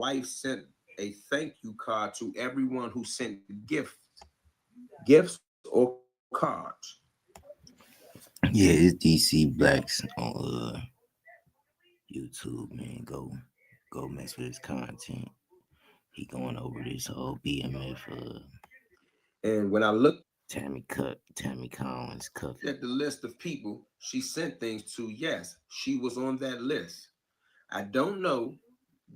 wife sent a thank you card to everyone who sent gifts or cards. Yeah, it's DC Blacks on YouTube, man. Go mess with his content. He going over this whole BMF And when I looked Tammy Collins cuff. at the list of people she sent things to, yes, she was on that list. I don't know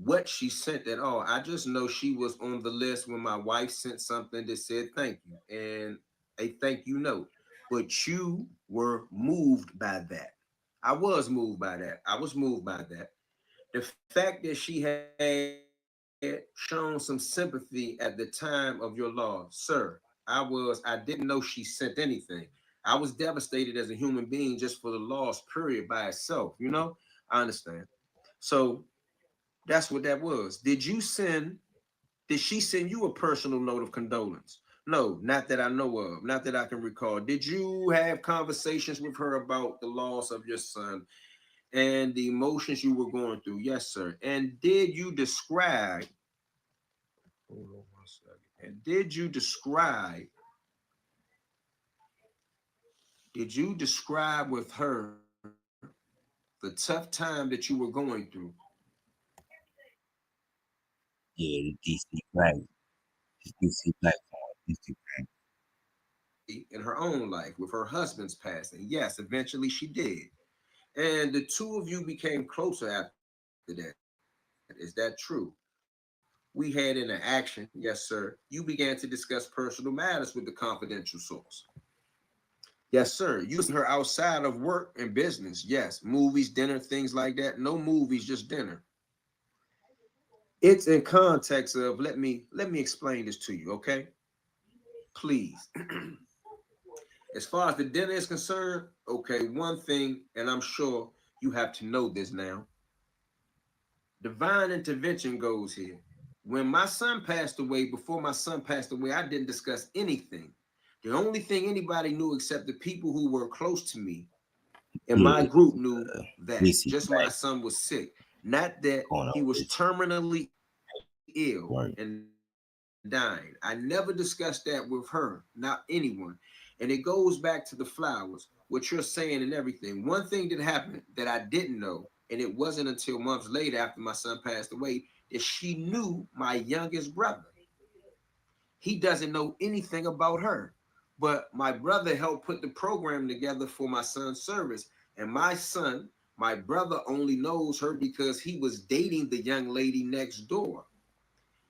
what she sent at all. I just know she was on the list when my wife sent something that said thank you and a thank you note. But you were moved by that. I was moved by that. I was moved by that. The fact that she had shown some sympathy at the time of your loss, sir, I didn't know she sent anything. I was devastated as a human being just for the loss, period, by itself. I understand. So that's what that was. Did she send you a personal note of condolence? No, not that I know of, not that I can recall. Did you have conversations with her about the loss of your son and the emotions you were going through? Yes, sir. And hold on one second. Did you describe with her the tough time that you were going through Yeah, the DC Black. It's DC Black on Instagram. in her own life with her husband's passing? Yes, eventually she did. And the two of you became closer after that. Is that true? We had interaction. Yes, sir. You began to discuss personal matters with the confidential source. Yes, sir. You was seeing her outside of work and business. Yes, movies, dinner, things like that. No movies, just dinner. It's in context of let me explain this to you, okay? Please. As far as the dinner is concerned, okay, one thing, and I'm sure you have to know this now. Divine intervention goes here. When my son passed away, before my son passed away, I didn't discuss anything. The only thing anybody knew except the people who were close to me and my Yeah, group knew that DC just my Black son was sick, not that going he over was this terminally ill and work. dying. I never discussed that with her, not anyone. And it goes back to the flowers, what you're saying and everything. One thing that happened that I didn't know, and it wasn't until months later after my son passed away, that she knew my youngest brother. He doesn't know anything about her. But my brother helped put the program together for my son's service. And my brother only knows her because he was dating the young lady next door.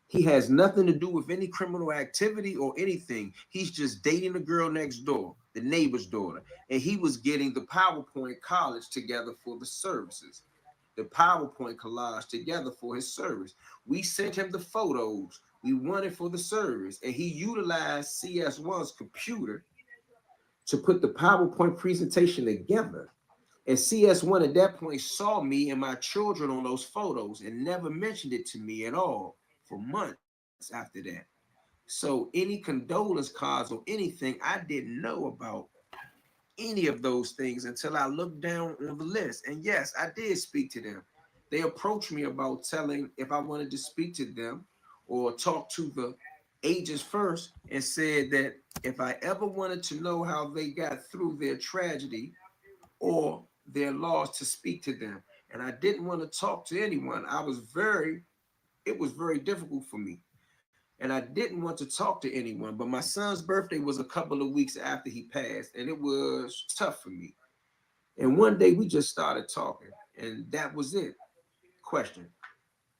He has nothing to do with any criminal activity or anything. He's just dating the girl next door, the neighbor's daughter. And he was getting the PowerPoint college together for the services, the PowerPoint collage together for his service. We sent him the photos we wanted for the service, and he utilized CS1's computer to put the PowerPoint presentation together. And CS1 at that point saw me and my children on those photos and never mentioned it to me at all for months after that. So any condolence cards or anything, I didn't know about any of those things until I looked down on the list. And yes, I did speak to them. They approached me about telling if I wanted to speak to them or talk to the agents first, and said that if I ever wanted to know how they got through their tragedy or their loss, to speak to them. And I didn't want to talk to anyone. It was very difficult for me. And I didn't want to talk to anyone. But my son's birthday was a couple of weeks after he passed, and it was tough for me. And one day we just started talking, and that was it. Question: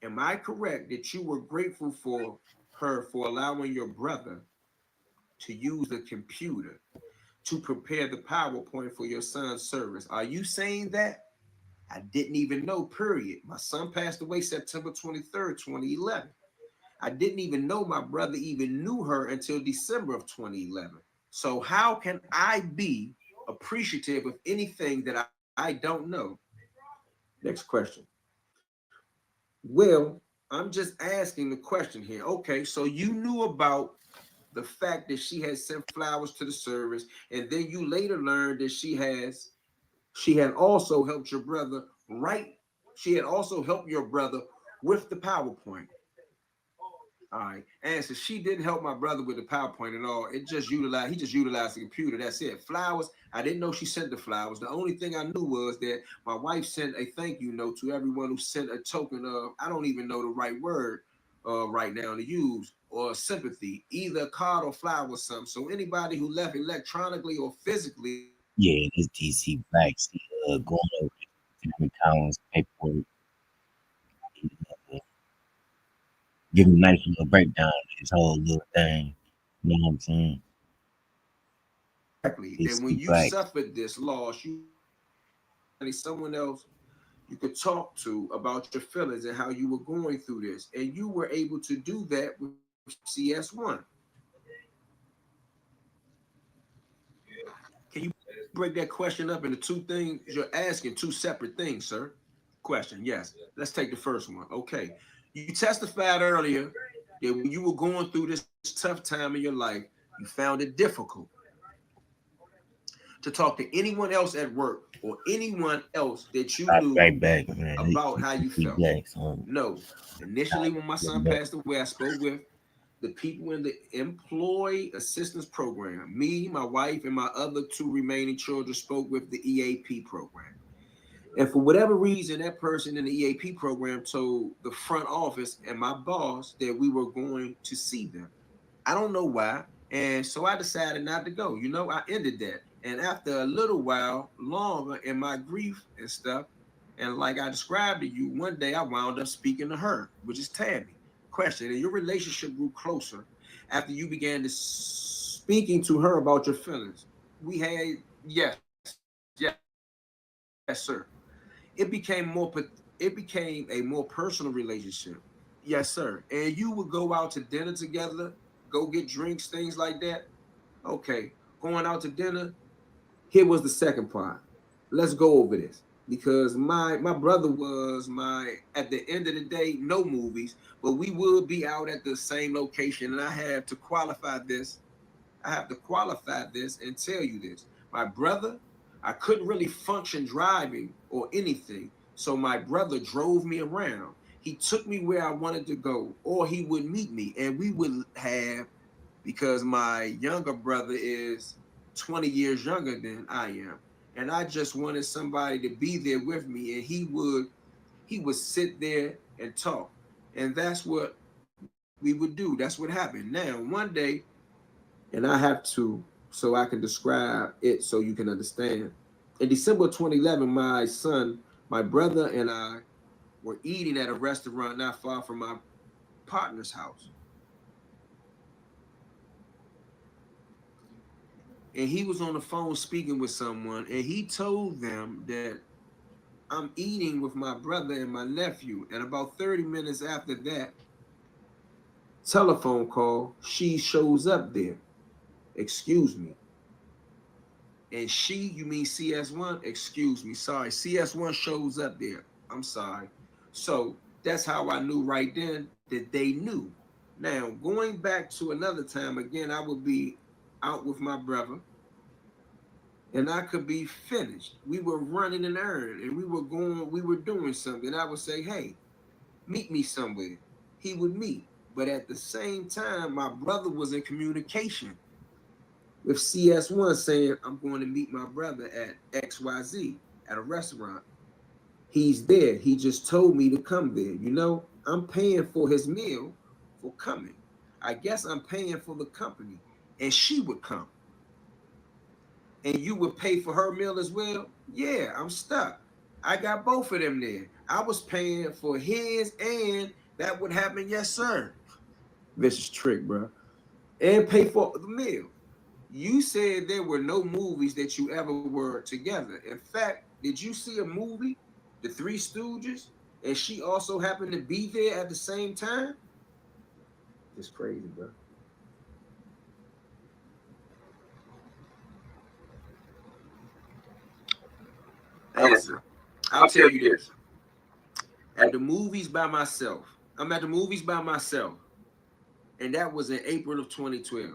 am I correct that you were grateful for her for allowing your brother to use the computer to prepare the PowerPoint for your son's service? Are you saying that? I didn't even know, period. My son passed away September 23rd, 2011. I didn't even know my brother even knew her until December of 2011. So how can I be appreciative of anything that I don't know? Next question. Well, I'm just asking the question here. Okay, so you knew about the fact that she had sent flowers to the service, and then you later learned that she had also helped your brother write. She had also helped your brother with the PowerPoint. All right. And so she didn't help my brother with the PowerPoint at all. It just utilized, he just utilized the computer. That's it. Flowers, I didn't know she sent the flowers. The only thing I knew was that my wife sent a thank you note to everyone who sent a token of, I don't even know the right word right now to use, or sympathy, either a card or flower or something. So anybody who left electronically or physically. Yeah, this DC Blacks going over different accounts, paperwork, uh, giving a nice little breakdown of this whole little thing. You know what I'm saying? Exactly. That when DC you Blacks. suffered this loss, you someone else you could talk to about your feelings and how you were going through this. And you were able to do that with CS1. Can you break that question up into two things? You're asking two separate things, sir. Question, yes. Let's take the first one. Okay. You testified earlier that when you were going through this tough time in your life, you found it difficult to talk to anyone else at work or anyone else that you I'll be knew right back, man. about how you DC felt. Blacks. No. Initially, when my son passed away, I spoke with the people in the Employee Assistance Program. Me, my wife, and my other two remaining children spoke with the EAP program. And for whatever reason, that person in the EAP program told the front office and my boss that we were going to see them. I don't know why. And so I decided not to go. You know, I ended that. And after a little while longer in my grief and stuff, and like I described to you, one day I wound up speaking to her, which is Tammy. Question, and your relationship grew closer after you began to speaking to her about your feelings. We had, yes, sir. It became it became a more personal relationship. Yes, sir. And you would go out to dinner together, go get drinks, things like that. Okay. Going out to dinner. Here was the second part. Let's go over this. Because my brother was my at the end of the day, no movies, but we would be out at the same location. And I have to qualify this. I have to qualify this and tell you this. My brother, I couldn't really function driving or anything. So my brother drove me around. He took me where I wanted to go, or he would meet me, and we would have, because my younger brother is 20 years younger than I am. And I just wanted somebody to be there with me, and he would sit there and talk. And that's what we would do. That's what happened. Now, one day, and I have to, so I can describe it so you can understand. In December 2011, my son, my brother, and I were eating at a restaurant not far from my partner's house. And he was on the phone speaking with someone, and he told them that I'm eating with my brother and my nephew. And about 30 minutes after that telephone call, she shows up there. Excuse me. And she, you mean CS1? Excuse me, sorry. CS1 shows up there. I'm sorry. So that's how I knew right then that they knew. Now, going back to another time, again, I would be out with my brother and I could be finished. We were running an errand and we were doing something. I would say, hey, meet me somewhere. He would meet. But at the same time, my brother was in communication with CS1 saying, I'm going to meet my brother at XYZ at a restaurant. He's there. He just told me to come there. You know, I'm paying for his meal for coming. I guess I'm paying for the company. And she would come. And you would pay for her meal as well? Yeah, I'm stuck. I got both of them there. I was paying for his, and that would happen, yes, sir. Vicious trick, bro. And pay for the meal. You said there were no movies that you ever were together. In fact, did you see a movie, The Three Stooges, and she also happened to be there at the same time? It's crazy, bro. Answer. I'll tell you this. At the movies by myself. I'm at the movies by myself. And that was in April of 2012.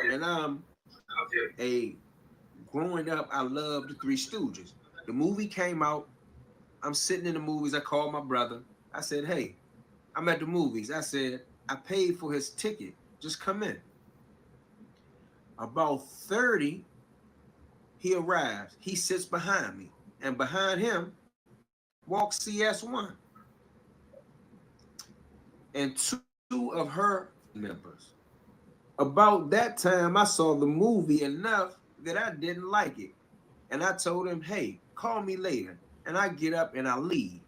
And I'm a growing up, I loved the Three Stooges. The movie came out. I'm sitting in the movies. I called my brother. I said, hey, I'm at the movies. I said, I paid for his ticket. Just come in. About 30, he arrives. He sits behind me. And behind him walks CS1 and two of her members. About that time, I saw the movie enough that I didn't like it. And I told him, hey, call me later. And I get up and I leave.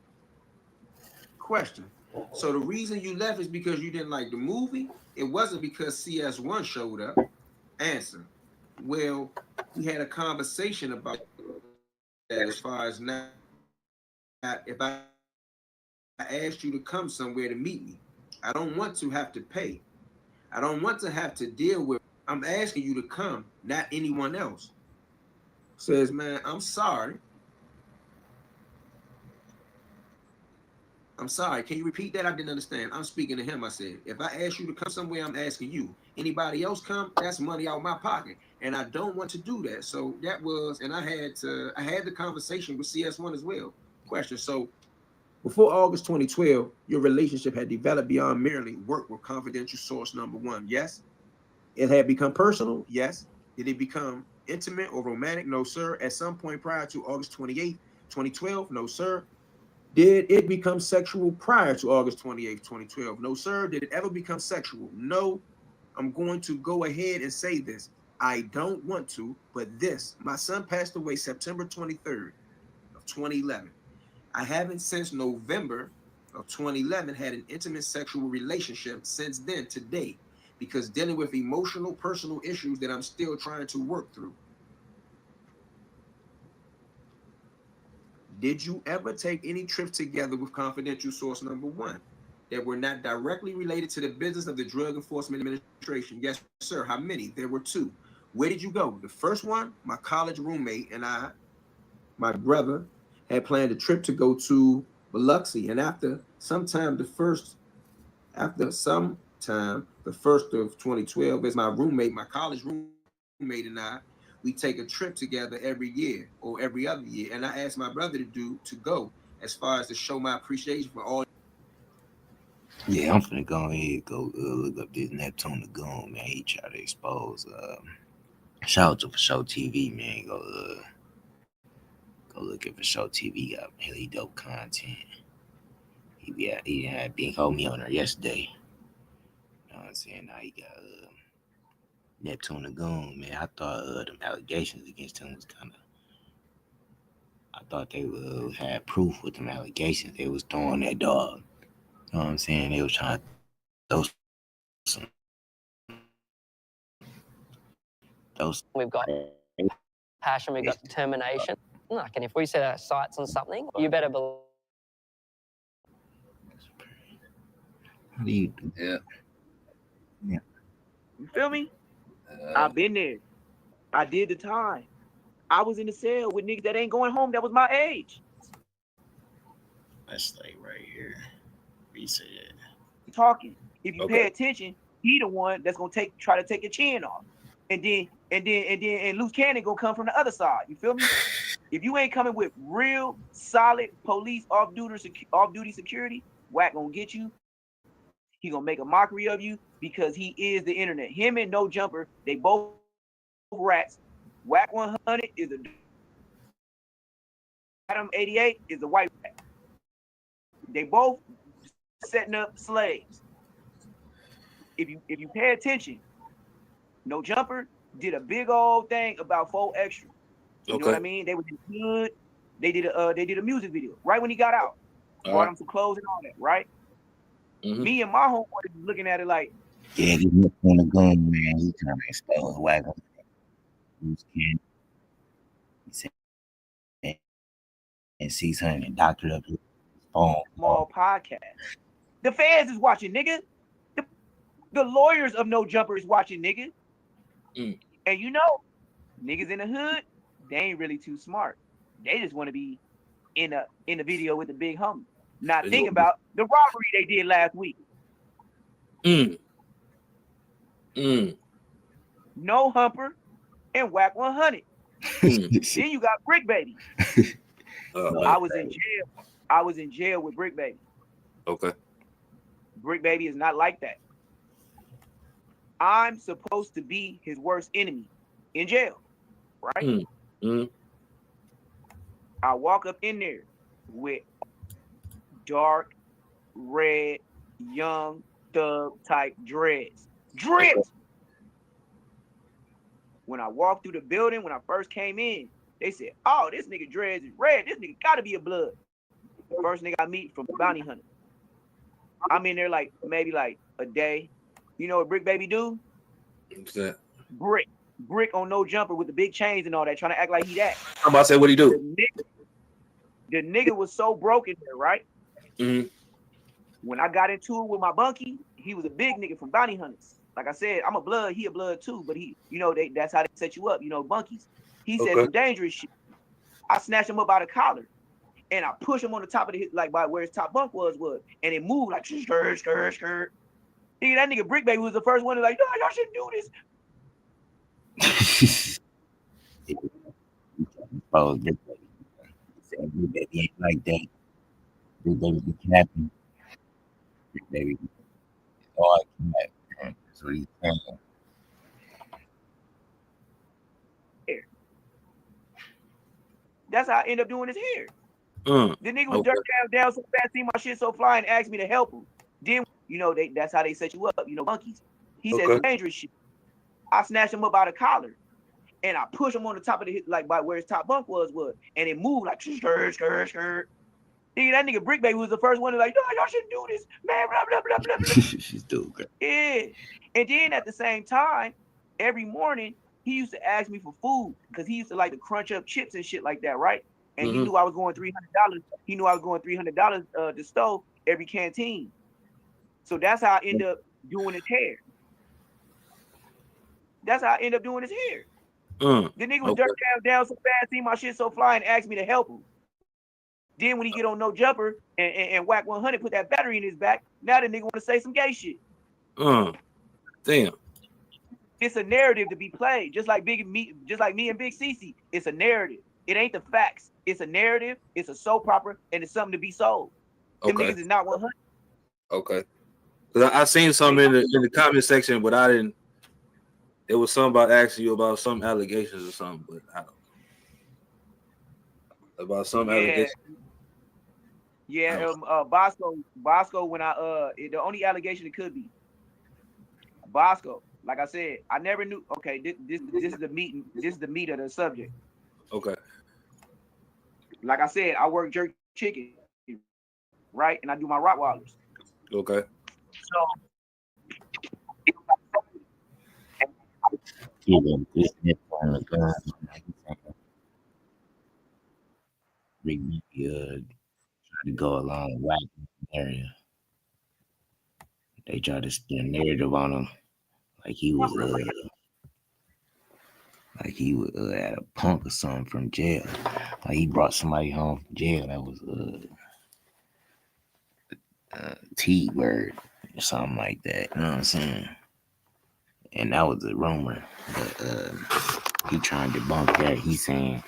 Question. So the reason you left is because you didn't like the movie? It wasn't because CS1 showed up. Answer. Well, we had a conversation about that as far as not if I asked you to come somewhere to meet me. I don't want to have to pay. I don't want to have to deal with. I'm asking you to come, not anyone else. Says, man, I'm sorry. I'm sorry. Can you repeat that? I didn't understand. I'm speaking to him. I said, if I ask you to come somewhere, I'm asking you. Anybody else come? That's money out my pocket, and I don't want to do that. So that was, and I had the conversation with CS1 as well. Question. So before August 2012, your relationship had developed beyond merely work with confidential source number one. Yes. It had become personal. Yes. Did it become intimate or romantic? No, sir. At some point prior to August 28th, 2012? No, sir. Did it become sexual prior to August 28th, 2012? No, sir. Did it ever become sexual? No. I'm going to go ahead and say this. I don't want to, but this, my son passed away September 23rd of 2011. I haven't since November of 2011 had an intimate sexual relationship since then to date because dealing with emotional, personal issues that I'm still trying to work through. Did you ever take any trips together with confidential source number one that were not directly related to the business of the Drug Enforcement Administration? Yes, sir. How many? There were two. Where did you go? The first one, my college roommate and my brother, had planned a trip to go to Biloxi. And the first of 2012, as my roommate, my college roommate and we take a trip together every year or every other year. And I asked my brother to go as far as to show my appreciation for all. Yeah, I'm finna go ahead and go look up this Neptune the Goon, man. He try to expose. Shout out to FashoTV, man. Go look at FashoTV. Got really dope content. He had Big Homie on there yesterday. You know what I'm saying? Now he got Neptune the Goon, man. I thought them allegations against him was kind of. I thought they had proof with them allegations. They was throwing that dog. You know what I'm saying? They was trying to throw some. We've got passion, we've got determination. Like, and if we set our sights on something, you better believe. How do you do? Yeah. Yeah. You feel me? I've been there. I did the time. I was in the cell with niggas that ain't going home that was my age. That's like right here. He said, Talking. If you Okay. pay attention, he the one that's gonna try to take your chin off. And loose cannon gonna come from the other side. You feel me? If you ain't coming with real solid police off-duty security, Wack gonna get you. He gonna make a mockery of you because he is the internet. Him and No Jumper, they both rats. Wack100 is a Adam 88 is a white rat. They both setting up slaves. If you pay attention, No Jumper did a big old thing about 4 Extra. You know what I mean? They was good. They did a music video right when he got out. Brought him some clothes and all that, right? Mm-hmm. Me and my homeboy looking at it like, yeah, he looked on the gun, man. He trying to expose Wagon. He said, and see something and doctored up his phone. small podcast. The fans is watching, nigga. The lawyers of No Jumper is watching, nigga. Mm. And you know, niggas in the hood, they ain't really too smart. They just want to be in the video with the big homie. Not think about the robbery they did last week. No Humper and Wack100. Then you got Brick Baby. I was in jail. I was in jail with Brick Baby. Okay. Brick Baby is not like that. I'm supposed to be his worst enemy in jail, right? Mm. Mm. I walk up in there with dark red young thug type dreads. Dripped. When I walked through the building, when I first came in, they said, "Oh, this nigga dreads is red. This nigga gotta be a blood." First nigga I meet from Bounty Hunter. I'm in there like maybe like a day. You know what Brick Baby do? What's that? Brick on no jumper with the big chains and all that, trying to act like he that. I'm about to say, what he do? The nigga was so broken there, right? Mm-hmm. When I got into it with my bunkie, he was a big nigga from Bounty Hunters. Like I said, I'm a blood, he a blood too, but he, you know, that's how they set you up, you know, bunkies. He said some dangerous shit. I snatched him up by the collar and I pushed him on the top of the hip, like by where his top bunk was, and it moved like skirt. Nigga, that nigga Brick Baby was the first one to like, no, y'all shouldn't do this. Oh, Big Baby ain't like that. Big Baby be capping. Big Baby all cap. That's what he's saying. That's how I end up doing his hair. The nigga was dirt down so fast, see my shit so fly, and asked me to help him. Then, you know, that's how they set you up, you know, monkeys. He said some dangerous shit. I snatched him up by the collar and I pushed him on the top of the hip, like by where his top bunk was, and it moved like skirt. Nigga, that nigga Brick Baby was the first one to like, no, y'all shouldn't do this, man, blah, blah, blah, blah, blah. She's doing great. Yeah. And then at the same time, every morning, he used to ask me for food because he used to like to crunch up chips and shit like that, right? And he knew I was going $300. He knew I was going $300 to stove every canteen. So that's how I end up doing his hair. That's how I end up doing his hair. The nigga was dirt down so fast, see my shit so fly, and asked me to help him. Then when he get on no jumper and whack 100, put that battery in his back, now the nigga want to say some gay shit. Damn. It's a narrative to be played, just like me and Big Cece. It's a narrative. It ain't the facts. It's a narrative. It's a soap opera, and it's something to be sold. Them niggas is not 100. Okay. Because I seen something in the comment section, but I didn't. It was something about asking you about some allegations or something, but I don't know. About some allegations. Yeah, Bosco. When the only allegation it could be Bosco. Like I said, I never knew. Okay, this is the meat. This is the meat of the subject. Okay. Like I said, I work jerk chicken, right, and I do my Rottweilers. Okay. So. Try to go along whack area. They try to spin a narrative on him like he was at a punk or something from jail. Like he brought somebody home from jail that was T-word or something like that. You know what I'm saying? And that was a rumor. But he trying to debunk that. He's saying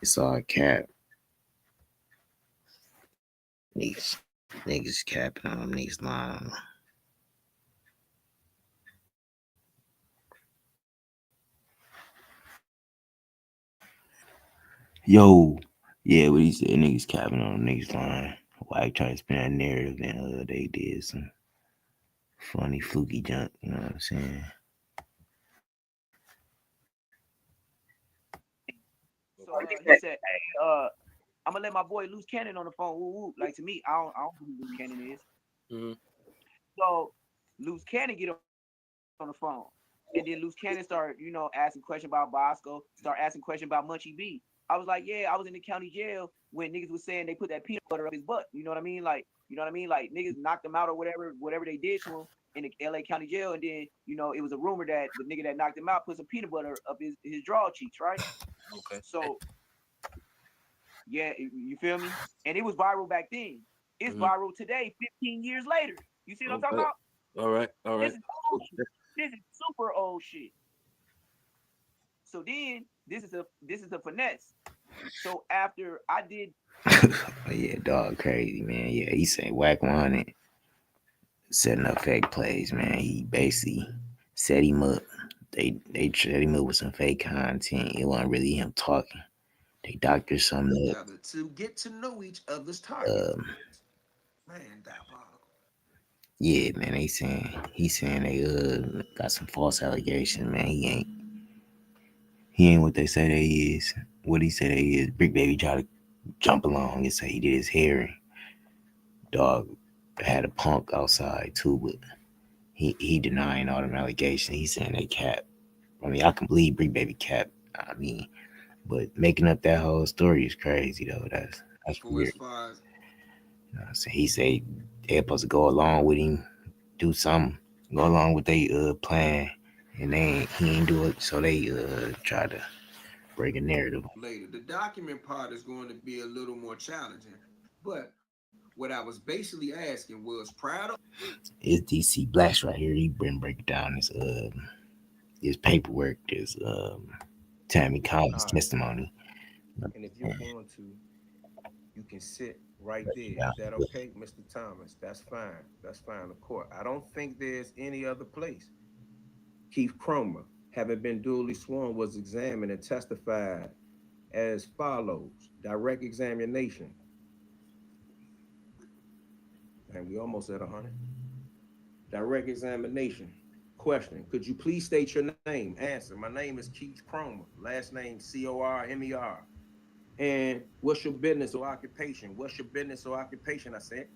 it's all cap. Niggas capping on them, niggas lying on them. Yo, yeah, what he said, niggas capping on them, niggas lying. Why try to spin that narrative and they did some funny fluky junk, you know what I'm saying? So he said, "Hey, I'm gonna let my boy Loose Cannon on the phone." Ooh. Like to me, I don't know who Loose Cannon is. So Loose Cannon get on the phone, and then Loose Cannon start, you know, asking questions about Bosco, start asking questions about Munchie B. I was like, yeah, I was in the county jail when niggas was saying they put that peanut butter up his butt. You know what I mean? Like, Like niggas knocked him out or whatever they did to him in the LA County jail, and then, you know, it was a rumor that the nigga that knocked him out put some peanut butter up his draw cheeks, right? Okay. So yeah, you feel me? And it was viral back then. It's viral today, 15 years later. You see what I'm talking about? All right. This is old shit. This is super old shit. So then this is a finesse. So after I did, yeah, dog, crazy man. Yeah, he said wack 100 setting up fake plays, man. He basically set him up. They set him up with some fake content. It wasn't really him talking. They doctored something up. To get to know each other's targets. Man, diabolical. Yeah, man, he's saying they got some false allegations, man. He ain't what they say they is. What he said they is. Big Baby tried to jump along and say he did his hair. Dog had a punk outside too, but he denying all them allegations. He saying they cap. I mean, I can believe Big Baby cap. I mean, but making up that whole story is crazy though. That's For as weird. far as You know what I'm saying? He said they're supposed to go along with him, do something, go along with their plan, and he ain't do it, so they try to break a narrative. later, the document part is going to be a little more challenging. But what I was basically asking was proud of It's DC Blacks right here. He been breaking down his paperwork, this Tammy Collins All right. testimony. And if you're going to, you can sit right there. Yeah. Is that okay, Mr. Thomas? That's fine. That's fine. The court. I don't think there's any other place. Keith Cromer, having been duly sworn, was examined and testified as follows. Direct examination. And we almost at 100. Direct examination. Question. Could you please state your name? Answer. My name is Keith Cromer. Last name Cormer. And what's your business or occupation? What's your business or occupation? I said,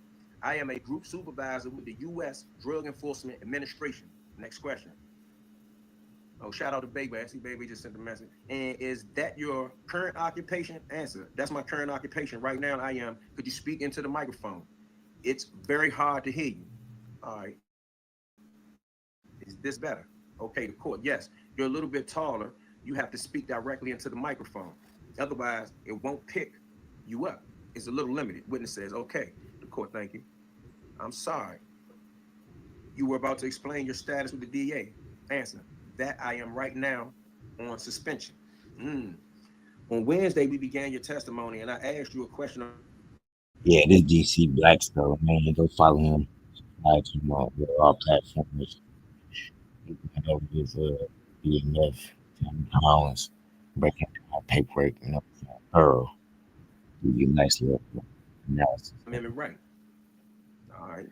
I am a group supervisor with the U.S. Drug Enforcement Administration. Next question. Oh, shout out to Baby. I see Baby just sent a message. And is that your current occupation? Answer. That's my current occupation. Right now, I am. Could you speak into the microphone? It's very hard to hear you. All right. Is this better? Okay, the court. Yes, you're a little bit taller. You have to speak directly into the microphone. Otherwise, it won't pick you up. It's a little limited. Witness says, okay. The court, thank you. I'm sorry. You were about to explain your status with the DA. Answer. That I am right now on suspension. On Wednesday, we began your testimony, and I asked you a question. Yeah, this DC Blacks though, man. Go follow him. Like him on all platforms. He went over his BMF, Tammy Collins, breaking down paperwork, thorough. Do you nice little analysis. Amendment right. All right.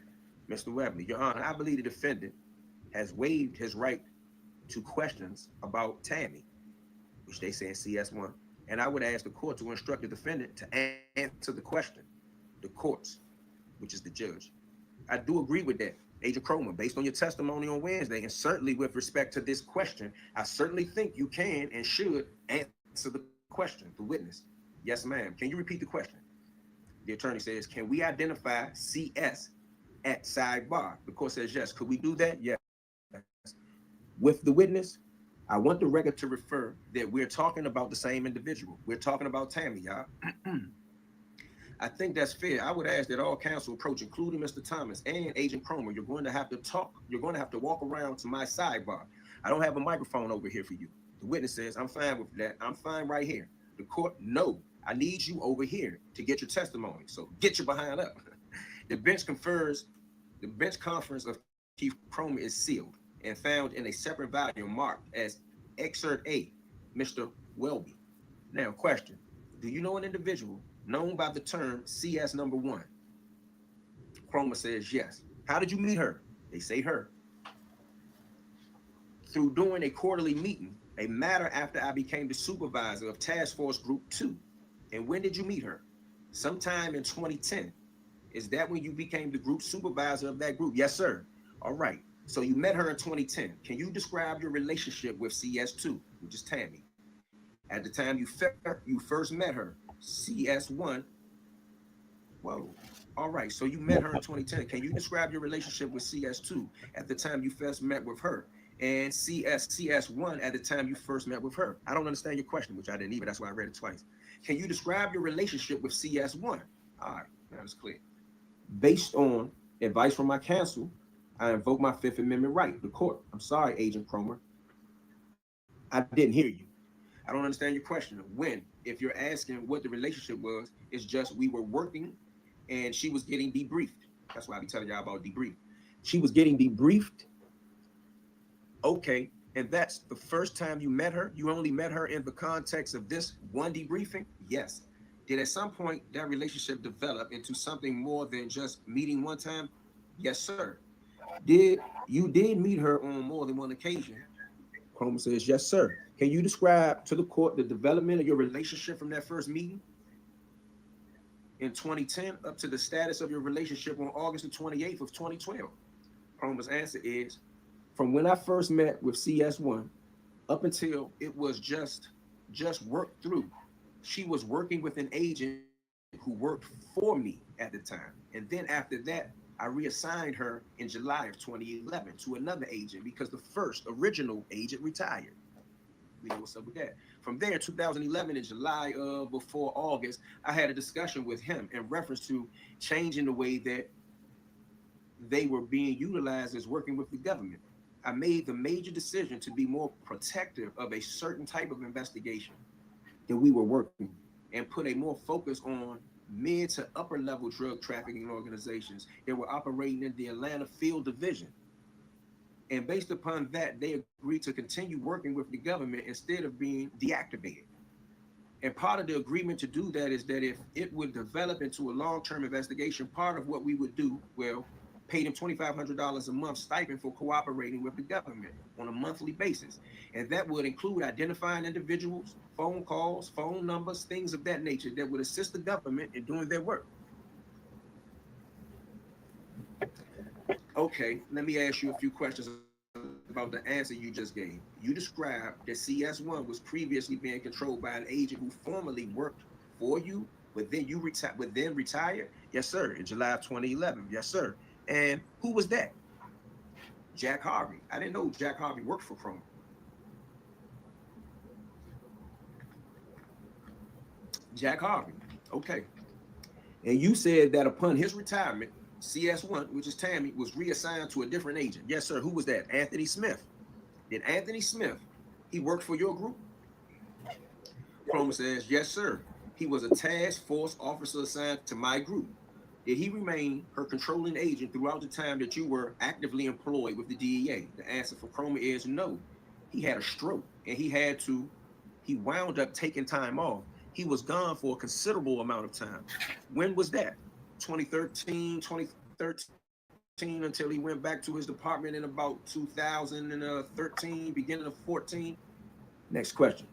Mr. Webley, Your Honor, I believe the defendant has waived his right to questions about Tammy, which they say in CS1. And I would ask the court to instruct the defendant to answer the question. The courts, which is the judge. I do agree with that, Agent Cromer, based on your testimony on Wednesday, and certainly with respect to this question, I certainly think you can and should answer the question, the witness. Yes, ma'am. Can you repeat the question? The attorney says, can we identify CS at sidebar? The court says, yes. Could we do that? Yes. With the witness, I want the record to refer that we're talking about the same individual. We're talking about Tammy, y'all. I think that's fair. I would ask that all counsel approach, including Mr. Thomas and Agent Cromer. You're going to have to talk. You're going to have to walk around to my sidebar. I don't have a microphone over here for you. The witness says, I'm fine with that. I'm fine right here. The court, no. I need you over here to get your testimony. So get your behind up. The bench confers. The bench conference of Keith Cromer is sealed and found in a separate volume marked as Excerpt A, Mr. Welby. Now, question. Do you know an individual known by the term CS number 1? Cromer says yes. How did you meet her? They say her. Through doing a quarterly meeting, a matter after I became the supervisor of Task Force Group 2. And when did you meet her? Sometime in 2010. Is that when you became the group supervisor of that group? Yes, sir. All right. So you met her in 2010. Can you describe your relationship with CS2, which is Tammy? At the time you first met her, CS1. Whoa. All right. So you met her in 2010. Can you describe your relationship with CS2 at the time you first met with her? And CS1 at the time you first met with her? I don't understand your question, which I didn't either. That's why I read it twice. Can you describe your relationship with CS1? All right. That is clear. Based on advice from my counsel, I invoke my Fifth Amendment right. The court. I'm sorry, Agent Cromer. I didn't hear you. I don't understand your question. When? If you're asking what the relationship was, it's just we were working and she was getting debriefed. That's why I be telling y'all about debrief. She was getting debriefed Okay, and that's the first time you met her? You only met her in the context of this one debriefing? Yes. Did at some point that relationship develop into something more than just meeting one time? Yes, sir. Did meet her on more than one occasion? Chroma says, yes, sir. Can you describe to the court the development of your relationship from that first meeting in 2010 up to the status of your relationship on August the 28th of 2012? Chroma's answer is, from when I first met with CS1 up until it was just worked through. She was working with an agent who worked for me at the time. And then after that, I reassigned her in July of 2011 to another agent because the first original agent retired. We know what's up with that. From there, 2011 in July of before August, I had a discussion with him in reference to changing the way that they were being utilized as working with the government. I made the major decision to be more protective of a certain type of investigation that we were working and put a more focus on mid to upper level drug trafficking organizations that were operating in the Atlanta field division. And based upon that, they agreed to continue working with the government instead of being deactivated. And part of the agreement to do that is that if it would develop into a long-term investigation, part of what we would do, well, pay them $2,500 a month stipend for cooperating with the government on a monthly basis. And that would include identifying individuals, phone calls, phone numbers, things of that nature that would assist the government in doing their work. Okay, let me ask you a few questions about the answer you just gave. You described that CS1 was previously being controlled by an agent who formerly worked for you, but then retired? Yes, sir. In July of 2011. Yes, sir. And who was that? Jack Harvey. I didn't know Jack Harvey worked for Chrome. Jack Harvey. Okay. And you said that upon his retirement, CS1, which is Tammy, was reassigned to a different agent. Yes, sir. Who was that? Anthony Smith. Did Anthony Smith, he worked for your group? Chroma says, yes, sir. He was a task force officer assigned to my group. Did he remain her controlling agent throughout the time that you were actively employed with the DEA? The answer for Chroma is no. He had a stroke and he wound up taking time off. He was gone for a considerable amount of time. When was that? 2013, until he went back to his department in about 2013, beginning of 14. Next question.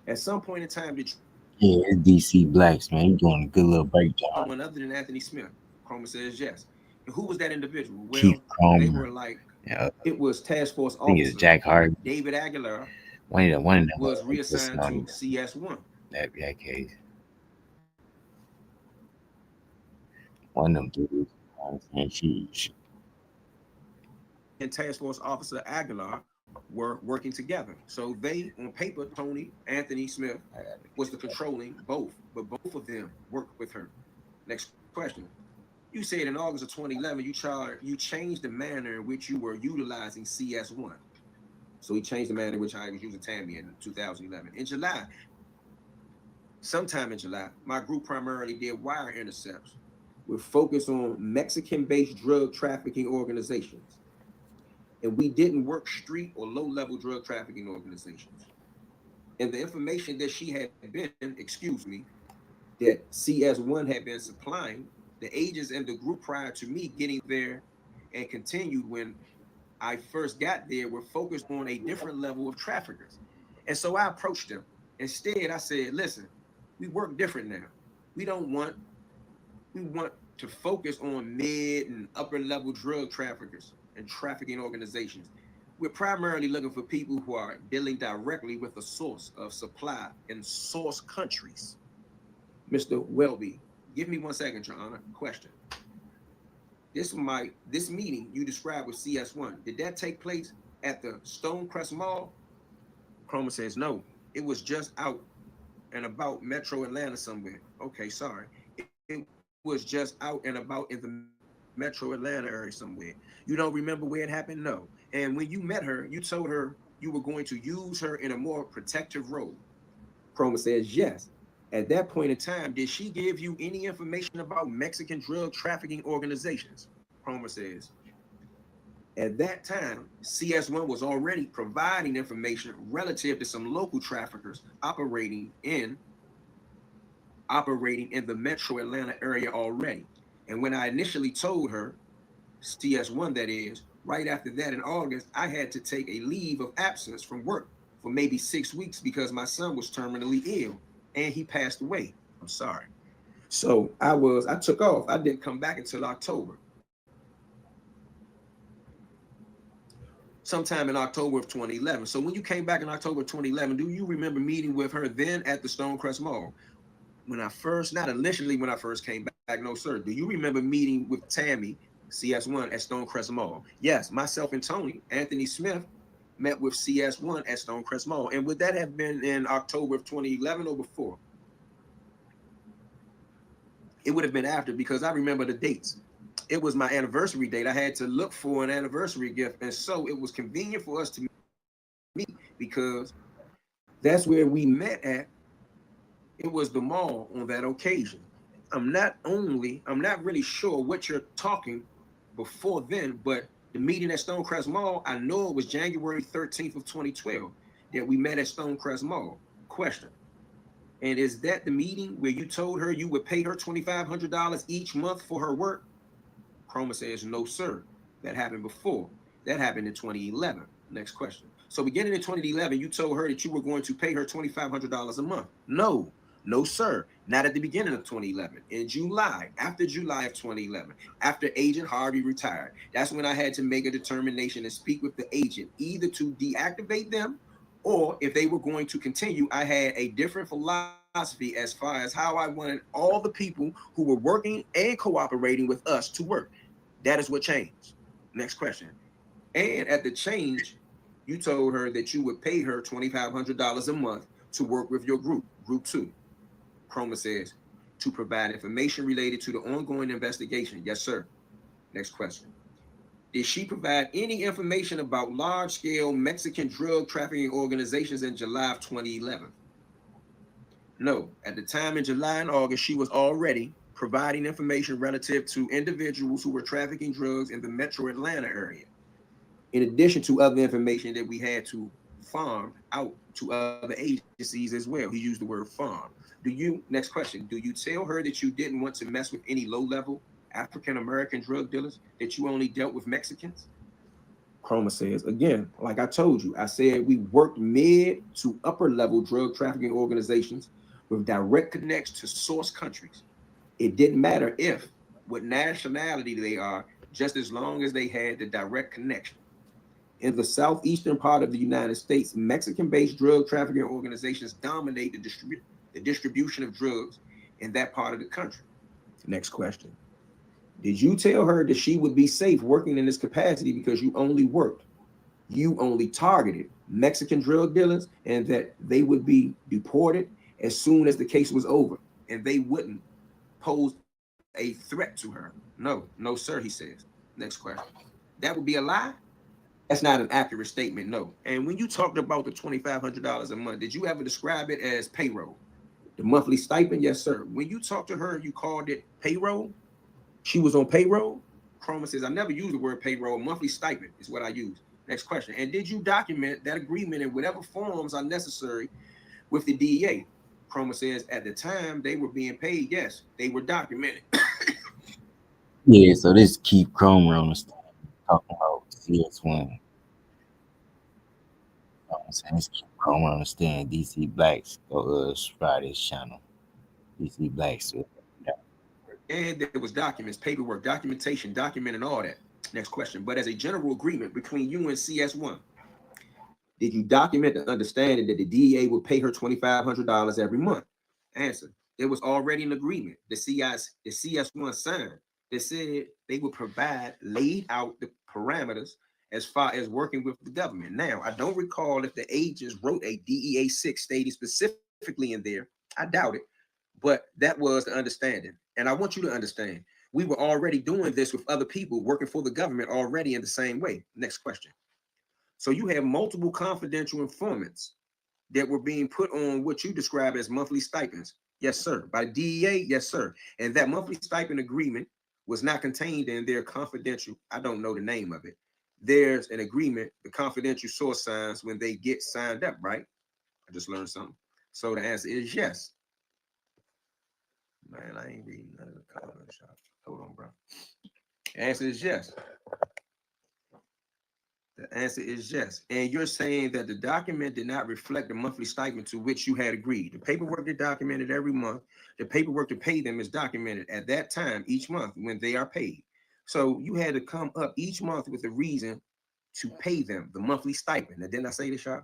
At some point in time, did Yeah, it's DC Blacks, man. You doing a good little breakdown. someone other than Anthony Smith? Chroma says yes. And who was that individual? Keith Well, Chroma. they were like, it was task force I think it's officer Jack Harvey. David Aguilar One of them was reassigned to CS1. that case. One of them dudes. And she And task force officer Aguilar were working together. So they, on paper, Tony, Anthony Smith was the controlling both, but both of them worked with her. Next question. You said in August of 2011, you changed the manner in which you were utilizing CS1. So he changed the manner in which I was using Tammy in 2011. In July, sometime in July, my group primarily did wire intercepts with focus on Mexican-based drug trafficking organizations. And we didn't work street or low-level drug trafficking organizations. And the information that she had been, that CS1 had been supplying, the agents in the group prior to me getting there and continued when I first got there were focused on a different level of traffickers. And so I approached them. Instead, I said, listen, we work different now. We want to focus on mid and upper level drug traffickers and trafficking organizations. We're primarily looking for people who are dealing directly with the source of supply in source countries. Mr. Welby, give me 1 second, Your Honor. Question. This meeting you described with CS1, did that take place at the Stonecrest Mall? Chroma says no. It was just out and about Metro Atlanta somewhere. Okay, sorry. It was just out and about in the Metro Atlanta area somewhere. You don't remember where it happened? No. And when you met her, you told her you were going to use her in a more protective role. Chroma says yes. At that point in time, did she give you any information about Mexican drug trafficking organizations? Chroma says, At that time, CS1 was already providing information relative to some local traffickers operating in the metro Atlanta area already. And when I initially told her, CS1 that is, right after that in August, I had to take a leave of absence from work for maybe 6 weeks because my son was terminally ill and he passed away. I'm sorry. So I took off. I didn't come back until October. Sometime in October of 2011. So when you came back in October of 2011, do you remember meeting with her then at the Stonecrest Mall? Not initially when I first came back, no sir. Do you remember meeting with Tammy, CS1 at Stonecrest Mall? Yes, myself and Tony, Anthony Smith, met with CS1 at Stonecrest Mall. And would that have been in October of 2011 or before? It would have been after because I remember the dates. It was my anniversary date. I had to look for an anniversary gift. And so it was convenient for us to meet because that's where we met at. It was the mall on that occasion. I'm not really sure what you're talking before then, but the meeting at Stonecrest Mall, I know it was January 13th of 2012 that we met at Stonecrest Mall. Question. And is that the meeting where you told her you would pay her $2,500 each month for her work? Chroma says, no, sir. That happened before. That happened in 2011. Next question. So beginning in 2011, you told her that you were going to pay her $2,500 a month. No, sir. Not at the beginning of 2011. In July, after July of 2011, after Agent Harvey retired, that's when I had to make a determination and speak with the agent, either to deactivate them or if they were going to continue. I had a different philosophy as far as how I wanted all the people who were working and cooperating with us to work. That is what changed. Next question. And at the change, you told her that you would pay her $2,500 a month to work with your group, Group 2. Chroma says, to provide information related to the ongoing investigation. Yes, sir. Next question. Did she provide any information about large-scale Mexican drug trafficking organizations in July of 2011? No. At the time in July and August, she was already providing information relative to individuals who were trafficking drugs in the metro Atlanta area, in addition to other information that we had to farm out to other agencies as well. He used the word farm. Next question, do you tell her that you didn't want to mess with any low-level African-American drug dealers, that you only dealt with Mexicans? Chroma says, again, like I told you, I said we worked mid to upper-level drug trafficking organizations with direct connects to source countries. It didn't matter what nationality they are, just as long as they had the direct connection. In the southeastern part of the United States, Mexican-based drug trafficking organizations dominate the distribution of drugs in that part of the country. Next question. Did you tell her that she would be safe working in this capacity because you only targeted Mexican drug dealers and that they would be deported as soon as the case was over and they wouldn't pose a threat to her? No, sir, he says. Next question. That would be a lie? That's not an accurate statement, no. And when you talked about the $2,500 a month, did you ever describe it as payroll? The monthly stipend? Yes, sir. When you talked to her, you called it payroll? She was on payroll? Chroma says, I never use the word payroll. Monthly stipend is what I use. Next question. And did you document that agreement in whatever forms are necessary with the DEA? Chroma says, at the time they were being paid, yes, they were documented. Yeah, so this keep Chroma on the stand talking about CS1. I'm saying this keep Chroma on the stand. DC Blacks go subscribe this channel. DC Blacks. And there was documents, paperwork, documentation, documenting all that. Next question. But as a general agreement between you and CS1, did you document the understanding that the DEA would pay her $2,500 every month? Answer. There was already an agreement. The CS1 signed that said they would laid out the parameters as far as working with the government. Now, I don't recall if the agents wrote a DEA 6 stating specifically in there. I doubt it, but that was the understanding. And I want you to understand, we were already doing this with other people working for the government already in the same way. Next question. So you have multiple confidential informants that were being put on what you describe as monthly stipends. Yes, sir. By DEA, yes, sir. And that monthly stipend agreement was not contained in their confidential, I don't know the name of it, there's an agreement, the confidential source signs when they get signed up, right? I just learned something. So the answer is yes. Man, I ain't reading none of the comments. Hold on, bro. The answer is yes. The answer is yes. And you're saying that the document did not reflect the monthly stipend to which you had agreed. The paperwork is documented every month. The paperwork to pay them is documented at that time each month when they are paid. So you had to come up each month with a reason to pay them the monthly stipend. And didn't I say this, y'all?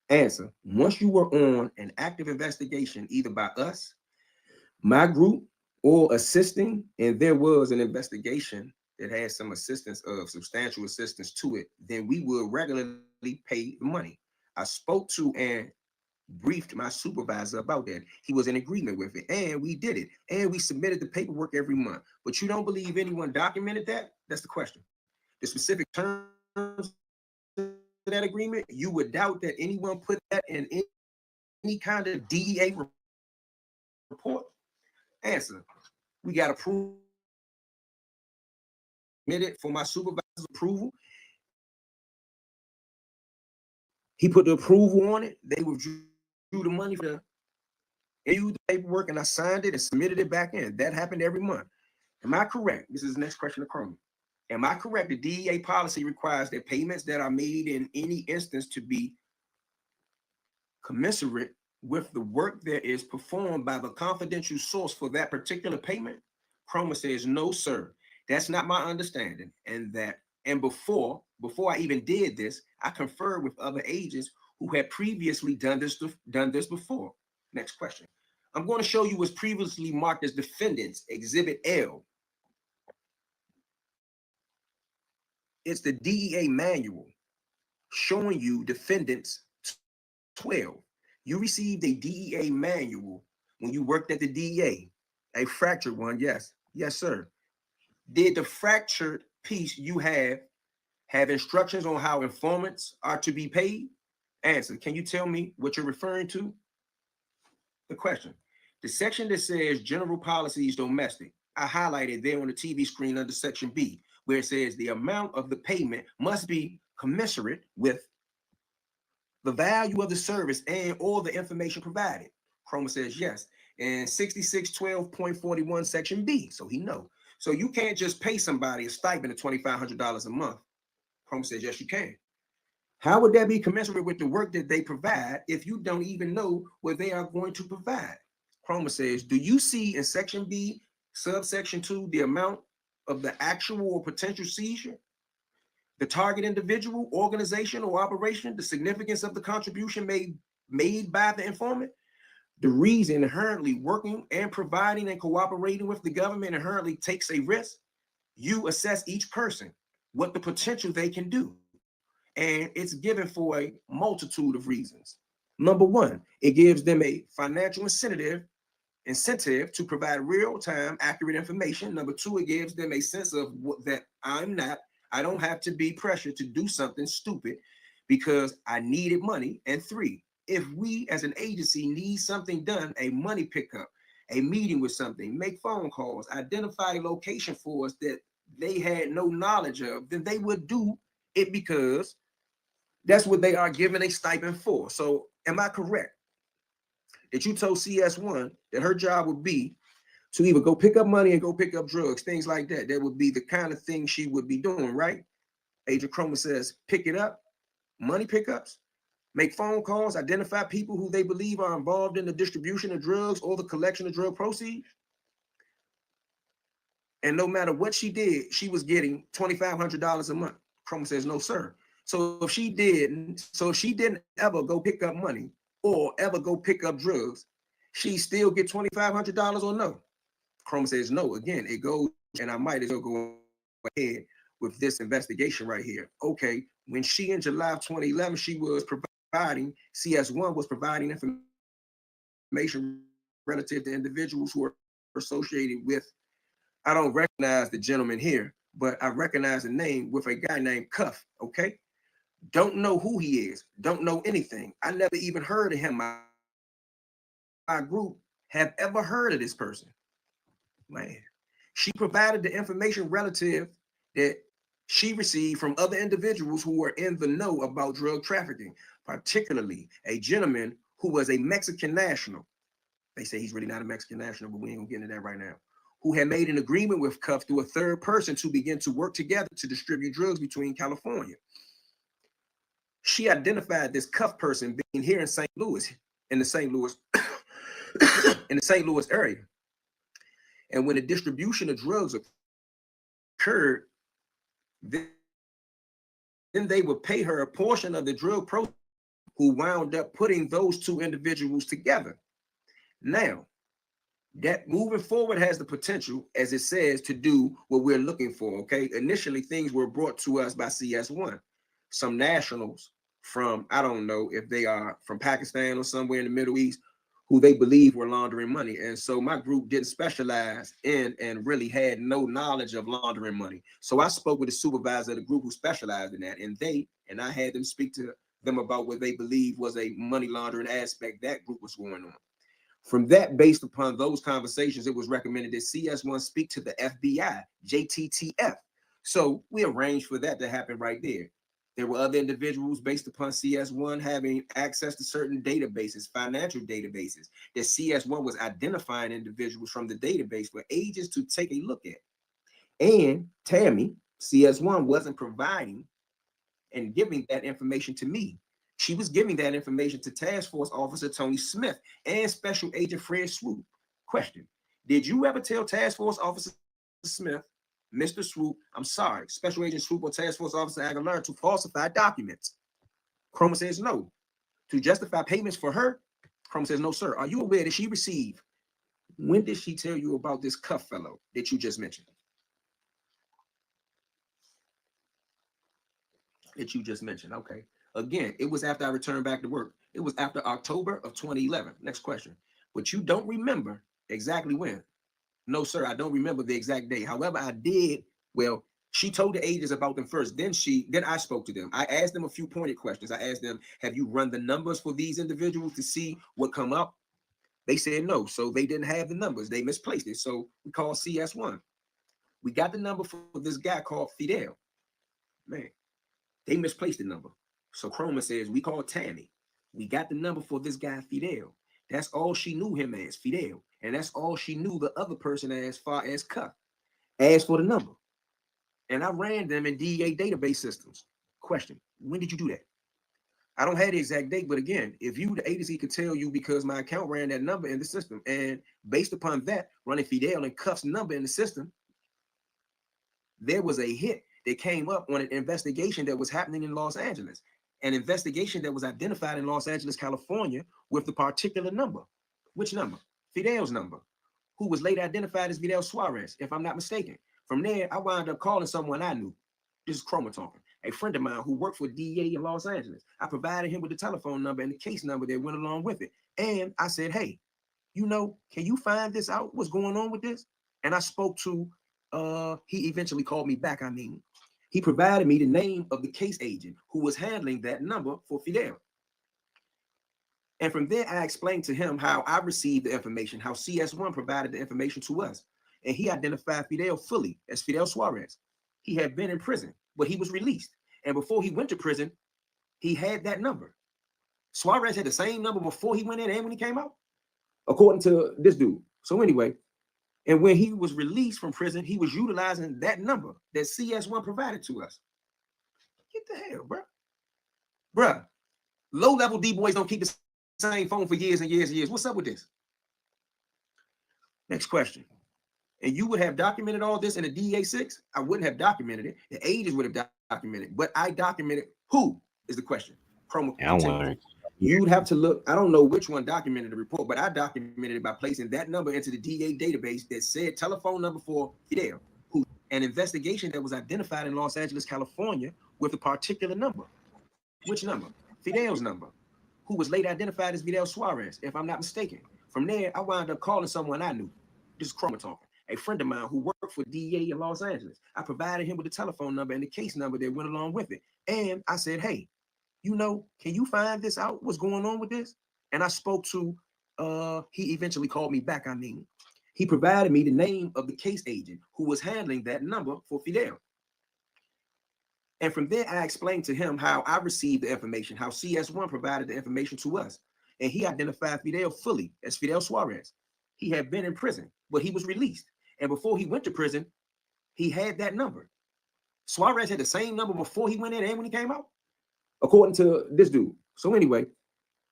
Answer. Once you were on an active investigation, either by us, my group, or assisting, and there was an investigation that had some assistance of substantial assistance to it, then we will regularly pay the money. I spoke to and briefed my supervisor about that. He was in agreement with it, and we did it, and we submitted the paperwork every month. But you don't believe anyone documented that? That's the question. The specific terms of that agreement, you would doubt that anyone put that in any kind of DEA report? Answer. We got approved for my supervisor's approval. He put the approval on it. They withdrew the money for the paperwork, and I signed it and submitted it back in. That happened every month. Am I correct? This is the next question to Chrome. Am I correct? The DEA policy requires that payments that are made in any instance to be commensurate with the work that is performed by the confidential source for that particular payment? Chroma says, no, sir. That's not my understanding. And before I even did this, I conferred with other agents who had previously done this before. Next question. I'm going to show you what's previously marked as defendants, Exhibit L. It's the DEA manual showing you defendants 12. You received a DEA manual when you worked at the DEA, a fractured one, yes. Yes, sir. Did the fractured piece you have instructions on how informants are to be paid? Answer. Can you tell me what you're referring to? The question. The section that says general policies domestic, I highlighted there on the TV screen under section B, where it says the amount of the payment must be commensurate with the value of the service and all the information provided. Chroma says yes. And 6612.41 section B, so he know. So you can't just pay somebody a stipend of $2,500 a month. Chroma says yes, you can. How would that be commensurate with the work that they provide if you don't even know what they are going to provide? Chroma says, do you see in section B, subsection 2, the amount of the actual or potential seizure? The target individual, organization, or operation, the significance of the contribution made by the informant, the reason inherently working and providing and cooperating with the government inherently takes a risk. You assess each person, what the potential they can do. And it's given for a multitude of reasons. Number one, it gives them a financial incentive to provide real-time accurate information. Number two, it gives them a sense of that I don't have to be pressured to do something stupid because I needed money. And three, if we as an agency need something done, a money pickup, a meeting with something, make phone calls, identify a location for us that they had no knowledge of, then they would do it because that's what they are given a stipend for. So am I correct that you told CS1 that her job would be to either go pick up money and go pick up drugs, things like that? That would be the kind of thing she would be doing, right? Agent Chroma says, pick it up, money pickups, make phone calls, identify people who they believe are involved in the distribution of drugs or the collection of drug proceeds. And no matter what she did, she was getting $2,500 a month. Chroma says, no, sir. So if she didn't ever go pick up money or ever go pick up drugs, she still get $2,500 or no? Chroma says no. Again, it goes, and I might as well go ahead with this investigation right here. Okay, when she in July of 2011, she was providing, CS1 was providing information relative to individuals who are associated with, I don't recognize the gentleman here, but I recognize the name with a guy named Cuff, okay? Don't know who he is, don't know anything. I never even heard of him. My group have ever heard of this person. Man, she provided the information relative that she received from other individuals who were in the know about drug trafficking, particularly a gentleman who was a Mexican national. They say he's really not a Mexican national, but we ain't gonna get into that right now. Who had made an agreement with Cuff through a third person to begin to work together to distribute drugs between California. She identified this Cuff person being here in St. Louis, in the St. Louis, in the St. Louis area. And when the distribution of drugs occurred, then they would pay her a portion of the drug proceeds, who wound up putting those two individuals together. Now, that moving forward has the potential, as it says, to do what we're looking for, okay? Initially, things were brought to us by CS1. Some nationals from, I don't know if they are from Pakistan or somewhere in the Middle East, who they believe were laundering money. And so my group didn't specialize in and really had no knowledge of laundering money. So I spoke with the supervisor of the group who specialized in that, and I had them speak to them about what they believe was a money laundering aspect that group was going on. From that, based upon those conversations, it was recommended that CS1 speak to the FBI, JTTF. So we arranged for that to happen right there. There were other individuals based upon CS1 having access to certain databases, financial databases, that CS1 was identifying individuals from the database for agents to take a look at. And Tammy, CS1 wasn't providing and giving that information to me. She was giving that information to Task Force Officer Tony Smith and Special Agent Fred Swoop. Question: did you ever tell Task Force Officer Smith, Mr. Swoop, I'm sorry, Special Agent Swoop or Task Force Officer Aguilar, to falsify documents? Chroma says no. To justify payments for her? Chroma says no, sir. Are you aware that she received? When did she tell you about this Cuff fellow that you just mentioned? Okay. Again, it was after I returned back to work. It was after October of 2011. Next question. But you don't remember exactly when? No, sir, I don't remember the exact date. However, I did. Well, she told the agents about them first. Then I spoke to them. I asked them a few pointed questions. I asked them, have you run the numbers for these individuals to see what come up? They said no. So they didn't have the numbers. They misplaced it. So we called CS1. We got the number for this guy called Fidel. Man, they misplaced the number. So Chroma says, we called Tammy. We got the number for this guy, Fidel. That's all she knew him as, Fidel. And that's all she knew the other person as far as Cuff. Asked for the number. And I ran them in DEA database systems. Question: when did you do that? I don't have the exact date, but again, if you, the agency, could tell you, because my account ran that number in the system, and based upon that, running Fidel and Cuff's number in the system, there was a hit that came up on an investigation that was happening in Los Angeles. An investigation that was identified in Los Angeles, California, with the particular number. Which number? Fidel's number, who was later identified as Fidel Suarez, if I'm not mistaken. From there, I wound up calling someone I knew. This is Chroma talking. A friend of mine who worked for DEA in Los Angeles. I provided him with the telephone number and the case number that went along with it. And I said, hey, can you find this out? What's going on with this? And I spoke to, he eventually called me back. He provided me the name of the case agent who was handling that number for Fidel. And from there, I explained to him how I received the information, how CS1 provided the information to us. And he identified Fidel fully as Fidel Suarez. He had been in prison, but he was released. And before he went to prison, he had that number. Suarez had the same number before he went in and when he came out, according to this dude. So anyway, and when he was released from prison, he was utilizing that number that CS1 provided to us. Get the hell, bro. Bruh, low-level D-boys don't keep the same phone for years and years and years. What's up with this? Next question. And you would have documented all this in a DEA-6? I wouldn't have documented it. The agents would have documented it. But I documented who is the question. You'd have to look. I don't know which one documented the report, but I documented it by placing that number into the DEA database that said telephone number for Fidel, who an investigation that was identified in Los Angeles, California, with a particular number. Which number? Fidel's number, who was later identified as Fidel Suarez, if I'm not mistaken. From there, I wound up calling someone I knew. This is Chroma talking. A friend of mine who worked for DEA in Los Angeles. I provided him with the telephone number and the case number that went along with it. And I said, hey, can you find this out? What's going on with this? And I spoke to, he eventually called me back. He provided me the name of the case agent who was handling that number for Fidel. And from there, I explained to him how I received the information, how CS1 provided the information to us. And he identified Fidel fully as Fidel Suarez. He had been in prison, but he was released. And before he went to prison, he had that number. Suarez had the same number before he went in and when he came out, according to this dude. So anyway,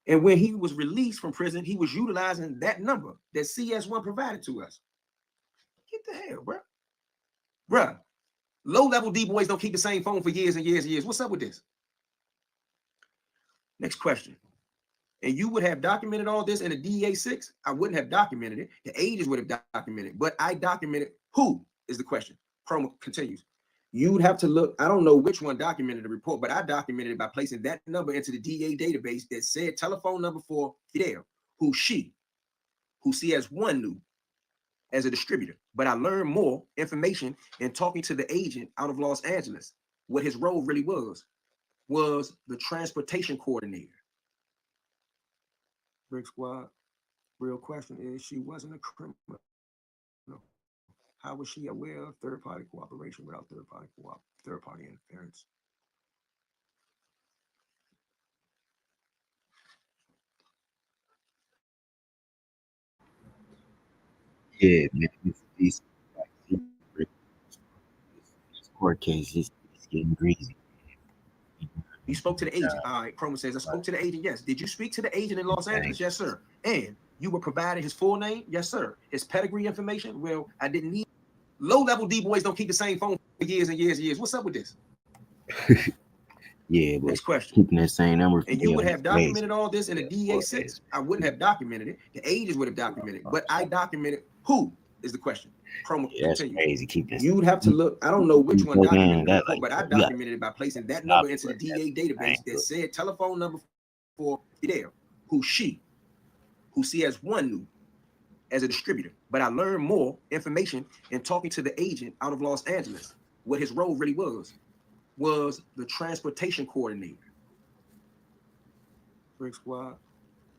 and when he was released from prison, he was utilizing that number that CS1 provided to us. Get the hell, bro. Bruh, low-level D-boys don't keep the same phone for years and years and years. What's up with this? Next question. And you would have documented all this in a DEA-6? I wouldn't have documented it. The agents would have documented, but I documented who is the question. Promo continues. You'd have to look, I don't know which one documented the report, but I documented it by placing that number into the DEA database that said telephone number for Fidel, who CS1 knew as a distributor. But I learned more information in talking to the agent out of Los Angeles. What his role really was the transportation coordinator. Brick Squad, real question is, she wasn't a criminal. No. How was she aware of third-party cooperation without third-party interference? Yeah, man. These court cases, it's getting greasy. You spoke to the agent. All right, Chroma says, I spoke to the agent, yes. Did you speak to the agent in Los Angeles? Yes, sir. And you were provided his full name? Yes, sir. His pedigree information? Well, I didn't need. Low-level D-boys don't keep the same phone for years and years and years. What's up with this? Yeah, but next question. Keeping that same number. And you would have documented all this in a DEA-6? I wouldn't have documented it. The agents would have documented it. But I documented who is the question. Promo that's crazy. Keep this. You'd have to look. I don't know which one documented that, but I documented it by placing that number into the DEA database that said telephone number for Fidel, who CS1 knew as a distributor. But I learned more information in talking to the agent out of Los Angeles. What his role really was the transportation coordinator. Brick Squad,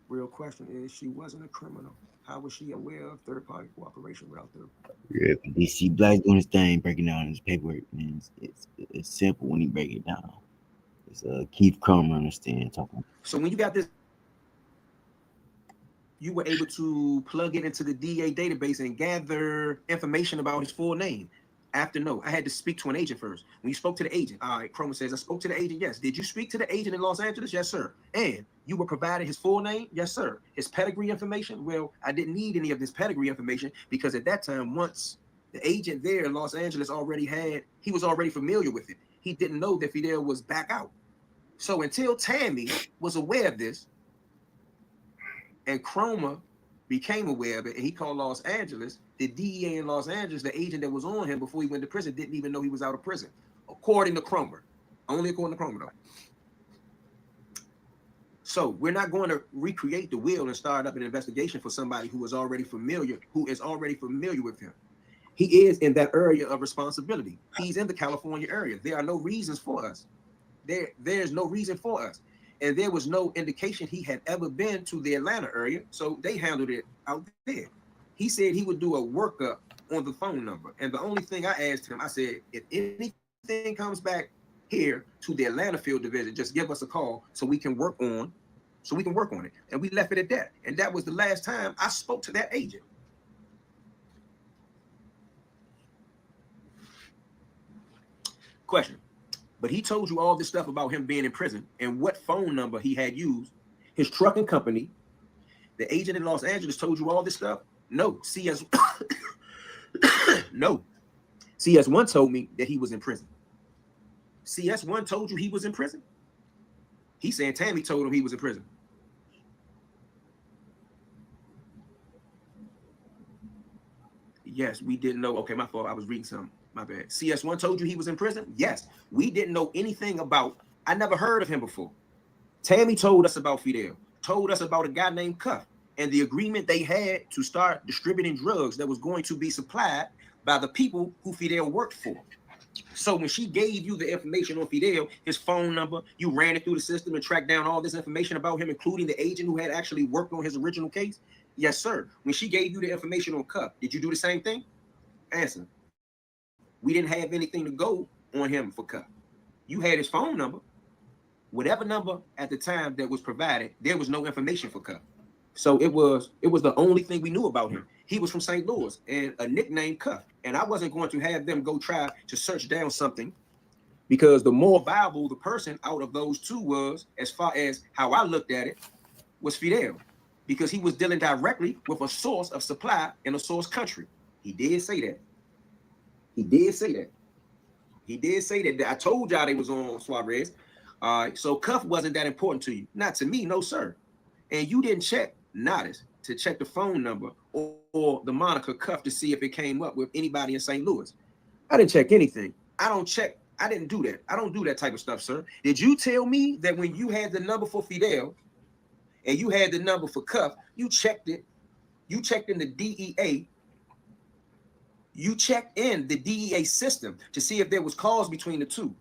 real question is, she wasn't a criminal. How was she aware of third-party cooperation without third? Yeah, DC Black doing his thing, breaking down his paperwork, man. It's simple when he break it down. It's Keith Cromer understand talking. So when you got this, you were able to plug it into the DA database and gather information about his full name. After no, I had to speak to an agent first. When you spoke to the agent, all right, Cromer says, I spoke to the agent, yes. Did you speak to the agent in Los Angeles? Yes, sir. And you were provided his full name? Yes, sir. His pedigree information? Well, I didn't need any of this pedigree information because at that time, once the agent there in Los Angeles he was already familiar with it. He didn't know that Fidel was back out. So until Tammy was aware of this, and Cromer became aware of it, and he called Los Angeles, the DEA in Los Angeles, the agent that was on him before he went to prison, didn't even know he was out of prison, according to Cromer. Only according to Cromer, though. So we're not going to recreate the wheel and start up an investigation for somebody who is already familiar with him. He is in that area of responsibility. He's in the California area. There are no reasons for us. There's no reason for us. And there was no indication he had ever been to the Atlanta area, so they handled it out there. He said he would do a workup on the phone number. And the only thing I asked him, I said, if anything comes back here to the Atlanta field division, just give us a call so we can work on it. And we left it at that. And that was the last time I spoke to that agent. Question. But he told you all this stuff about him being in prison and what phone number he had used, his trucking company. The agent in Los Angeles told you all this stuff? No. No. CS1 told me that he was in prison. CS1 told you he was in prison? He's saying Tammy told him he was in prison. Yes, we didn't know. Okay, my fault. I was reading something. My bad. CS1 told you he was in prison? Yes. We didn't know anything about, I never heard of him before. Tammy told us about Fidel, told us about a guy named Cuff and the agreement they had to start distributing drugs that was going to be supplied by the people who Fidel worked for. So when she gave you the information on Fidel, his phone number, you ran it through the system and tracked down all this information about him, including the agent who had actually worked on his original case? Yes, sir. When she gave you the information on Cuff, did you do the same thing? Answer. We didn't have anything to go on him for Cuff. You had his phone number. Whatever number at the time that was provided, there was no information for Cuff. So it was the only thing we knew about him. He was from St. Louis and a nickname Cuff. And I wasn't going to have them go try to search down something, because the more viable the person out of those two was, as far as how I looked at it, was Fidel, because he was dealing directly with a source of supply in a source country. He did say that. He did say that. He did say that. I told y'all they was on Suarez. All right, so Cuff wasn't that important to you. Not to me, no sir. And you didn't check Nodis to check the phone number or the moniker Cuff to see if it came up with anybody in St. Louis. I didn't check anything. I didn't do that. I don't do that type of stuff, sir. Did you tell me that when you had the number for Fidel and you had the number for Cuff, you checked it? You checked in the DEA. You checked in the DEA system to see if there was calls between the two.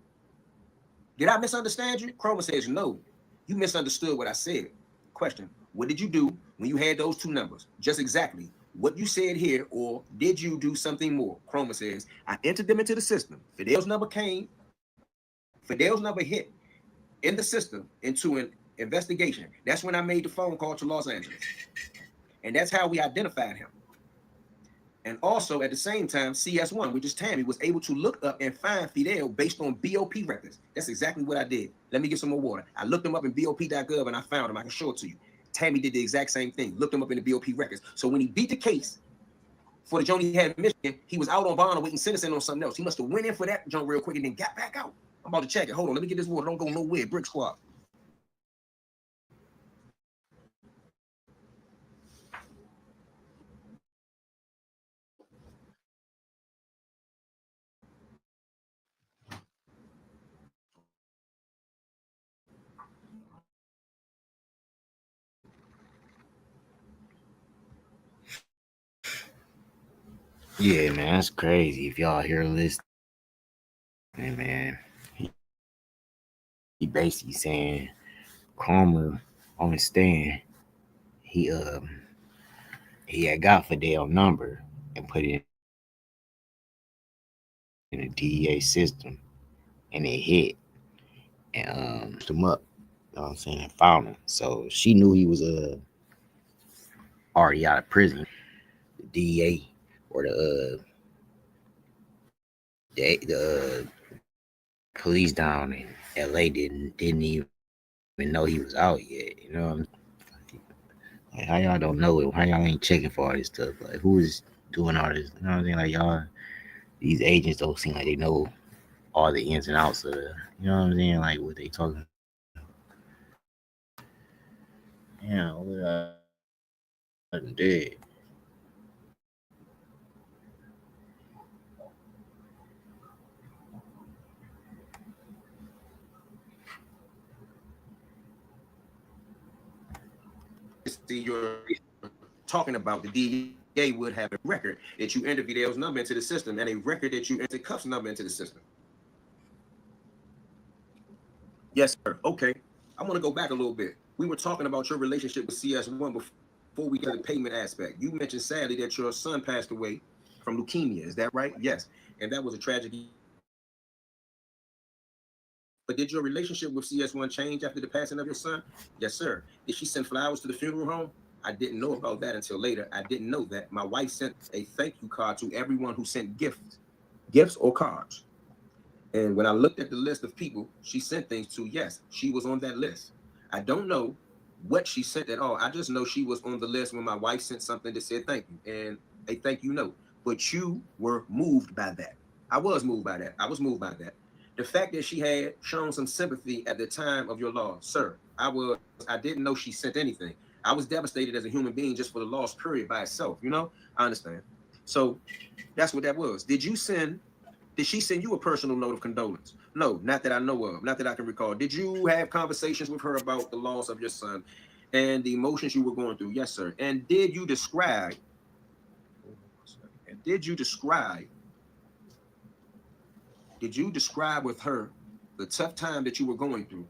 Did I misunderstand you? Chroma says no. You misunderstood what I said. Question: what did you do when you had those two numbers? Just exactly what you said here, or did you do something more? Chroma says, I entered them into the system. Fidel's number came. Fidel's number hit in the system into an investigation. That's when I made the phone call to Los Angeles. And that's how we identified him. And also at the same time, CS1, which is Tammy, was able to look up and find Fidel based on BOP records. That's exactly what I did. Let me get some more water. I looked him up in BOP.gov and I found him. I can show it to you. Tammy did the exact same thing. Looked him up in the BOP records. So when he beat the case for the joint he had in Michigan, he was out on bond awaiting sentencing on something else. He must have went in for that joint real quick and then got back out. I'm about to check it. Hold on. Let me get this water. Don't go nowhere. Brick Squad. Yeah, man, that's crazy. If y'all hear listening, man, he basically saying Cromer on the stand, he had got Fidel number and put it in the DEA system, and it hit and him up. You know what I'm saying? And found him. So she knew he was already out of prison. The DEA or the police down in LA didn't even know he was out yet. You know what I'm saying? Like, how y'all don't know it? How y'all ain't checking for all this stuff? Like, who is doing all this? You know what I'm saying? Like, y'all, these agents don't seem like they know all the ins and outs of the, you know what I'm saying? Like, what they talking. Yeah, what I did. See, you're talking about the DEA would have a record that you entered Fidel's number into the system and a record that you entered Cuff's number into the system. Yes, sir. Okay. I want to go back a little bit. We were talking about your relationship with CS1 before we get to the payment aspect. You mentioned sadly that your son passed away from leukemia. Is that right? Yes. And that was a tragedy. But did your relationship with CS1 change after the passing of your son? Yes, sir. Did she send flowers to the funeral home? I didn't know about that until later. I didn't know that. My wife sent a thank you card to everyone who sent gifts or cards. And when I looked at the list of people she sent things to, yes, she was on that list. I don't know what she sent at all. I just know she was on the list when my wife sent something that said thank you and a thank you note. But you were moved by that. I was moved by that. I was moved by that. The fact that she had shown some sympathy at the time of your loss, sir, I didn't know she sent anything. I was devastated as a human being just for the loss period by itself, you know? I understand. So that's what that was. Did she send you a personal note of condolence? No, not that I know of, not that I can recall. Did you have conversations with her about the loss of your son and the emotions you were going through? Yes, sir. And did you describe with her the tough time that you were going through,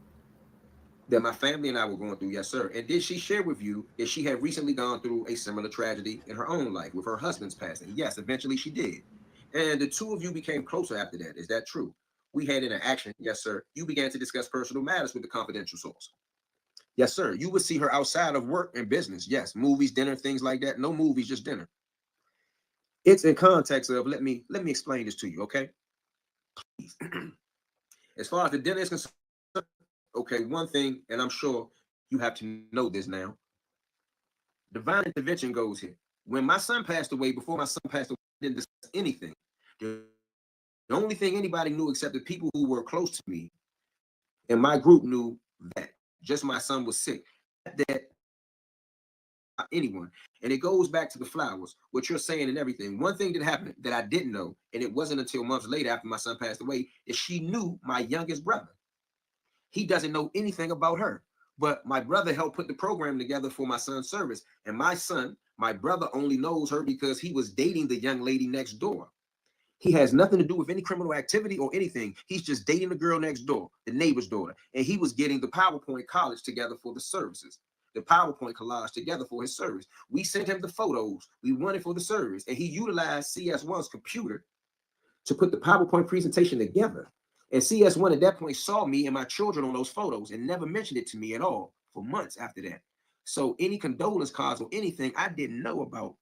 that my family and I were going through? Yes, sir. And did she share with you that she had recently gone through a similar tragedy in her own life with her husband's passing? Yes, eventually she did. And the two of you became closer after that. Is that true? We had interaction. Yes, sir. You began to discuss personal matters with the confidential source. Yes, sir. You would see her outside of work and business. Yes, movies, dinner, things like that. No movies, just dinner. It's in context of, let me explain this to you, okay? As far as the dinner is concerned, okay, one thing, and I'm sure you have to know this now, divine intervention goes here. When my son passed away, before my son passed away, I didn't discuss anything. The only thing anybody knew, except the people who were close to me and my group, knew that just my son was sick. That anyone. And it goes back to the flowers, what you're saying and everything. One thing that happened that I didn't know, and it wasn't until months later after my son passed away, is she knew my youngest brother. He doesn't know anything about her, but my brother helped put the program together for my son's service. And my son, my brother, only knows her because he was dating the young lady next door. He has nothing to do with any criminal activity or anything. He's just dating the girl next door, the neighbor's daughter. And he was getting the PowerPoint college together for the services, the PowerPoint collage together for his service. We sent him the photos we wanted for the service, and he utilized CS1's computer to put the PowerPoint presentation together. And CS1 at that point saw me and my children on those photos and never mentioned it to me at all for months after that. So any condolence cards or anything, I didn't know about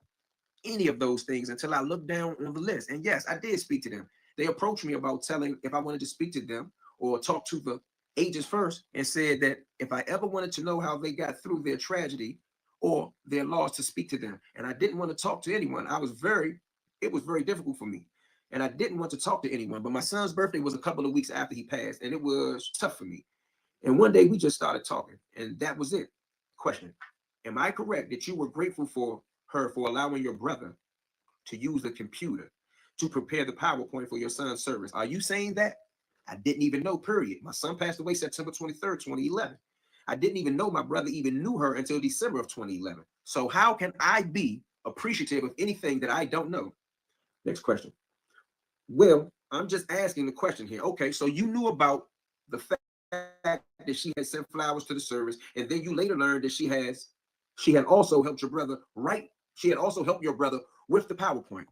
any of those things until I looked down on the list. And yes, I did speak to them. They approached me about telling if I wanted to speak to them or talk to the agents first, and said that if I ever wanted to know how they got through their tragedy or their loss, to speak to them. And I didn't want to talk to anyone. It was very difficult for me. And I didn't want to talk to anyone. But my son's birthday was a couple of weeks after he passed, and it was tough for me. And one day we just started talking, and that was it. Question: am I correct that you were grateful for her for allowing your brother to use the computer to prepare the PowerPoint for your son's service? Are you saying that? I didn't even know, period. My son passed away September 23rd, 2011. I didn't even know my brother even knew her until December of 2011. So how can I be appreciative of anything that I don't know? Next question. Well, I'm just asking the question here. Okay, so you knew about the fact that she had sent flowers to the service, and then you later learned that she had also helped your brother write. She had also helped your brother with the PowerPoint.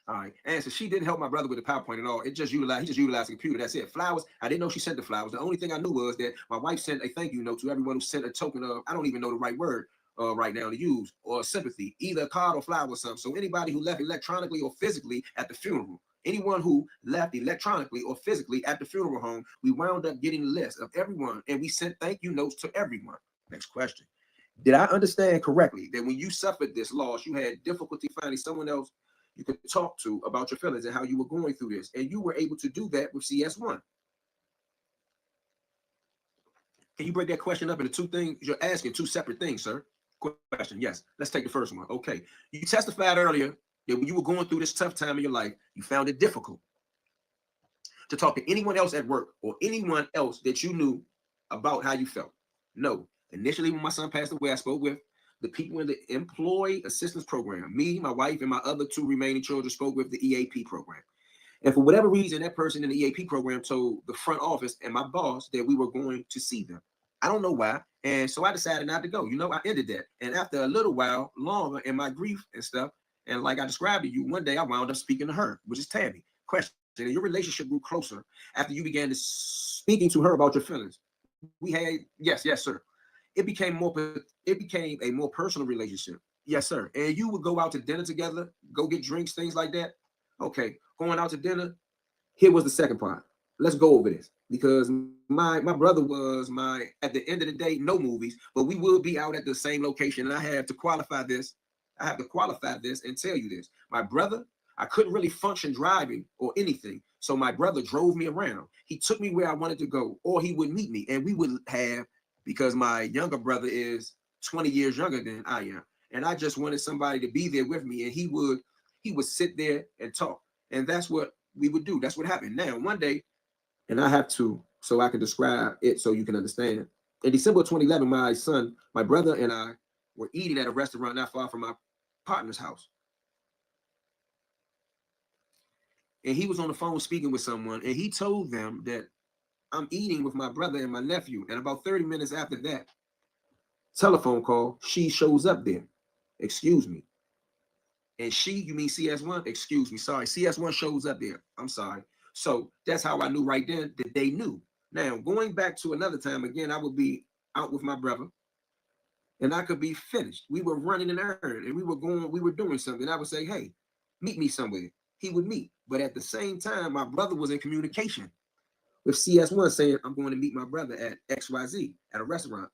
All right. Answer: she didn't help my brother with the PowerPoint at all. He just utilized the computer. That's it. Flowers, I didn't know she sent the flowers. The only thing I knew was that my wife sent a thank you note to everyone who sent a token of, I don't even know the right word right now to use, or sympathy, either a card or flower or something. So anybody who left electronically or physically at the funeral, anyone who left electronically or physically at the funeral home, we wound up getting a list of everyone, and we sent thank you notes to everyone. Next question. Did I understand correctly that when you suffered this loss, you had difficulty finding someone else you could talk to about your feelings and how you were going through this, and you were able to do that with CS1? Can you break that question up into two things? You're asking two separate things, sir. Question: yes. Let's take the first one. Okay. You testified earlier that when you were going through this tough time in your life, you found it difficult to talk to anyone else at work or anyone else that you knew about how you felt. No. Initially, when my son passed away, I spoke with the people in the Employee Assistance Program. Me, my wife, and my other two remaining children spoke with the EAP program. And for whatever reason, that person in the EAP program told the front office and my boss that we were going to see them. I don't know why. And so I decided not to go. I ended that. And after a little while longer in my grief and stuff, and like I described to you, one day I wound up speaking to her, which is Tammy. Question: and your relationship grew closer after you began to speaking to her about your feelings. We had, yes, sir. It became a more personal relationship. Yes, sir. And you would go out to dinner together, go get drinks, things like that. Okay, going out to dinner. Here was the second part. Let's go over this, because my brother was at the end of the day, no movies, but we will be out at the same location. And I have to qualify this and tell you this. My brother, I couldn't really function driving or anything. So my brother drove me around. He took me where I wanted to go, or he would meet me, and we would have, because my younger brother is 20 years younger than I am. And I just wanted somebody to be there with me, and he would sit there and talk. And that's what we would do. That's what happened. Now, one day, and I have to, so I can describe it so you can understand. In December 2011, my brother and I were eating at a restaurant not far from my partner's house. And he was on the phone speaking with someone, and he told them that I'm eating with my brother and my nephew. And about 30 minutes after that telephone call, she shows up there. Excuse me. And she, you mean CS1? Excuse me. Sorry. CS1 shows up there. I'm sorry. So that's how I knew right then that they knew. Now, going back to another time, again, I would be out with my brother and I could be finished. We were running an errand and we were doing something. I would say, hey, meet me somewhere. He would meet. But at the same time, my brother was in communication with CS1 saying, I'm going to meet my brother at XYZ at a restaurant.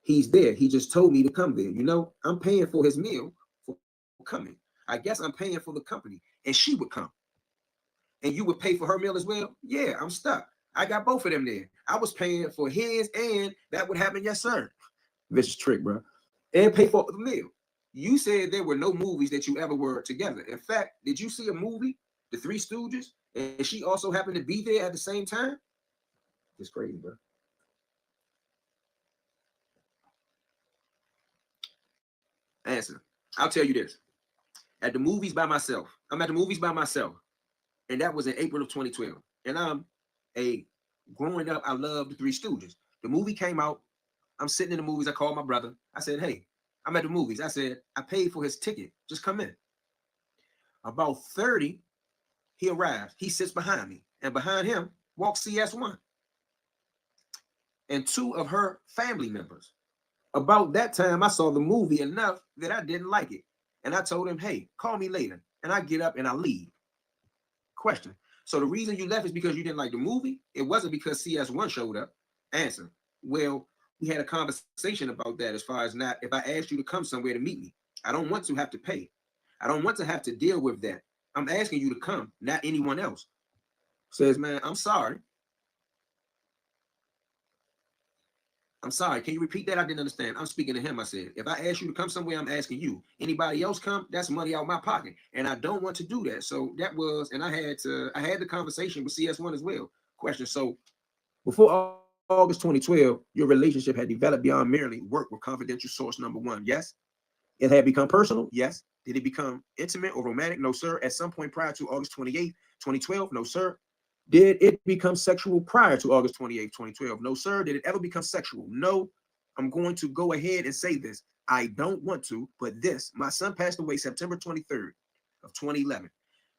He's there. He just told me to come there. You know, I'm paying for his meal for coming. I guess I'm paying for the company. And she would come. And you would pay for her meal as well? Yeah, I'm stuck. I got both of them there. I was paying for his, and that would happen, yes, sir. Vicious trick, bro. And pay for the meal. You said there were no movies that you ever were together. In fact, did you see a movie, The Three Stooges, and she also happened to be there at the same time? It's crazy, bro. Answer. I'll tell you this. At the movies by myself. I'm at the movies by myself. And that was in April of 2012. And growing up, I loved The Three Stooges. The movie came out. I'm sitting in the movies. I called my brother. I said, hey, I'm at the movies. I said, I paid for his ticket. Just come in. About 30, he arrives. He sits behind me. And behind him walks CS1 and two of her family members. About that time, I saw the movie enough that I didn't like it. And I told him, hey, call me later. And I get up and I leave. Question. So the reason you left is because you didn't like the movie? It wasn't because CS1 showed up. Answer. Well, we had a conversation about that as far as not if I asked you to come somewhere to meet me. I don't want to have to pay. I don't want to have to deal with that. I'm asking you to come, not anyone else. Says, man, I'm sorry. I'm sorry. Can you repeat that? I didn't understand. I'm speaking to him. I said, if I ask you to come somewhere, I'm asking you. Anybody else come? That's money out of my pocket. And I don't want to do that. So that was, and I had the conversation with CS1 as well. Question. So before August 2012, your relationship had developed beyond merely work with confidential source number one. Yes. It had become personal. Yes. Did it become intimate or romantic? No, sir. At some point prior to August 28th, 2012? No, sir. Did it become sexual prior to August 28th, 2012? No, sir. Did it ever become sexual? No. I'm going to go ahead and say this. I don't want to, but this, my son passed away September 23rd of 2011.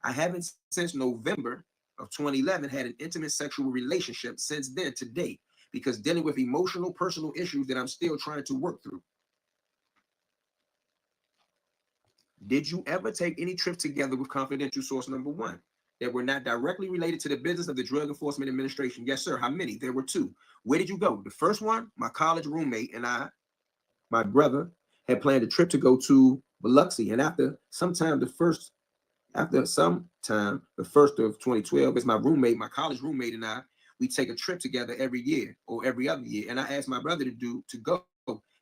I haven't since November of 2011 had an intimate sexual relationship since then to date because dealing with emotional, personal issues that I'm still trying to work through. Did you ever take any trips together with confidential source number one that were not directly related to the business of the Drug Enforcement Administration? Yes, sir. How many? There were two. Where did you go? The first one, my college roommate and my brother, had planned a trip to go to Biloxi. And after sometime, the first of 2012, is my roommate, my college roommate and I, we take a trip together every year or every other year. And I asked my brother to go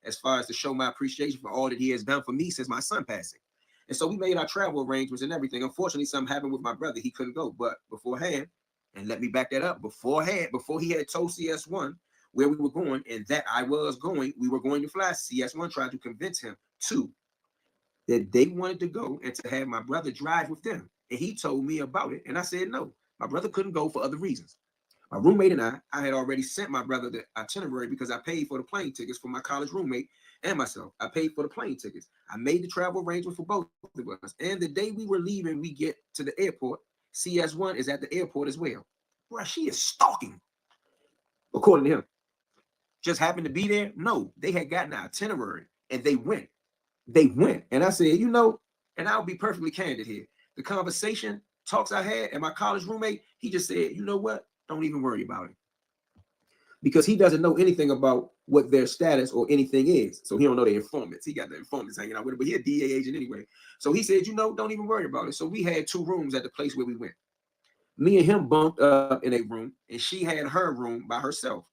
as far as to show my appreciation for all that he has done for me since my son passing. And so we made our travel arrangements and everything. Unfortunately, something happened with my brother. He couldn't go. But beforehand, and let me back that up, before he had told CS1 where we were going and that I was going, we were going to fly. CS1 tried to convince him that they wanted to go and to have my brother drive with them. And he told me about it. And I said, no, my brother couldn't go for other reasons. My roommate and I had already sent my brother the itinerary because I paid for the plane tickets for my college roommate and myself. I paid for the plane tickets. I made the travel arrangement for both of us. And the day we were leaving, we get to the airport. CS1 is at the airport as well. Bro, she is stalking, according to him. Just happened to be there? No, they had gotten an itinerary and they went. And I said, and I'll be perfectly candid here. The talks I had and my college roommate, he just said, you know what? Don't even worry about it. Because he doesn't know anything about what their status or anything is. So he don't know the informants. He got the informants hanging out with him, but he a DA agent anyway. So he said, don't even worry about it. So we had two rooms at the place where we went. Me and him bumped up in a room, and she had her room by herself.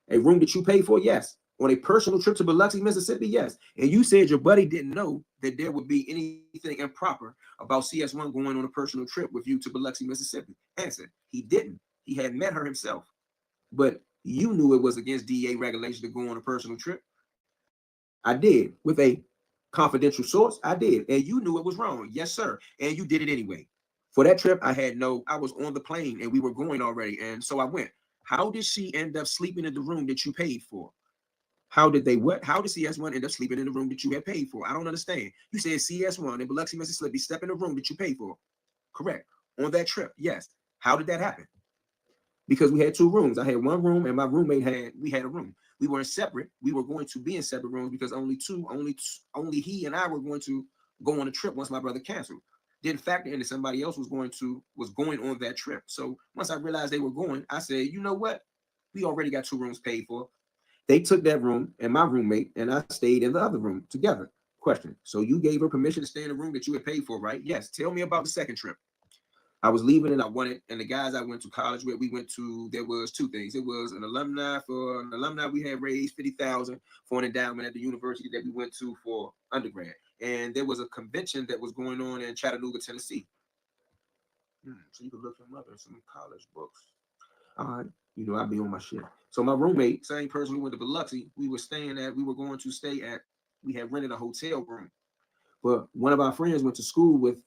A room that you paid for? Yes. On a personal trip to Biloxi, Mississippi? Yes. And you said your buddy didn't know that there would be anything improper about CS1 going on a personal trip with you to Biloxi, Mississippi. Answer, he didn't. He had met her himself. But you knew it was against DEA regulation to go on a personal trip. I did. With a confidential source, I did. And you knew it was wrong. Yes, sir. And you did it anyway. For that trip, I was on the plane and we were going already. And so I went. How did she end up sleeping in the room that you paid for? How did CS1 end up sleeping in the room that you had paid for? I don't understand. You said CS1 in Biloxi, Mississippi, step in the room that you paid for. Correct. On that trip, yes. How did that happen? Because we had two rooms. I had one room and my roommate had a room. We weren't separate. We were going to be in separate rooms because only he and I were going to go on a trip once my brother canceled. Didn't factor in that somebody else was going on that trip. So once I realized they were going, I said, you know what? We already got 2 rooms paid for. They took that room and my roommate and I stayed in the other room together. Question. So you gave her permission to stay in the room that you had paid for, right? Yes. Tell me about the second trip. I was leaving and I wanted, and the guys I went to college with, there was 2 things. It was an alumni we had raised 50,000 for an endowment at the university that we went to for undergrad. And there was a convention that was going on in Chattanooga, Tennessee. So you could look them up in some college books. All right. You know, I'd be on my shit. So my roommate, same person who went to Biloxi, we had rented a hotel room. But one of our friends went to school with,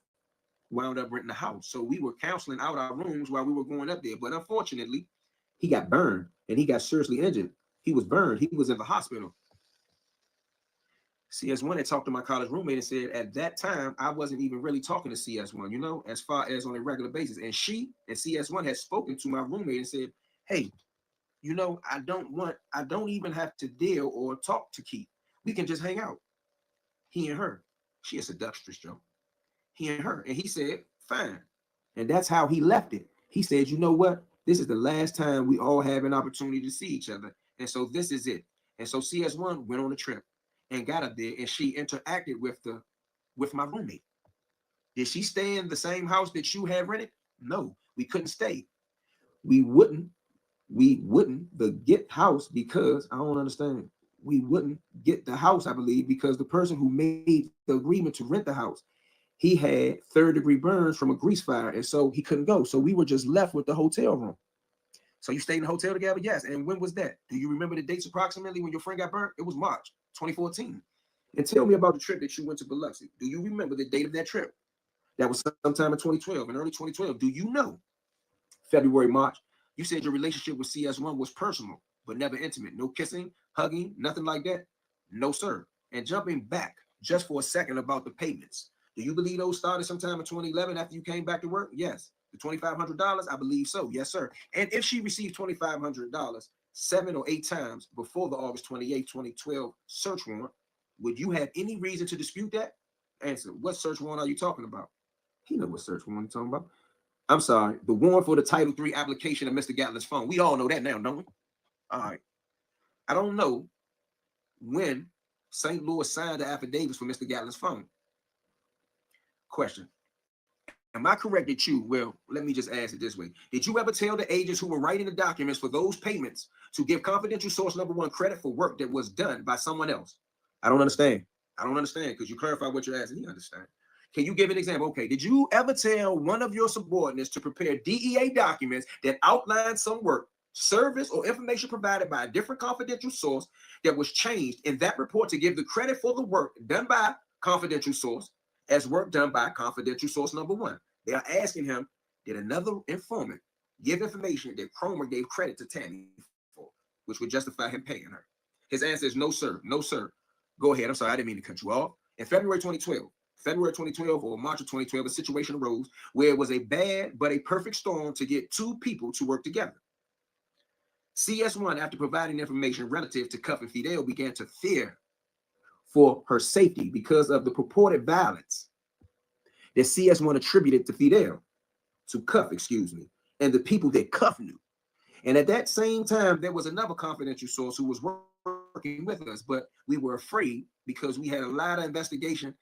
wound up renting a house. So we were counseling out our rooms while we were going up there. But unfortunately, he got burned and he got seriously injured. He was burned. He was in the hospital. CS1 had talked to my college roommate and said, at that time, I wasn't even really talking to CS1, you know, as far as on a regular basis. And she and CS1 had spoken to my roommate and said, hey, you know, I don't even have to deal or talk to Keith. We can just hang out. He and her. She a seductress, Joe. He and her. And he said, fine. And that's how he left it. He said, you know what? This is the last time we all have an opportunity to see each other. And so this is it. And so CS1 went on a trip and got up there and she interacted with my roommate. Did she stay in the same house that you had rented? No, we couldn't stay. We wouldn't get house because I don't understand. We wouldn't get the house, I believe, because the person who made the agreement to rent the house, he had 3rd-degree burns from a grease fire, and so he couldn't go. So we were just left with the hotel room. So you stayed in the hotel together? Yes. And when was that? Do you remember the dates approximately when your friend got burnt? It was March 2014. And tell me about the trip that you went to Biloxi. Do you remember the date of that trip? That was sometime in 2012, in early 2012. Do you know February, March? You said your relationship with CS1 was personal, but never intimate. No kissing, hugging, nothing like that? No, sir. And jumping back just for a second about the payments. Do you believe those started sometime in 2011 after you came back to work? Yes. The $2,500? I believe so. Yes, sir. And if she received $2,500 7 or 8 times before the August 28, 2012 search warrant, would you have any reason to dispute that? Answer. What search warrant are you talking about? He knows what search warrant you're talking about. I'm sorry, the warrant for the Title III application of Mr. Gatlin's phone. We all know that now, don't we? All right. I don't know when St. Louis signed the affidavits for Mr. Gatlin's phone. Question. Am I correct that well, let me just ask it this way. Did you ever tell the agents who were writing the documents for those payments to give confidential source number 1 credit for work that was done by someone else? I don't understand. Because you clarify what you're asking. He understand. Can you give an example? Okay, did you ever tell one of your subordinates to prepare DEA documents that outline some work, service, or information provided by a different confidential source that was changed in that report to give the credit for the work done by confidential source as work done by confidential source number 1? They are asking him, did another informant give information that Cromer gave credit to Tammy for, which would justify him paying her? His answer is no, sir. No, sir. Go ahead. I'm sorry, I didn't mean to cut you off. In February 2012 or March of 2012, a situation arose where it was a bad but a perfect storm to get 2 people to work together. CS1, after providing information relative to Cuff and Fidel, began to fear for her safety because of the purported violence that CS1 attributed to Cuff, and the people that Cuff knew. And at that same time, there was another confidential source who was working with us, but we were afraid because we had a lot of investigation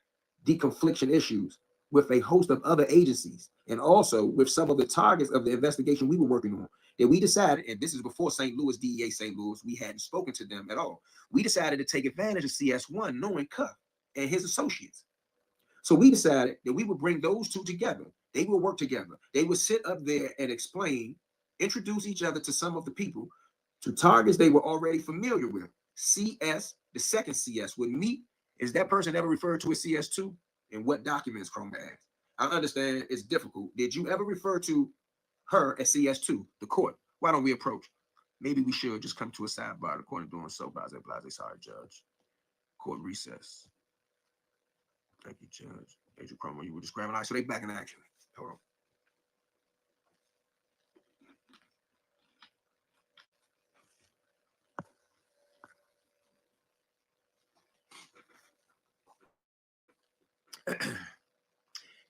deconfliction issues with a host of other agencies, and also with some of the targets of the investigation we were working on, that we decided, and this is before St. Louis, DEA St. Louis, we hadn't spoken to them at all. We decided to take advantage of CS1, knowing Cuff and his associates. So we decided that we would bring those 2 together. They will work together. They would sit up there and introduce each other to some of the people, to targets they were already familiar with. CS, the second CS, would meet. Is that person ever referred to as CS2? And what documents Chrome asked? I understand it's difficult. Did you ever refer to her as CS2, the court? Why don't we approach? Maybe we should just come to a sidebar. The court is doing so, blase. Sorry, Judge. Court recess. Thank you, Judge. Agent Chrome, you were describing. So they back in action. Hold on.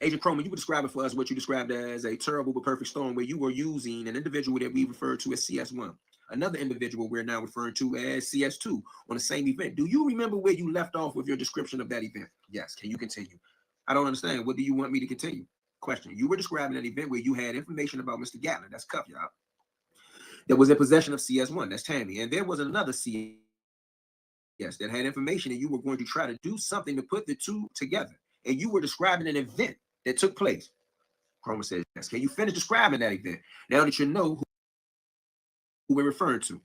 Agent Cromer, you were describing for us what you described as a terrible but perfect storm, where you were using an individual that we referred to as CS1, another individual we're now referring to as CS2 on the same event. Do you remember where you left off with your description of that event? Yes. Can you continue? I don't understand. What do you want me to continue? Question. You were describing an event where you had information about Mr. Gatlin. That's Cuff, y'all. That was in possession of CS1. That's Tammy. And there was another CS that had information, and you were going to try to do something to put the two together. And you were describing an event that took place. Chroma says yes. Can you finish describing that event now that you know who we're referring to?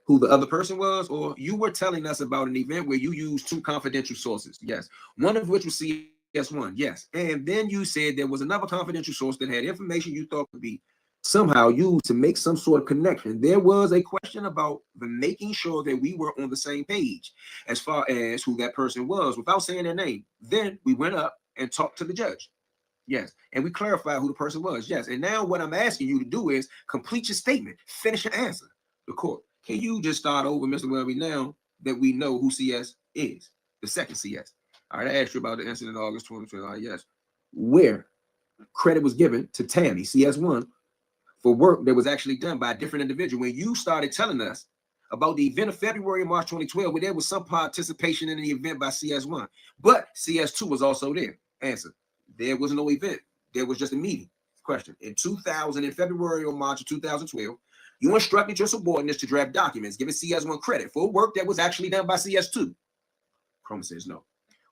Who the other person was? Or you were telling us about an event where you used two confidential sources? Yes. One of which was CS1. Yes. And then you said there was another confidential source that had information you thought could be somehow used to make some sort of connection. There was a question about the making sure that we were on the same page as far as who that person was without saying their name. Then we went up and talked to the judge. Yes. And we clarified who the person was. Yes. And now what I'm asking you to do is complete your statement, finish your answer. The court. Can you just start over, Mr. Welby, now that we know who CS is, the second CS? All right. I asked you about the incident in August 2020. Yes. Where credit was given to Tammy, CS1, for work that was actually done by a different individual. When you started telling us about the event of February and March 2012, where there was some participation in the event by CS1, but CS2 was also there. Answer. There was no event. There was just a meeting. Question. In February or March of 2012, you instructed your subordinates to draft documents giving CS1 credit for work that was actually done by CS2. Chroma says no.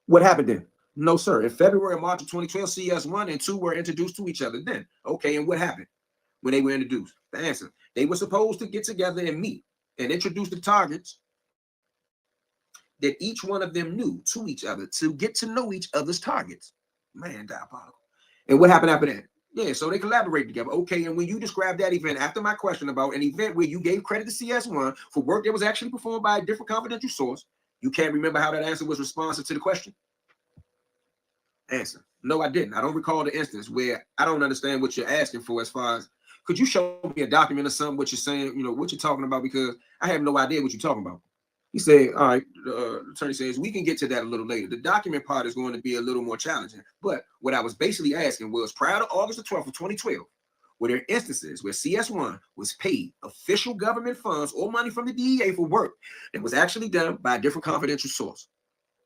What happened then? No, sir. In February or March of 2012, CS1 and 2 were introduced to each other then. Okay, and what happened when they were introduced? The answer. They were supposed to get together and meet and introduce the targets that each one of them knew to each other to get to know each other's targets. Man, diabolical. And what happened after that? Yeah, so they collaborated together. Okay, and when you described that event, after my question about an event where you gave credit to CS1 for work that was actually performed by a different confidential source, you can't remember how that answer was responsive to the question? Answer. No, I didn't. I don't recall the instance where I don't understand what you're asking for as far as, could you show me a document or something, what you're saying, you know, what you're talking about, because I have no idea what you're talking about. He said, all right, the attorney says, we can get to that a little later. The document part is going to be a little more challenging. But what I was basically asking was, prior to August the 12th of 2012, were there instances where CS1 was paid official government funds or money from the DEA for work that was actually done by a different confidential source?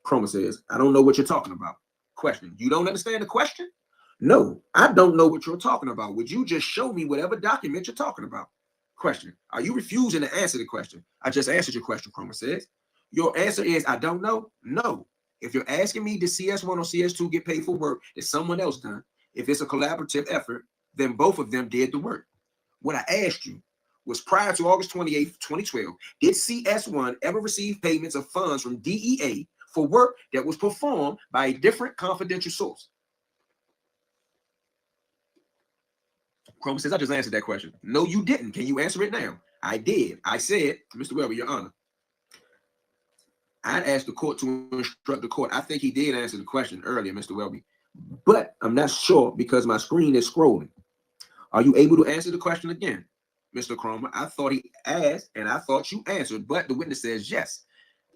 Chroma says, I don't know what you're talking about. Question. You don't understand the question? No, I don't know what you're talking about. Would you just show me whatever document you're talking about? Question. Are you refusing to answer the question? I just answered your question, Chroma says. Your answer is, I don't know. No. If you're asking me, did CS1 or CS2 get paid for work that someone else done? If it's a collaborative effort, then both of them did the work. What I asked you was, prior to August 28th, 2012, did CS1 ever receive payments of funds from DEA for work that was performed by a different confidential source? Chroma says, I just answered that question. No, you didn't. Can you answer it now? I did. I said, Mr. Welby, Your Honor, I'd asked the court to instruct the court. I think he did answer the question earlier, Mr. Welby, but I'm not sure because my screen is scrolling. Are you able to answer the question again, Mr. Chroma? I thought he asked and I thought you answered, but the witness says yes.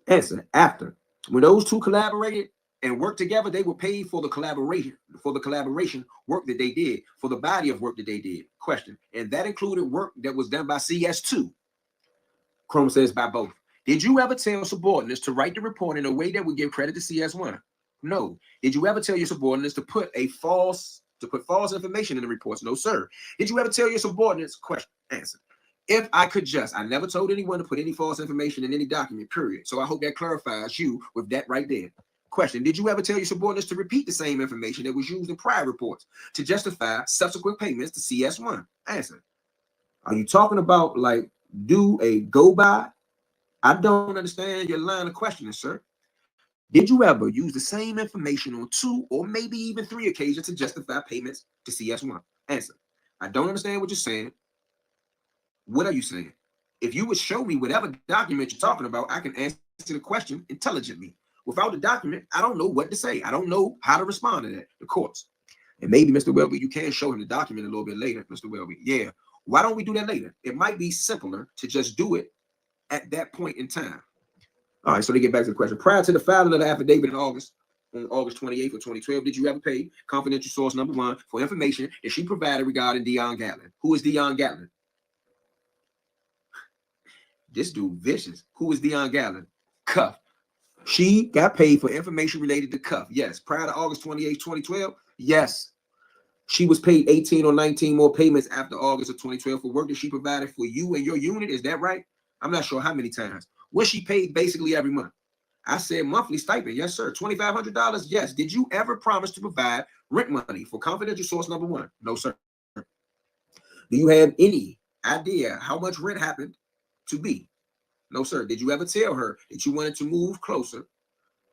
Answer. After. When those two collaborated and worked together, they were paid for the collaboration work that they did, for the body of work that they did. Question. And that included work that was done by CS2. Chroma says by both. Did you ever tell subordinates to write the report in a way that would give credit to CS1? No. Did you ever tell your subordinates to put false information in the reports? No, sir. Did you ever tell your subordinates? Question. Answer. If I could just, I never told anyone to put any false information in any document, period. So I hope that clarifies you with that right there. Question. Did you ever tell your subordinates to repeat the same information that was used in prior reports to justify subsequent payments to CS1? Answer. Are you talking about like do a go by? I don't understand your line of questioning, sir. Did you ever use the same information on 2 or maybe even 3 occasions to justify payments to CS1? Answer. I don't understand what you're saying. What are you saying? If you would show me whatever document you're talking about, I can answer the question intelligently. Without the document, I don't know what to say. I don't know how to respond to that. The courts. And maybe, Mr. Welby, you can show him the document a little bit later, Mr. Welby. Yeah. Why don't we do that later? It might be simpler to just do it at that point in time. All right, so they get back to the question. Prior to the filing of the affidavit in August on August 28th of 2012, did you ever pay confidential source number 1 for information that she provided regarding Dion Gatlin? Who is Dion Gatlin? This dude vicious. Who is Dion Gatlin? Cuff. She got paid for information related to Cuff. Yes. Prior to August 28th, 2012, yes. She was paid 18 or 19 more payments after August of 2012 for work that she provided for you and your unit. Is that right? I'm not sure how many times. Was she paid basically every month? I said monthly stipend. Yes, sir. $2,500. Yes. Did you ever promise to provide rent money for confidential source number 1? No, sir. Do you have any idea how much rent happened to be? No, sir. Did you ever tell her that you wanted to move closer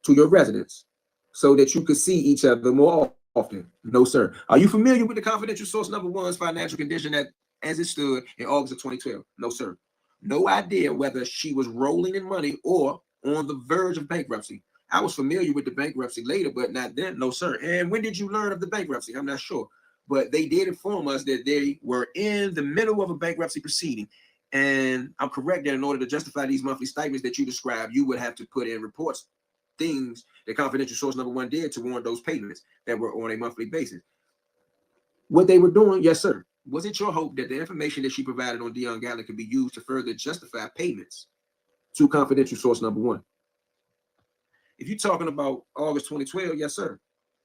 to your residence so that you could see each other more often? No, sir. Are you familiar with the confidential source number 1's financial condition as it stood in August of 2012? No, sir. No idea whether she was rolling in money or on the verge of bankruptcy. I was familiar with the bankruptcy later, but not then. No, sir. And when did you learn of the bankruptcy? I'm not sure. But they did inform us that they were in the middle of a bankruptcy proceeding. And I'm correct that in order to justify these monthly stipends that you described, you would have to put in reports, things that confidential source number 1 did to warrant those payments that were on a monthly basis. What they were doing, yes, sir. Was it your hope that the information that she provided on Dion Gatlin could be used to further justify payments to confidential source number 1? If you're talking about August 2012, yes, sir.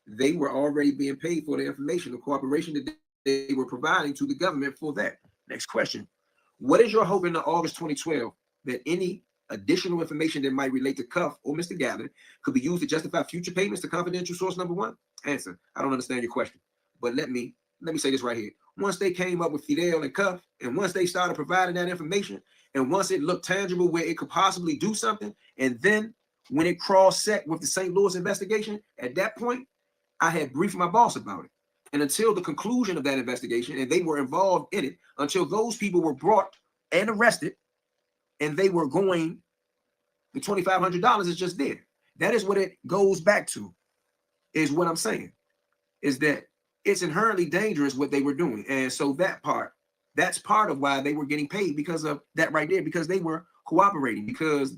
They were already being paid for the information, the cooperation that they were providing to the government for that. Next question. What is your hope in the August 2012 that any additional information that might relate to Cuff or Mr. Gatlin could be used to justify future payments to confidential source number 1? Answer. I don't understand your question, but let me say this right here. Once they came up with Fidel and Cuff, and once they started providing that information, and once it looked tangible where it could possibly do something, and then when it cross-sect with the St. Louis investigation, at that point, I had briefed my boss about it. And until the conclusion of that investigation, and they were involved in it, until those people were brought and arrested, and they were going, the $2,500 is just there. That is what it goes back to, is what I'm saying, is that it's inherently dangerous what they were doing. And so that's part of why they were getting paid, because of that right there, because they were cooperating, because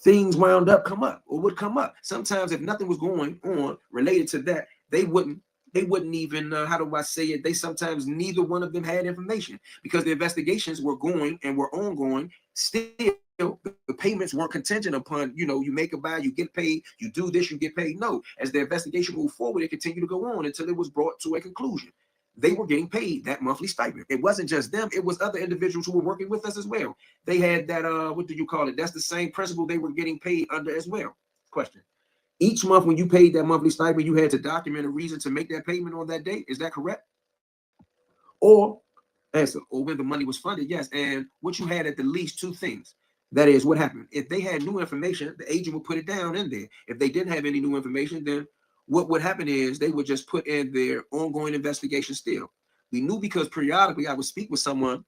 things wound up would come up. Sometimes if nothing was going on related to that, they wouldn't even, how do I say it? They sometimes, neither one of them had information, because the investigations were going and were ongoing. Still, the payments weren't contingent upon, you make a buy, you get paid, you do this, you get paid. No, as the investigation moved forward, it continued to go on until it was brought to a conclusion. They were getting paid that monthly stipend. It wasn't just them, it was other individuals who were working with us as well. They had that, what do you call it? That's the same principle they were getting paid under as well. Question. Each month when you paid that monthly stipend, you had to document a reason to make that payment on that date. Is that correct? Or answer, or when the money was funded, yes. And what you had at the least 2 things. That is what happened. If they had new information, the agent would put it down in there. If they didn't have any new information, then what would happen is they would just put in their ongoing investigation still. We knew because periodically I would speak with someone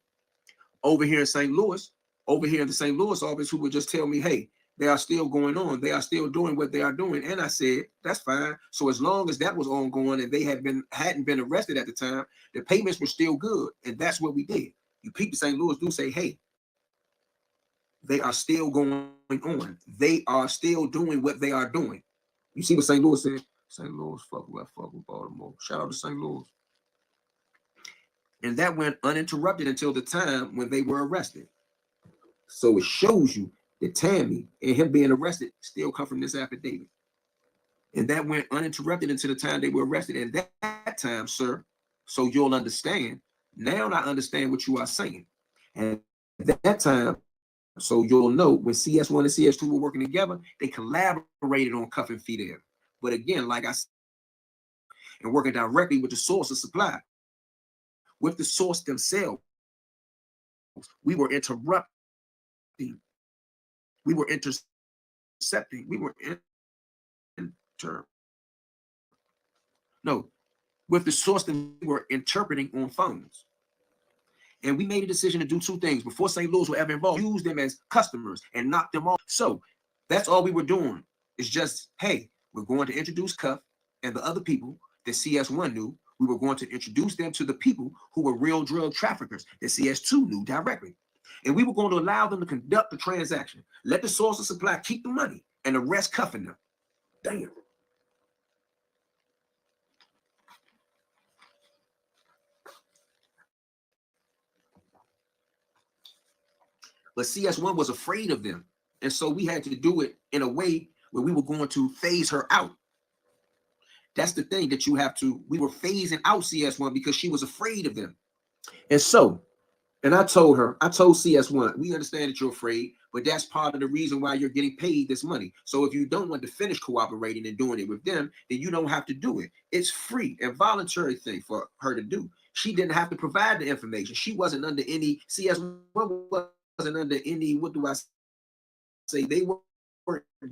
over here in St. Louis, over here in the St. Louis office, who would just tell me, hey, they are still going on. They are still doing what they are doing. And I said, that's fine. So as long as that was ongoing and they hadn't been arrested at the time, the payments were still good. And that's what we did. You people St. Louis do say, hey, they are still going on. They are still doing what they are doing. You see what St. Louis said? St. Louis, fuck with Baltimore. Shout out to St. Louis. And that went uninterrupted until the time when they were arrested. So it shows you that Tammy and him being arrested still come from this affidavit. And that went uninterrupted until the time they were arrested. And that time, sir, so you'll understand. Now I understand what you are saying. And at that time, so you'll know, when CS1 and CS2 were working together, they collaborated on Cuff and Fidel. But again, like I said, and working directly with the source of supply, with the source themselves, we were interrupting, we were intercepting, with the source that we were interpreting on phones. And we made a decision to do 2 things before St. Louis were ever involved: use them as customers and knock them off. So that's all we were doing. It's just, hey, we're going to introduce Cuff and the other people that CS1 knew. We were going to introduce them to the people who were real drug traffickers that CS2 knew directly. And we were going to allow them to conduct the transaction. Let the source of supply keep the money and the rest cuffing them. Damn. but CS1 was afraid of them. And so we had to do it in a way where we were going to phase her out. That's the thing that you have to, we were phasing out CS1 because she was afraid of them. And so, and I told CS1, we understand that you're afraid, but that's part of the reason why you're getting paid this money. So if you don't want to finish cooperating and doing it with them, then you don't have to do it. It's free and voluntary thing for her to do. She didn't have to provide the information. She wasn't under any, CS1 wasn't under any, what do I say? They weren't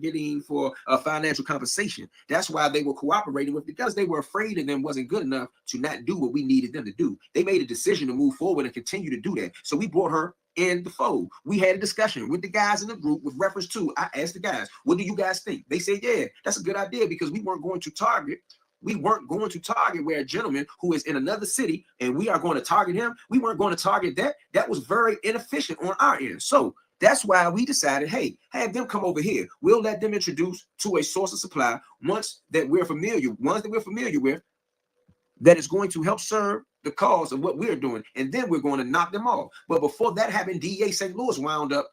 getting for a financial compensation. That's why they were cooperating with, because they were afraid of them wasn't good enough to not do what we needed them to do. They made a decision to move forward and continue to do that. So we brought her in the fold. We had a discussion with the guys in the group with reference to, I asked the guys, what do you guys think? They said, yeah, that's a good idea, because we weren't going to target where a gentleman who is in another city and we are going to target him. We weren't going to target that. That was very inefficient on our end. So that's why we decided, hey, have them come over here. We'll let them introduce to a source of supply ones that we're familiar with, that is going to help serve the cause of what we're doing. And then we're going to knock them off. But before that happened, DEA St. Louis wound up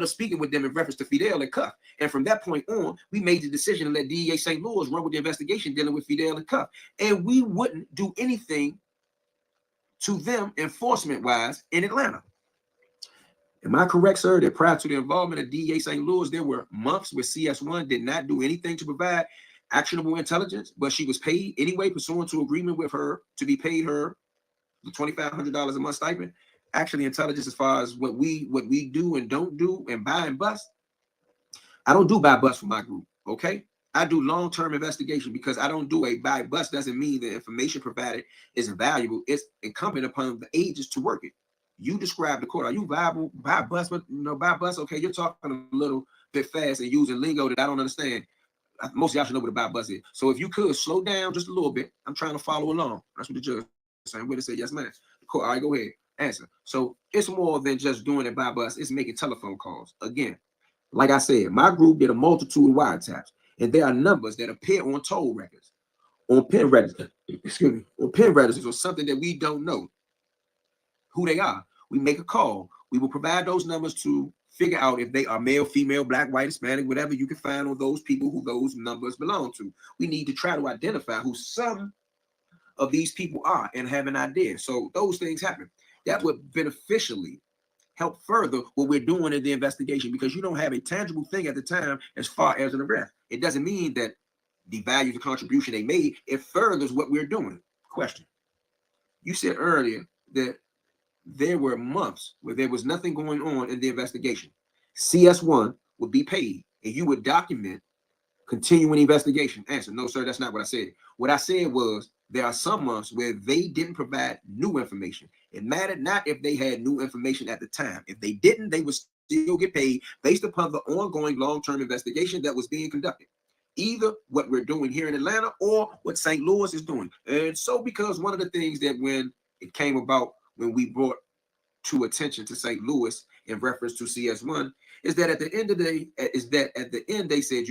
speaking with them in reference to Fidel and Cuff. And from that point on, we made the decision to let DEA St. Louis run with the investigation dealing with Fidel and Cuff. And we wouldn't do anything to them enforcement-wise in Atlanta. Am I correct, sir, that prior to the involvement of DEA St. Louis, there were months where CS1 did not do anything to provide actionable intelligence, but she was paid anyway, pursuant to agreement with her to be paid her the $2,500 a month stipend? Actually, intelligence as far as what we do and don't do and buy and bust. I don't do buy bust for my group, okay? I do long-term investigation, because I don't do a buy bust doesn't mean the information provided is invaluable. It's incumbent upon the agents to work it. You describe the court. Are you viable? Buy bust, but buy bust. Okay, you're talking a little bit fast and using lingo that I don't understand. Most of y'all should know what a buy bust is. So if you could slow down just a little bit, I'm trying to follow along. That's what the judge is saying. Where they say yes, ma'am. Cool. All right, go ahead. Answer. So it's more than just doing a buy bust. It's making telephone calls. Again, like I said, my group did a multitude of wiretaps, and there are numbers that appear on toll records, on pen registers, on pen registers, or something that we don't know who they are. We make a call. We will provide those numbers to figure out if they are male, female, black, white, Hispanic, whatever you can find on those people who those numbers belong to. We need to try to identify who some of these people are and have an idea. So those things happen. That would beneficially help further what we're doing in the investigation, because you don't have a tangible thing at the time as far as an arrest. It doesn't mean that devalues the contribution they made. It furthers what we're doing. Question. You said earlier that there were months where there was nothing going on in the investigation. CS1 would be paid and you would document continuing investigation. Answer. No, sir, that's not what I said. What I said was there are some months where they didn't provide new information. It mattered not if they had new information at the time. If they didn't, they would still get paid based upon the ongoing long-term investigation that was being conducted. Either what we're doing here in Atlanta or what St. Louis is doing. And so because one of the things that when it came about, when we brought to attention to St. Louis in reference to CS1, is that at the end of the day, they said,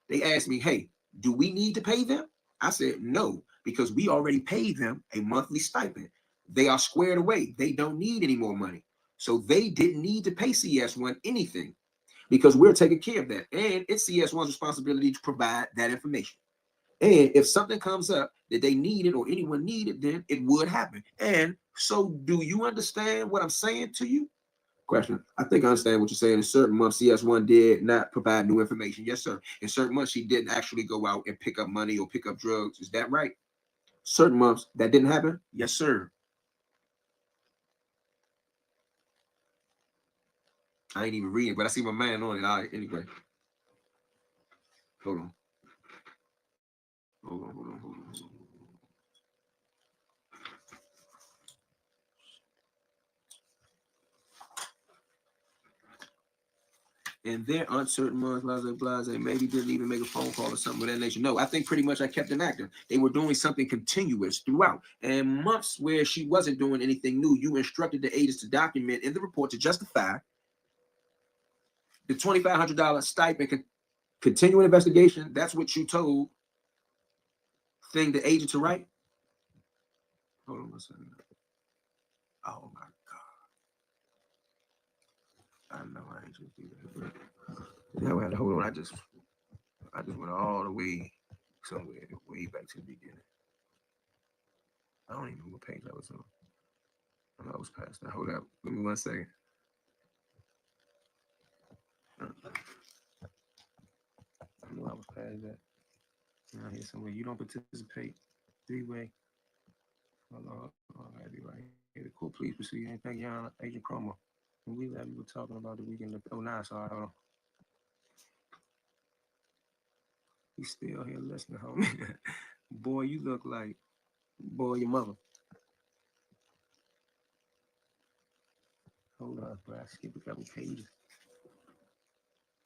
they asked me, hey, do we need to pay them? I said, no, because we already paid them a monthly stipend. They are squared away. They don't need any more money. So they didn't need to pay CS1 anything, because we're taking care of that. And it's CS1's responsibility to provide that information. And if something comes up that they needed or anyone needed, then it would happen. And so do you understand what I'm saying to you? Question. I think I understand what you're saying. In certain months, CS1 did not provide new information. Yes, sir. In certain months, she didn't actually go out and pick up money or pick up drugs. Is that right? Certain months that didn't happen? Yes, sir. I ain't even reading, but I see my man on it. All right, anyway. Hold on. Hold on. And there aren't certain months, blase, maybe didn't even make a phone call or something of that nature. No, I think pretty much I kept them active. They were doing something continuous throughout. And months where she wasn't doing anything new, you instructed the agents to document in the report to justify the $2,500 stipend, continuing investigation. That's what you told the agent to write. Hold on one second. Oh my God. I know I ain't just do that. Now I had to hold on. I just went all the way somewhere, way back to the beginning. I don't even know what page I was on. I know I was past that. Hold up. Give me 1 second. I knew I was past that. Now here somewhere. You don't participate. 3-way. Hold on. I be right here. The court, please proceed. Thank you, Agent Chroma. When we were talking about the weekend of 09, so hold on. He's still here listening, homie. Boy, you look like your mother. Hold on, bro. I skipped a couple pages.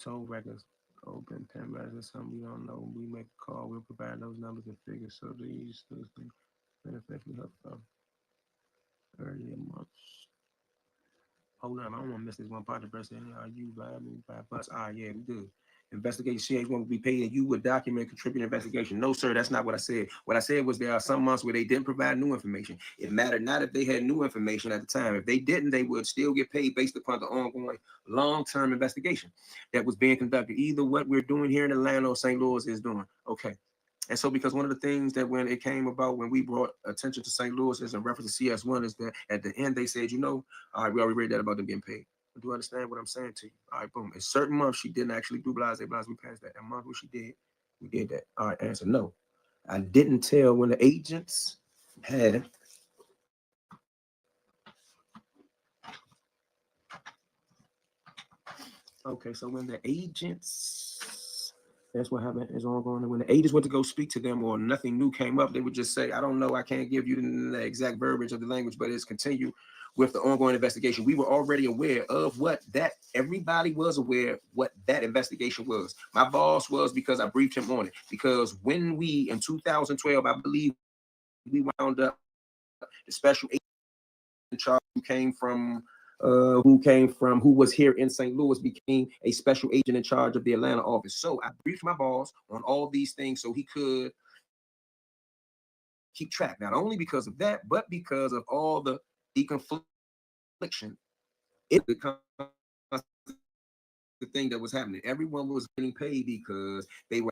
Toll records, open pen records, something we don't know. We make a call, we'll provide those numbers and figures. So these things benefit help from earlier months. Hold on, I don't want to miss this one part. The person, are you viable by bus? Yeah, we do. Investigation CH won't be paid, and you would document contribute investigation. No, sir, that's not what I said. What I said was there are some months where they didn't provide new information. It mattered not if they had new information at the time. If they didn't, they would still get paid based upon the ongoing long-term investigation that was being conducted. Either what we're doing here in Atlanta or St. Louis is doing. Okay. And so, because one of the things that when it came about, when we brought attention to St. Louis as a reference to CS1 is that at the end they said, all right, we already read that about them getting paid. Do you understand what I'm saying to you? All right, boom. In certain months, she didn't actually do blase. We passed that. A month where she did, we did that. All right, answer no. I didn't tell when the agents had. Okay, so when the agents, that's what happened is ongoing. When the agents went to go speak to them or nothing new came up, they would just say, I don't know, I can't give you the exact verbiage of the language, but it's continue with the ongoing investigation. We were already aware of what that, everybody was aware what that investigation was. My boss was, because I briefed him on it. Because when we, in 2012, I believe we wound up the special agent in charge who was here in St. Louis became a special agent in charge of the Atlanta office. So I briefed my boss on all these things so he could keep track, not only because of that, but because of all the confliction. It becomes the thing that was happening. Everyone was getting paid because they were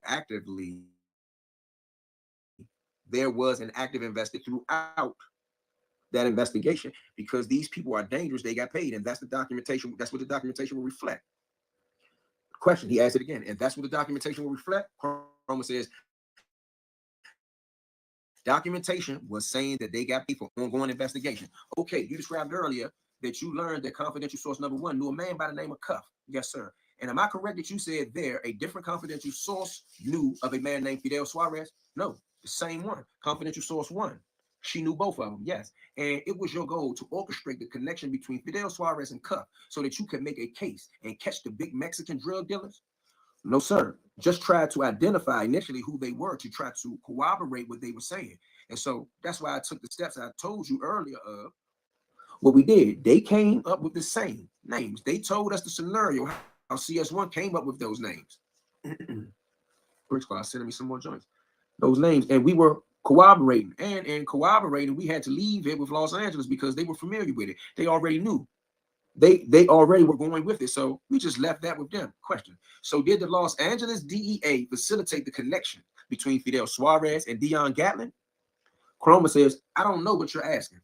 there was an active investor throughout that investigation, because these people are dangerous. They got paid, and that's the documentation. That's what the documentation will reflect. Question, he asked it again, and that's what the documentation will reflect. Chroma says documentation was saying that they got paid for ongoing investigation. Okay, you described earlier that you learned that confidential source number 1 knew a man by the name of Cuff. Yes, sir. And am I correct that you said there a different confidential source knew of a man named Fidel Suarez? No, the same one. Confidential source 1. She knew both of them, yes. And it was your goal to orchestrate the connection between Fidel Suarez and Cuff so that you could make a case and catch the big Mexican drug dealers? No, sir. Just try to identify initially who they were to try to corroborate what they were saying. And so that's why I took the steps I told you earlier of what we did. They came up with the same names. They told us the scenario, how CS1 came up with those names. Brick Squad sending me some more joints. Those names. And we were corroborating. And in corroborating, we had to leave it with Los Angeles because they were familiar with it. They already knew. They already were going with it. So we just left that with them. Question. So did the Los Angeles DEA facilitate the connection between Fidel Suarez and Dion Gatlin? Chroma says, I don't know what you're asking.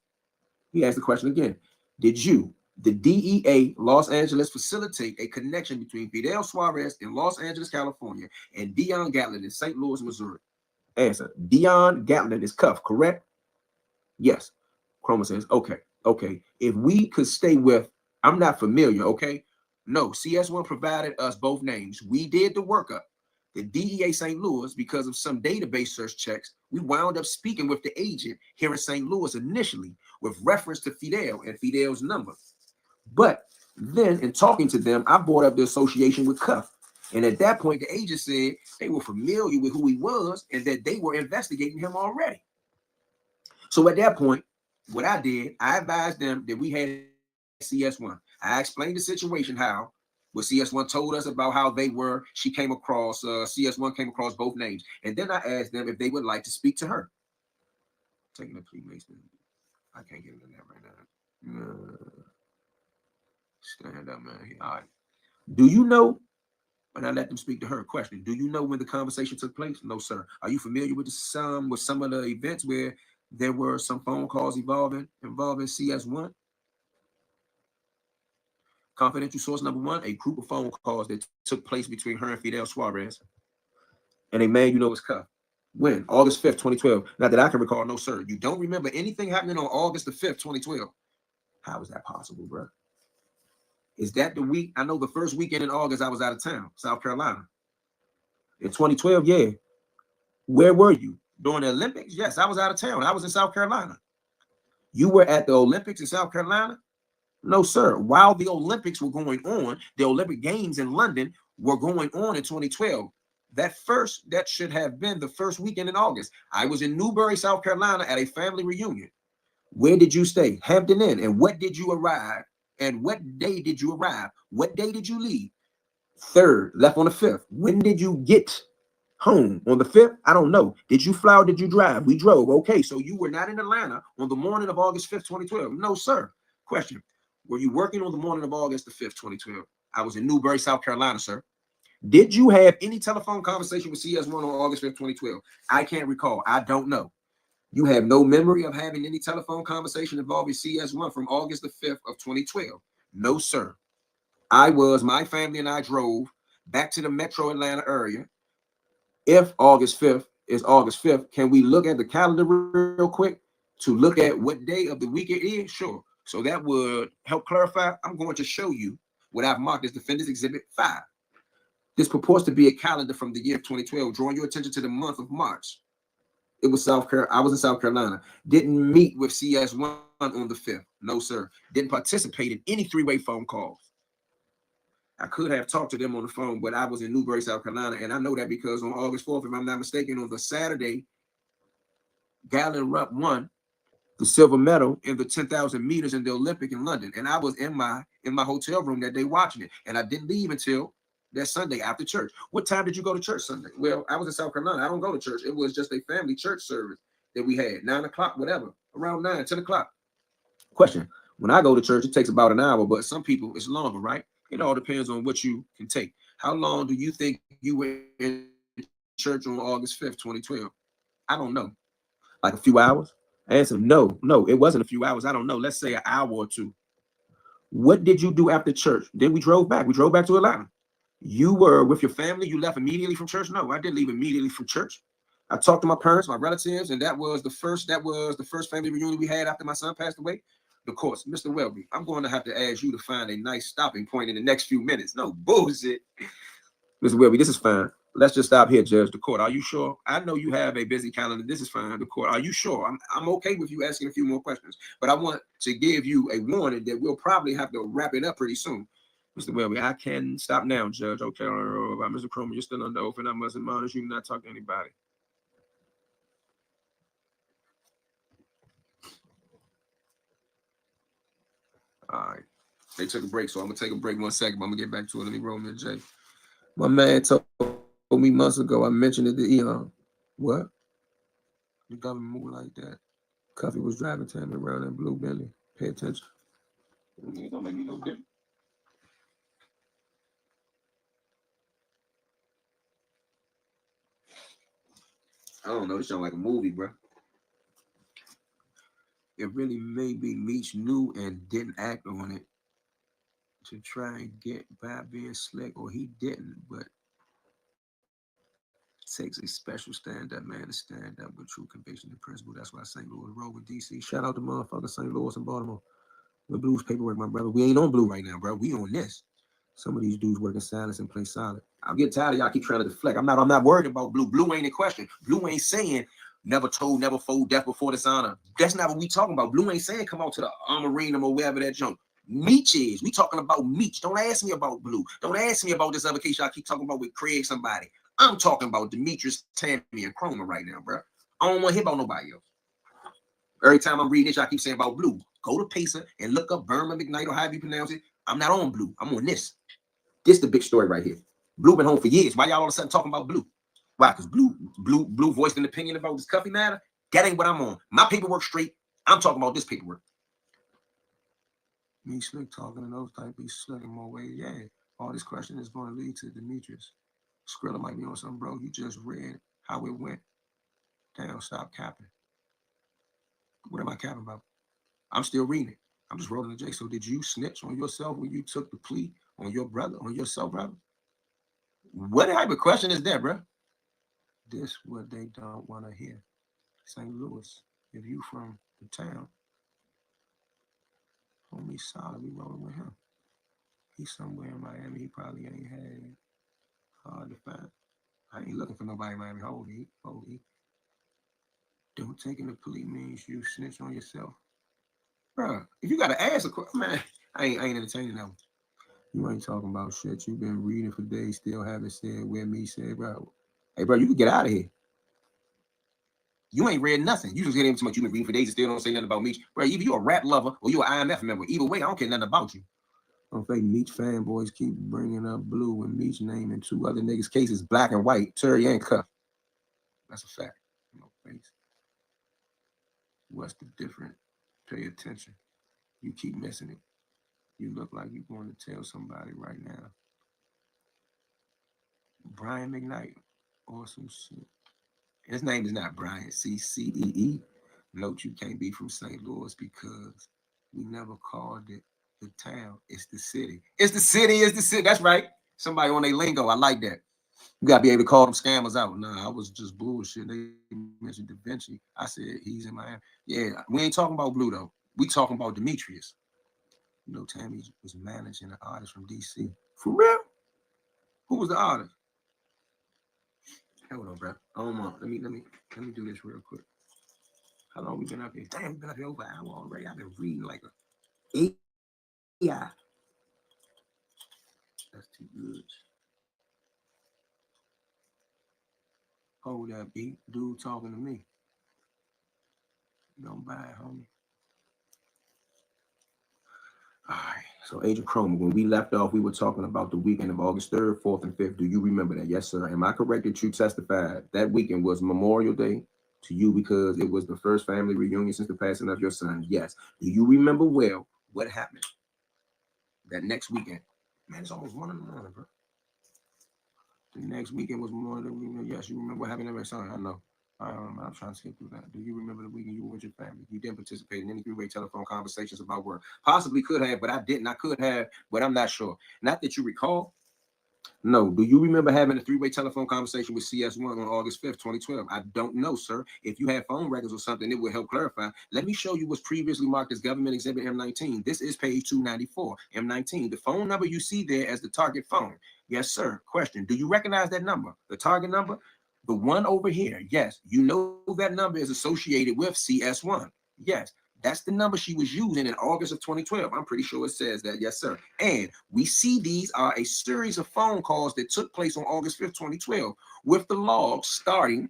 He asked the question again. Did you, the DEA Los Angeles, facilitate a connection between Fidel Suarez in Los Angeles, California, and Dion Gatlin in St. Louis, Missouri? Answer. Dion Gatlin is cuffed, correct? Yes. Chroma says, okay. If we could stay with, I'm not familiar, okay? No, CS1 provided us both names. We did the workup. The DEA St. Louis, because of some database search checks, we wound up speaking with the agent here in St. Louis initially with reference to Fidel and Fidel's number. But then in talking to them, I brought up the association with Cuff. And at that point, the agent said they were familiar with who he was and that they were investigating him already. So at that point, what I did, I advised them that we had CS1. I explained the situation, how what CS1 told us about how they were. She came across, CS1 came across both names. And then I asked them if they would like to speak to her. Taking a plea, Mason. I can't get into that right now. Stand up, man. All right. Do you know? And I let them speak to her. Question: do you know when the conversation took place? No, sir. Are you familiar with some of the events where there were some phone calls involving CS1? Confidential source number one: a group of phone calls that took place between her and Fidel Suarez, and a man you know was cuffed. When? August 5th, 2012. Not that I can recall. No, sir. You don't remember anything happening on August the 5th, 2012. How is that possible, bro? Is that the week? I know the first weekend in August I was out of town, South Carolina. In 2012, yeah. Where were you? During the Olympics? Yes, I was out of town. I was in South Carolina. You were at the Olympics in South Carolina? No, sir. While the Olympics were going on, the Olympic Games in London were going on in 2012. That should have been the first weekend in August. I was in Newberry, South Carolina at a family reunion. Where did you stay? Hampton Inn. And what did you arrive? And what day did you arrive? What day did you leave? 3rd, left on the 5th. When did you get home? On the 5th? I don't know. Did you fly or did you drive? We drove. Okay, so you were not in Atlanta on the morning of August 5th, 2012. No, sir. Question: were you working on the morning of August the 5th, 2012? I was in Newberry, South Carolina, sir. Did you have any telephone conversation with CS1 on August 5th, 2012? I can't recall. I don't know. You have no memory of having any telephone conversation involving CS1 from August the 5th of 2012? No, sir. My family and I drove back to the metro Atlanta area. If August 5th is August 5th, can we look at the calendar real quick to look at what day of the week it is? Sure. So that would help clarify. I'm going to show you what I've marked as Defendant's Exhibit 5. This purports to be a calendar from the year 2012, drawing your attention to the month of March. It was South Carolina. I was in South Carolina. Didn't meet with CS1 on the 5th. No, sir. Didn't participate in any three-way phone calls. I could have talked to them on the phone, but I was in Newberry, South Carolina, and I know that because on August 4th, if I'm not mistaken, on the Saturday, Gallon Rupp won the silver medal in the 10,000 meters in the Olympic in London, and I was in my hotel room that day watching it, and I didn't leave until that Sunday after church. What time did you go to church Sunday? Well, I was in South Carolina. I don't go to church. It was just a family church service that we had, 9 o'clock, whatever, around 9, 10 o'clock. Question: when I go to church, it takes about an hour, but some people it's longer, right? It all depends on what you can take. How long do you think you were in church on August 5th, 2012? I don't know. Like a few hours? Answer: no, it wasn't a few hours. I don't know. Let's say an hour or two. What did you do after church? Then we drove back. We drove back to Atlanta. You were with your family. You left immediately from church? No, I didn't leave immediately from church. I talked to my parents, my relatives, and that was the first family reunion we had after my son passed away. Of course, Mr. Welby, I'm going to have to ask you to find a nice stopping point in the next few minutes. No bullshit. Mr. Welby, this is fine. Let's just stop here, Judge. The court, are you sure? I know you have a busy calendar. This is fine. The court, are you sure? I'm okay with you asking a few more questions, but I want to give you a warning that we'll probably have to wrap it up pretty soon. Mr. Welby, I can stop now, Judge. Okay, Mr. Cromer, you're still under oath, and I must admonish you not talk to anybody. All right. They took a break, so I'm going to take a break 1 second. I'm going to get back to it. Let me roll me a J. My man told me months ago, I mentioned it to Eon. What? The government move like that. Cuffy was driving Tammy around in blue Bentley. Pay attention. It don't make me no different. I don't know. This sounds like a movie, bro. It really maybe Meech knew and didn't act on it to try and get by being slick, or he didn't, but it takes a special stand-up man to stand up with true conviction and principle. That's why St. Louis roll with DC. Shout out to motherfuckers St. Louis and Baltimore. The Blues paperwork, my brother. We ain't on blue right now, bro. We on this. Some of these dudes work in silence and play solid. I'm getting tired of y'all keep trying to deflect. I'm not worried about blue. Blue ain't in question. Blue ain't saying never told, never fold, death before dishonor. That's not what we talking about. Blue ain't saying come out to the arena or wherever that junk. Meech is. We talking about Meech. Don't ask me about blue. Don't ask me about this other case y'all keep talking about with Craig somebody. I'm talking about Demetrius, Tammy, and Cromer right now, bro. I don't want to hear about nobody else. Every time I'm reading this, y'all keep saying about blue. Go to Pacer and look up Burma McKnight or however you pronounce it. I'm not on blue. I'm on this. This is the big story right here. Blue been home for years. Why y'all all of a sudden talking about blue? Why? Because blue voiced an opinion about this Cuffy matter. That ain't what I'm on. My paperwork straight. I'm talking about this paperwork. Me slick talking and those type be slick in more ways. Yeah. All this question is going to lead to Demetrius. Skrilla might be on something, bro. You just read how it went. Damn, stop capping. What am I capping about? I'm still reading it. I'm just rolling the J. So did you snitch on yourself when you took the plea on your brother, on yourself, brother? What type of question is that, bro? This what they don't want to hear. St. Louis, if you from the town, homie solid, we rolling with him. He's somewhere in Miami. He probably ain't had hard to find. I ain't looking for nobody in Miami. Holy. Don't taking the plea means you snitch on yourself. Bro, if you got to ask a question, man, I ain't entertaining that one. You ain't talking about shit. You've been reading for days, still haven't said where me said, bro. Hey, bro, you can get out of here. You ain't read nothing. You just get into much. You've been reading for days and still don't say nothing about me. Bro, either you a rap lover or you an IMF member. Either way, I don't care nothing about you. Don't fake Meech fanboys keep bringing up Blue and Meech name and two other niggas' cases, Black and White, Terry and Cuff. That's a fact. No face. What's the difference? Pay attention. You keep missing it. You look like you want to tell somebody right now. Brian McKnight. Awesome shit. His name is not Brian, C-C-E-E. Note you can't be from St. Louis because we never called it the town. It's the city. It's the city. It's the city. That's right. Somebody on their lingo. I like that. You got to be able to call them scammers out. Nah, I was just bullshit. They mentioned Da Vinci. I said he's in Miami. Yeah, we ain't talking about Blue, though. We talking about Demetrius. You know, Tammy was managing an artist from D.C. For real? Who was the artist? Hold on, bro. Let me do this real quick. How long we been up here? Damn, we been up here over an hour already. I've been reading like a AI. That's too good. Hold that beat. Dude talking to me. Don't buy it, homie. All right. So Agent Chroma, when we left off, we were talking about the weekend of August 3rd, 4th, and 5th. Do you remember that? Yes, sir. Am I correct that you testified that weekend was Memorial Day to you because it was the first family reunion since the passing of your son? Yes. Do you remember well what happened that next weekend? Man, it's almost 1 in the morning, bro. The next weekend was Memorial Day. Yes, you remember what happened every time. I know. I'm trying to skip through that. Do you remember the weekend you were with your family? You didn't participate in any three-way telephone conversations about work. Possibly could have, but I didn't. I could have, but I'm not sure. Not that you recall. No. Do you remember having a three-way telephone conversation with CS1 on August 5th, 2012? I don't know, sir. If you have phone records or something, it will help clarify. Let me show you what's previously marked as Government Exhibit M19. This is page 294, M19. The phone number you see there as the target phone. Yes, sir. Question. Do you recognize that number? The target number? The one over here. Yes. You know that number is associated with CS1. Yes. That's the number she was using in August of 2012. I'm pretty sure it says that. Yes, sir. And we see these are a series of phone calls that took place on August 5th, 2012, with the logs starting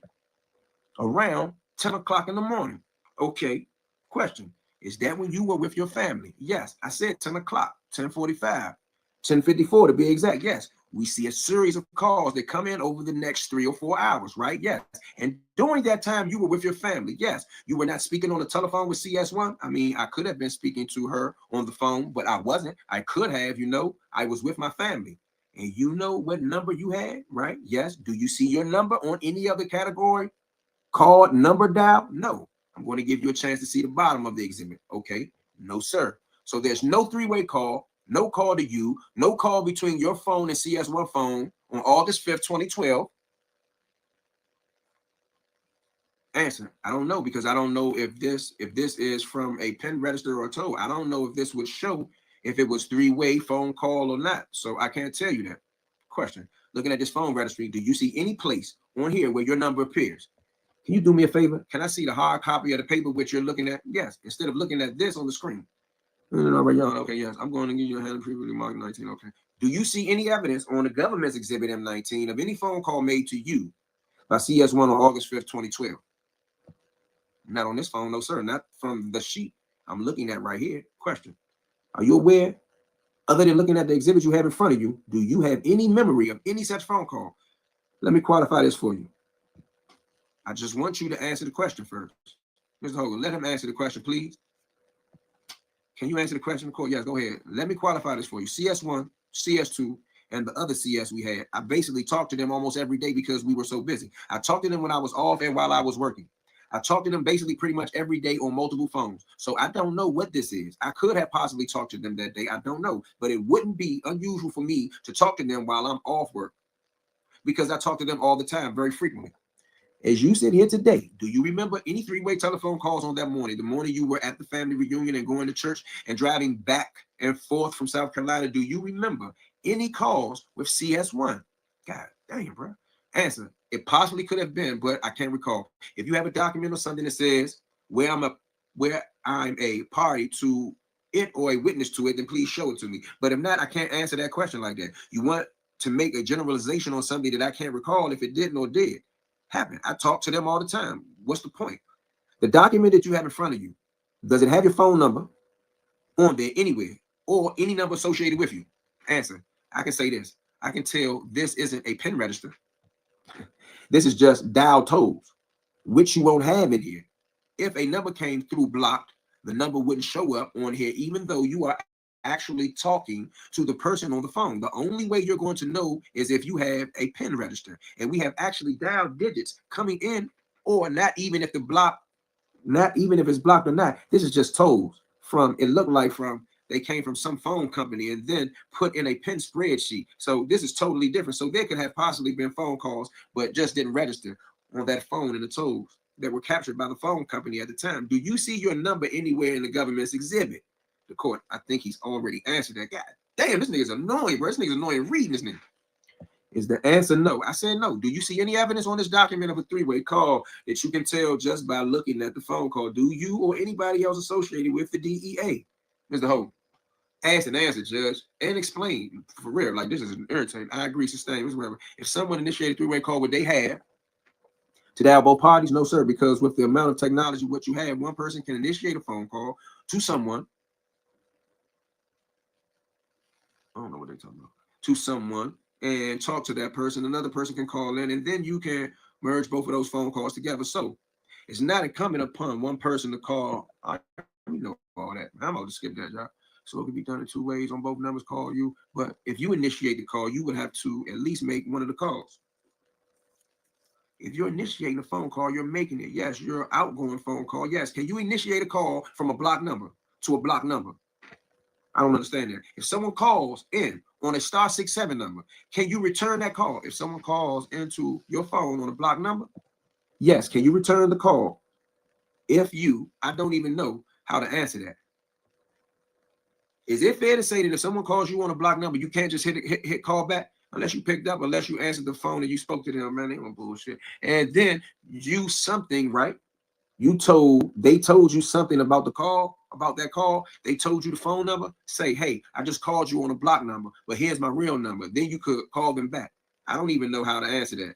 around 10 o'clock in the morning. Okay. Question. Is that when you were with your family? Yes. I said 10 o'clock, 10:45, 10:54 to be exact. Yes. We see a series of calls that come in over the next 3 or 4 hours, right? Yes. And during that time, you were with your family. Yes. You were not speaking on the telephone with CS1. I mean, I could have been speaking to her on the phone, but I wasn't. I could have, I was with my family. And you know what number you had, right? Yes. Do you see your number on any other category? Called number dial? No. I'm going to give you a chance to see the bottom of the exhibit. Okay. No, sir. So there's no three-way call. No call to you, no call between your phone and CS1 phone on August 5th, 2012. Answer. I don't know because I don't know if this is from a pen register or toll. I don't know if this would show if it was three-way phone call or not. So I can't tell you that. Question. Looking at this phone registry, do you see any place on here where your number appears? Can you do me a favor? Can I see the hard copy of the paper which you're looking at? Yes, instead of looking at this on the screen. Okay, yes, I'm going to give you a hand previously marked 19. Okay. Do you see any evidence on the government's exhibit M19 of any phone call made to you by CS1 on August 5th, 2012? Not on this phone, no, sir. Not from the sheet I'm looking at right here. Question. Are you aware, other than looking at the exhibit you have in front of you, do you have any memory of any such phone call? Let me qualify this for you. I just want you to answer the question first. Mr. Hogan, let him answer the question, please. Can you answer the question, Nicole? Yes, go ahead. Let me qualify this for you. CS1, CS2, and the other CS we had. I basically talked to them almost every day because we were so busy. I talked to them when I was off and while I was working. I talked to them basically pretty much every day on multiple phones. So I don't know what this is. I could have possibly talked to them that day. I don't know. But it wouldn't be unusual for me to talk to them while I'm off work because I talk to them all the time, very frequently. As you sit here today, do you remember any three-way telephone calls on that morning? The morning you were at the family reunion and going to church and driving back and forth from South Carolina, do you remember any calls with CS1? God damn, bro. Answer. It possibly could have been, but I can't recall. If you have a document or something that says where I'm a party to it or a witness to it, then please show it to me. But if not, I can't answer that question like that. You want to make a generalization on something that I can't recall if it didn't or did happen. I talk to them all the time. What's the point? The document that you have in front of you, does it have your phone number on there anywhere or any number associated with you? Answer. I can say this. I can tell this isn't a pen register. This is just dial tones, which you won't have in here. If a number came through blocked, the number wouldn't show up on here, even though you are actually talking to the person on the phone. The only way you're going to know is if you have a pen register, and we have actually dialed digits coming in, or not even if it's blocked or not. This is just tolls from, it looked like from, they came from some phone company and then put in a pen spreadsheet. So this is totally different. So there could have possibly been phone calls, but just didn't register on that phone in the tolls that were captured by the phone company at the time. Do you see your number anywhere in the government's exhibit? The court, I think he's already answered that. God damn, this nigga's annoying, bro. This nigga's annoying reading this nigga. Is the answer no? I said no. Do you see any evidence on this document of a three-way call that you can tell just by looking at the phone call? Do you or anybody else associated with the DEA? Mr. Ho, ask and answer, judge, and explain for real. Like, this is irritating. I agree, sustain, whatever. If someone initiated a three-way call, would they have to dial both parties? No, sir, because with the amount of technology, what you have, one person can initiate a phone call to someone. I don't know what they're talking about. To someone and talk to that person. Another person can call in, and then you can merge both of those phone calls together. So it's not incumbent upon one person to call. I know all that. I'm about to skip that, y'all. So it can be done in two ways on both numbers call you. But if you initiate the call, you would have to at least make one of the calls. If you're initiating a phone call, you're making it. Yes, your outgoing phone call. Yes. Can you initiate a call from a block number to a block number? I don't understand that. If someone calls in on a *67 number, can you return that call? If someone calls into your phone on a block number, yes. Can you return the call? I don't even know how to answer that. Is it fair to say that if someone calls you on a block number, you can't just hit call back unless you picked up, unless you answered the phone and you spoke to them? Man, they on bullshit. And then use something, right? They told you something about the call, about that call. They told you the phone number. Say, hey, I just called you on a block number, but here's my real number. Then you could call them back. I don't even know how to answer that.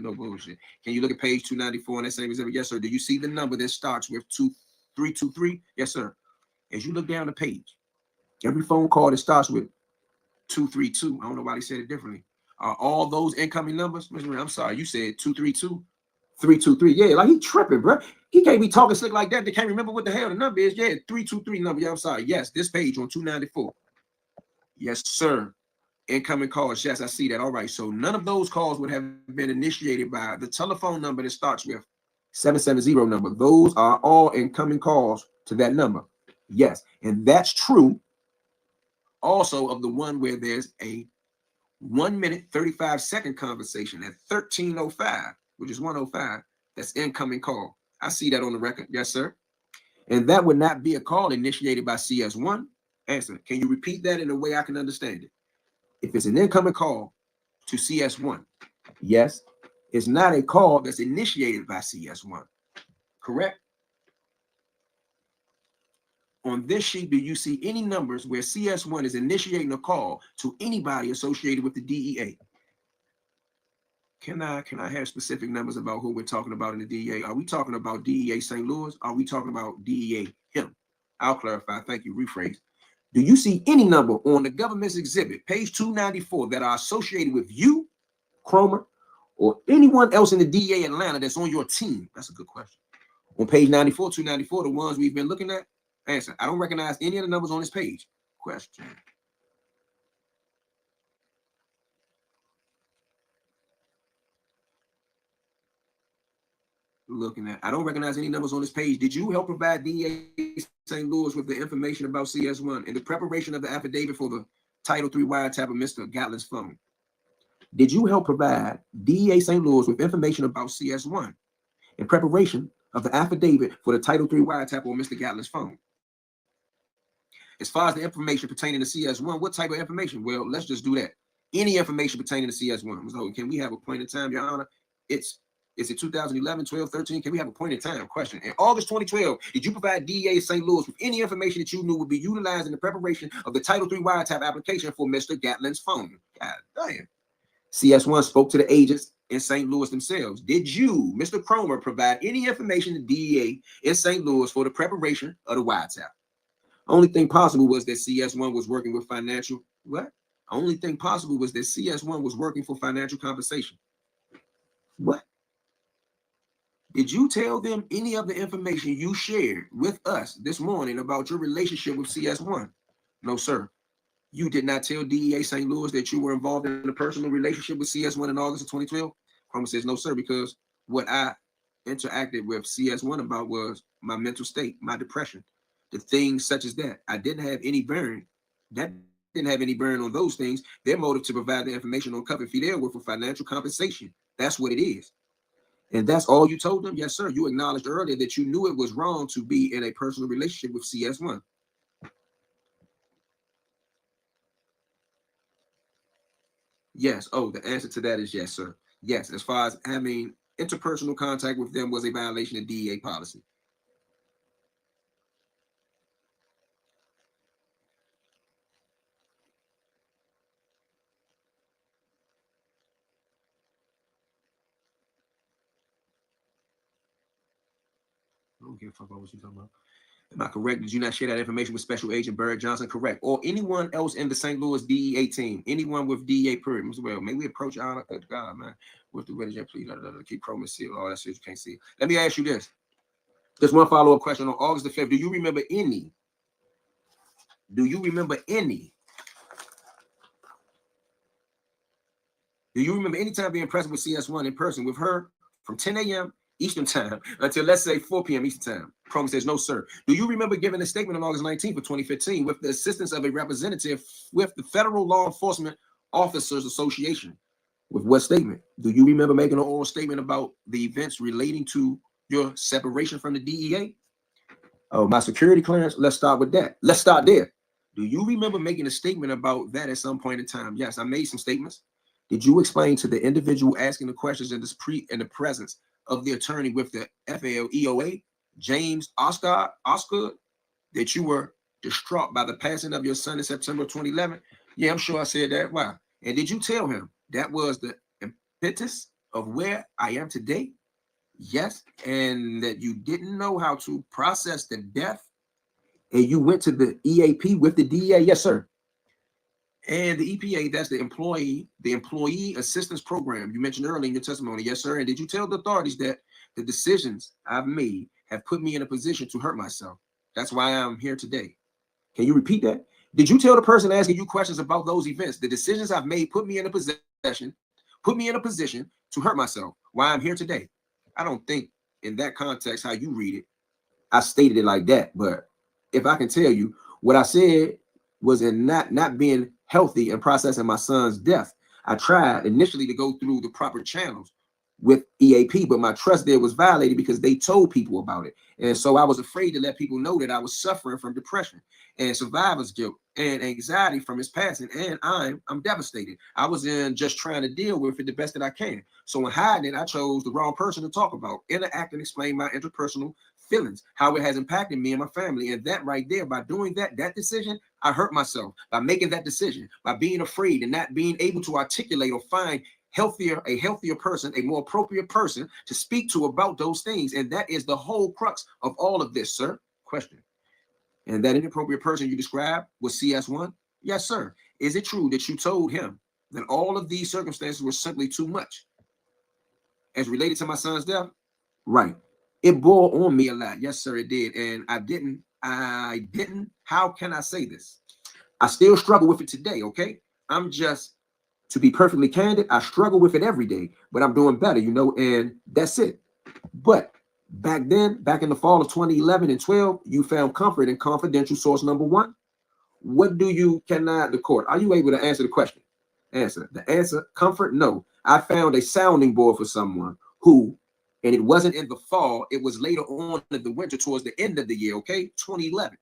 No bullshit. Can you look at page 294 in that same exhibit? Yes, sir. Do you see the number that starts with 2323? Yes, sir. As you look down the page, every phone call that starts with 232, I don't know why they said it differently. Are all those incoming numbers? I'm sorry, you said 232. 323. Yeah, like he tripping, bro. He can't be talking slick like that. They can't remember what the hell the number is. Yeah, 323 number. Yeah, I'm sorry. Yes, this page on 294. Yes, sir. Incoming calls. Yes, I see that. All right. So none of those calls would have been initiated by the telephone number that starts with 770 number. Those are all incoming calls to that number. Yes, and that's true also of the one where there's a 1 minute 35-second conversation at 13:05. Which is 105, that's incoming call. I see that on the record. Yes, sir. And that would not be a call initiated by CS1. Answer. Can you repeat that in a way I can understand it? If it's an incoming call to CS1, yes, it's not a call that's initiated by CS1. Correct? On this sheet, do you see any numbers where CS1 is initiating a call to anybody associated with the DEA? Can I have specific numbers about who we're talking about in the DEA? Are we talking about DEA St. Louis? Are we talking about DEA him? I'll clarify. Thank you. Rephrase. Do you see any number on the government's exhibit, page 294, that are associated with you, Cromer, or anyone else in the DEA Atlanta that's on your team? That's a good question. On page 94, 294, the ones we've been looking at, Answer. I don't recognize any of the numbers on this page. Question. Looking at, I don't recognize any numbers on this page. Did you help provide DA St. Louis with the information about CS1 in the preparation of the affidavit for the Title III wiretap of Mr. Gatlin's phone? Did you help provide DEA St. Louis with information about CS1 in preparation of the affidavit for the Title III wiretap on Mr. Gatlin's phone? As far as the information pertaining to CS1, what type of information? Well, let's just do that. Any information pertaining to CS1. So can we have a point in time, Your Honor? Is it 2011, 12, 13? Can we have a point in time? Question. In August 2012, did you provide DEA St. Louis with any information that you knew would be utilized in the preparation of the Title III wiretap application for Mr. Gatlin's phone? God damn. CS1 spoke to the agents in St. Louis themselves. Did you, Mr. Cromer, provide any information to DEA in St. Louis for the preparation of the wiretap? Only thing possible was that CS1 was working with financial, what? Only thing possible was that CS1 was working for financial compensation. What? Did you tell them any of the information you shared with us this morning about your relationship with CS1? No, sir. You did not tell DEA St. Louis that you were involved in a personal relationship with CS1 in August of 2012? Cromer says, no, sir, because what I interacted with CS1 about was my mental state, my depression, the things such as that. I didn't have any bearing. That didn't have any bearing on those things. Their motive to provide the information on Cup and Fidel were for financial compensation. That's what it is. And that's all you told them? Yes, sir. You acknowledged earlier that you knew it was wrong to be in a personal relationship with CS1. Yes. Oh, the answer to that is yes, sir. Yes. As far as having interpersonal contact with them was a violation of DEA policy. I don't give a fuck about what you're talking about. Am I correct? Did you not share that information with Special Agent Barrett Johnson? Correct. Or anyone else in the St. Louis DEA team? Anyone with DEA period? Well, may we approach honor? God, man. With the religion, please. Keep Chroma seal. All that shit you can't see. Let me ask you this. Just one follow-up question on August the 5th. Do you remember any? Do you remember any time being present with CS1 in person with her from 10 a.m. Eastern time until, let's say, 4 p.m. Eastern time? Chrome says, no, sir. Do you remember giving a statement on August 19th of 2015 with the assistance of a representative with the Federal Law Enforcement Officers Association? With what statement? Do you remember making an oral statement about the events relating to your separation from the DEA? Oh, my security clearance? Let's start with that. Let's start there. Do you remember making a statement about that at some point in time? Yes, I made some statements. Did you explain to the individual asking the questions in the presence of the attorney with the FLEOA, James Oscar, that you were distraught by the passing of your son in September 2011? Yeah, I'm sure I said that. Wow. And did you tell him that was the impetus of where I am today? Yes. And that you didn't know how to process the death and you went to the EAP with the DEA? Yes, sir. And the EPA, that's the Employee Assistance Program you mentioned earlier in your testimony. Yes, sir. And did you tell the authorities that the decisions I've made have put me in a position to hurt myself? That's why I'm here today. Can you repeat that? Did you tell the person asking you questions about those events, the decisions I've made put me in a position to hurt myself? Why I'm here today? I don't think in that context, how you read it, I stated it like that. But if I can tell you, what I said was in not being healthy and processing my son's death. I tried initially to go through the proper channels with EAP, but my trust there was violated because they told people about it. And so I was afraid to let people know that I was suffering from depression and survivor's guilt and anxiety from his passing. And I'm devastated. I was in just trying to deal with it the best that I can. So in hiding it, I chose the wrong person to talk about, interact and explain my interpersonal feelings, how it has impacted me and my family. And that right there, by doing that decision, I hurt myself by making that decision, by being afraid and not being able to articulate or find a healthier person, a more appropriate person to speak to about those things. And that is the whole crux of all of this, sir. Question. And that inappropriate person you described was CS1? Yes, sir. Is it true that you told him that all of these circumstances were simply too much as related to my son's death? Right. It bore on me a lot. Yes, sir, it did. And I didn't I didn't. How can I say this? I still struggle with it today, okay? I'm just, to be perfectly candid, I struggle with it every day, but I'm doing better, you know, and that's it. But back then, back in the fall of 2011 and 12, you found comfort in confidential source number one. What do you, cannot the court? Are you able to answer the question? Answer. The answer, comfort, no. I found a sounding board for someone who, and it wasn't in the fall, it was later on in the winter towards the end of the year, okay? 2011.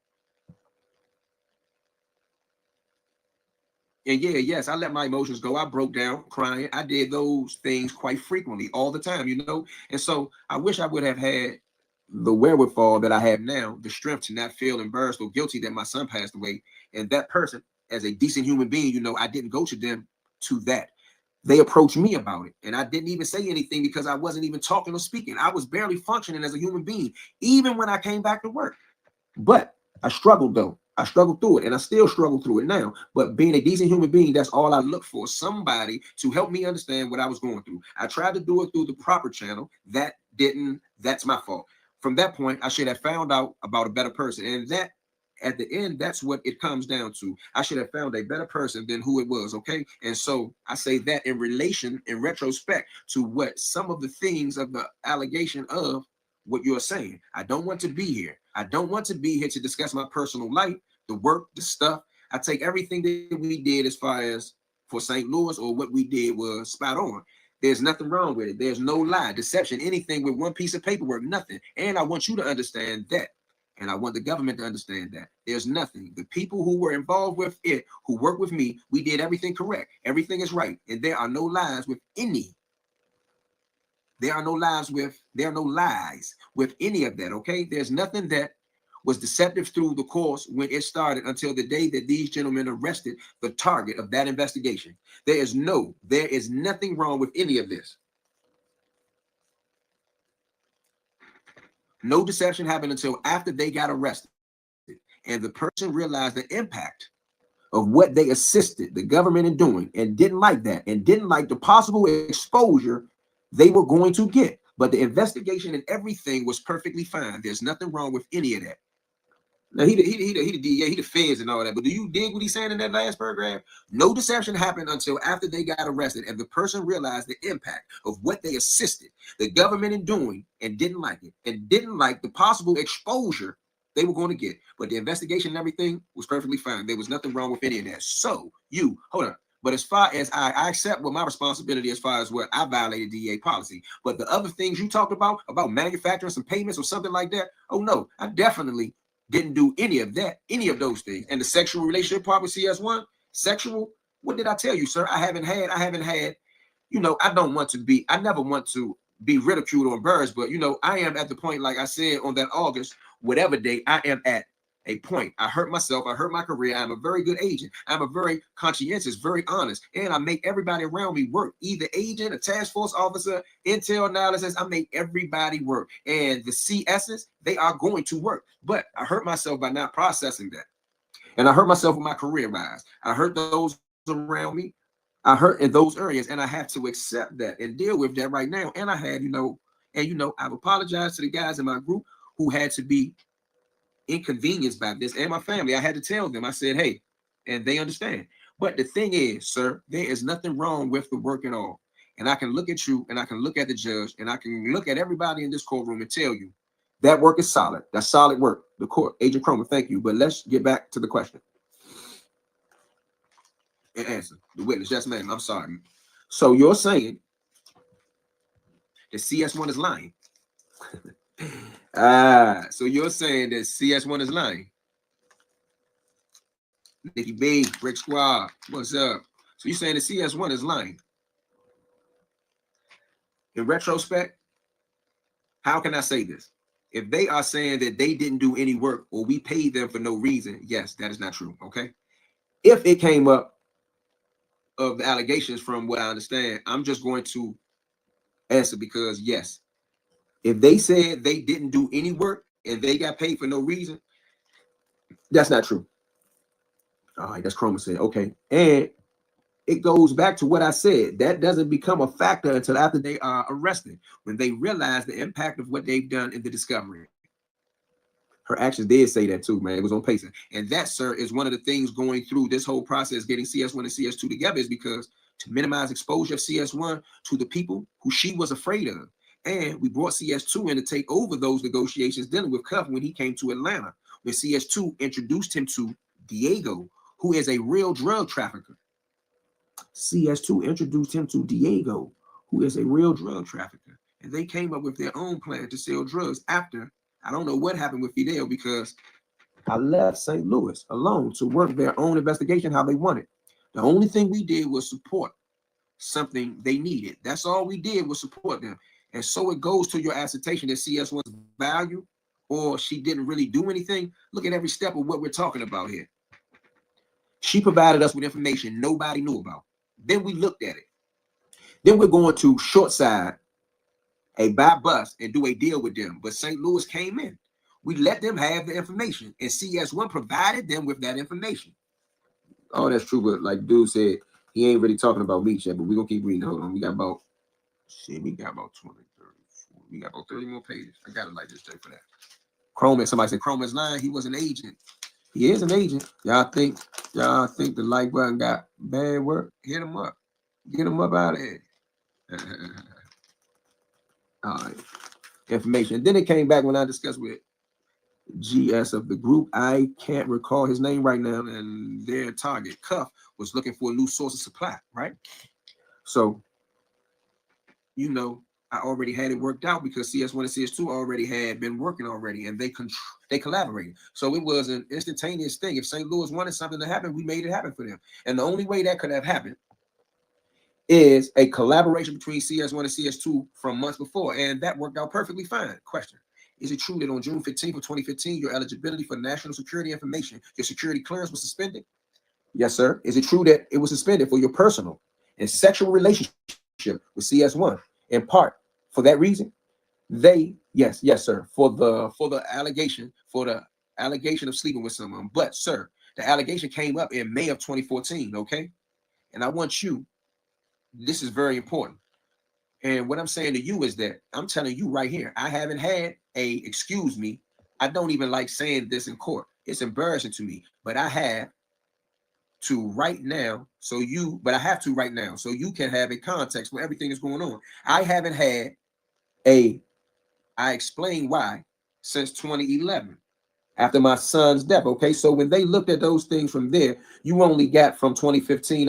And yeah, yes, I let my emotions go. I broke down crying. I did those things quite frequently, all the time, you know? And so I wish I would have had the wherewithal that I have now, the strength to not feel embarrassed or guilty that my son passed away. And that person, as a decent human being, you know, I didn't go to them to that. They approached me about it. And I didn't even say anything because I wasn't even talking or speaking. I was barely functioning as a human being, even when I came back to work. But I struggled though. I struggled through it and I still struggle through it now. But being a decent human being, that's all I look for. Somebody to help me understand what I was going through. I tried to do it through the proper channel. That didn't, that's my fault. From that point, I should have found out about a better person. And that at the end, that's what it comes down to. I should have found a better person than who it was. Okay. And so I say that in relation, in retrospect to what some of the things of the allegation of what you're saying. I don't want to be here. I don't want to be here to discuss my personal life, the work, the stuff. I take everything that we did as far as for St. Louis or what we did was spot on. There's nothing wrong with it. There's no lie, deception, anything with one piece of paperwork, nothing. And I want you to understand that. And I want the government to understand that. There's nothing. The people who were involved with it, who worked with me, we did everything correct. Everything is right. And there are no lies with any. There are no lies with any of that, okay? There's nothing that was deceptive through the course when it started until the day that these gentlemen arrested the target of that investigation. There is nothing wrong with any of this. No deception happened until after they got arrested and the person realized the impact of what they assisted the government in doing and didn't like that and didn't like the possible exposure they were going to get. But the investigation and everything was perfectly fine. There's nothing wrong with any of that. Now, he the DA, he the feds and all that, but do you dig what he's saying in that last paragraph? No deception happened until after they got arrested and the person realized the impact of what they assisted the government in doing and didn't like it and didn't like the possible exposure they were going to get. But the investigation and everything was perfectly fine. There was nothing wrong with any of that. So hold on. But as far as I accept what my responsibility as far as what I violated DEA policy, but the other things you talked about manufacturing some payments or something like that, oh no, I definitely didn't do any of that, any of those things. And the sexual relationship part with CS1, sexual, what did I tell you, sir? I haven't had, you know, I never want to be ridiculed or embarrassed, but you know, I am at the point, like I said, on that August, whatever day, I am at a point. I hurt myself, I hurt my career. I'm a very good agent. I'm a very conscientious, very honest, and I make everybody around me work. Either agent, a task force officer, intel analysis, I make everybody work. And the CSs, they are going to work. But I hurt myself by not processing that. And I hurt myself with my career rise. I hurt those around me. I hurt in those areas, and I have to accept that and deal with that right now. And I had, I've apologized to the guys in my group who had to be inconvenienced by this, and my family. I had to tell them. I said, hey, and they understand. But the thing is, sir, there is nothing wrong with the work at all. And I can look at you, and I can look at the judge, and I can look at everybody in this courtroom and tell you that work is solid. That's solid work. The court, Agent Cromer, thank you. But let's get back to the question and answer. The witness, yes, ma'am. I'm sorry. So you're saying that CS1 is lying? So you're saying that CS1 is lying? Nikki B, Brick Squad, what's up? So you're saying that CS1 is lying? In retrospect, how can I say this? If they are saying that they didn't do any work or we paid them for no reason, yes, that is not true, okay? If it came up of the allegations from what I understand, I'm just going to answer because yes, if they said they didn't do any work and they got paid for no reason, that's not true. All right, that's Chroma said. Okay. And it goes back to what I said. That doesn't become a factor until after they are arrested, when they realize the impact of what they've done in the discovery. Her actions did say that too, man. It was on pacer. And that, sir, is one of the things going through this whole process, getting CS1 and CS2 together, is because to minimize exposure of CS1 to the people who she was afraid of. And we brought CS2 in to take over those negotiations dealing with Cuff when he came to Atlanta, when CS2 introduced him to Diego, who is a real drug trafficker. CS2 introduced him to Diego, who is a real drug trafficker. And they came up with their own plan to sell drugs after, I don't know what happened with Fidel, because I left St. Louis alone to work their own investigation how they wanted. The only thing we did was support something they needed. That's all we did was support them. And so it goes to your assertion that CS1's value, or she didn't really do anything. Look at every step of what we're talking about here. She provided us with information nobody knew about. Then we looked at it. Then we're going to short side a buy bus and do a deal with them. But St. Louis came in. We let them have the information, and CS1 provided them with that information. Oh, that's true. But like dude said, he ain't really talking about Meech yet, but we're gonna keep reading. Hold on. We got about 20, 30, 40. We got about 30 more pages. I got it like this day for that. Croman, somebody said Croman's lying. He was an agent. He is an agent. Y'all think the like button got bad work? Hit him up. Get him up out of here. All right. Information. And then it came back when I discussed with GS of the group. I can't recall his name right now. And their target, Cuff, was looking for a new source of supply, right? So, you know, I already had it worked out because CS1 and CS2 already had been working already, and they collaborated. So it was an instantaneous thing. If St. Louis wanted something to happen, we made it happen for them. And the only way that could have happened is a collaboration between CS1 and CS2 from months before, and that worked out perfectly fine. Question: is it true that on June 15th of 2015, your eligibility for national security information, your security clearance was suspended? Yes, sir. Is it true that it was suspended for your personal and sexual relationship with CS1? In part, for that reason, yes, sir, for the allegation of sleeping with someone. But sir, the allegation came up in May of 2014, okay? And I want you, this is very important. And what I'm saying to you is that I'm telling you right here, I haven't had excuse me, I don't even like saying this in court. It's embarrassing to me, but I have to right now, but I have to right now, so you can have a context for everything that's going on. I haven't had I explain why since 2011, after my son's death. Okay, so when they looked at those things from there, you only got from 2014.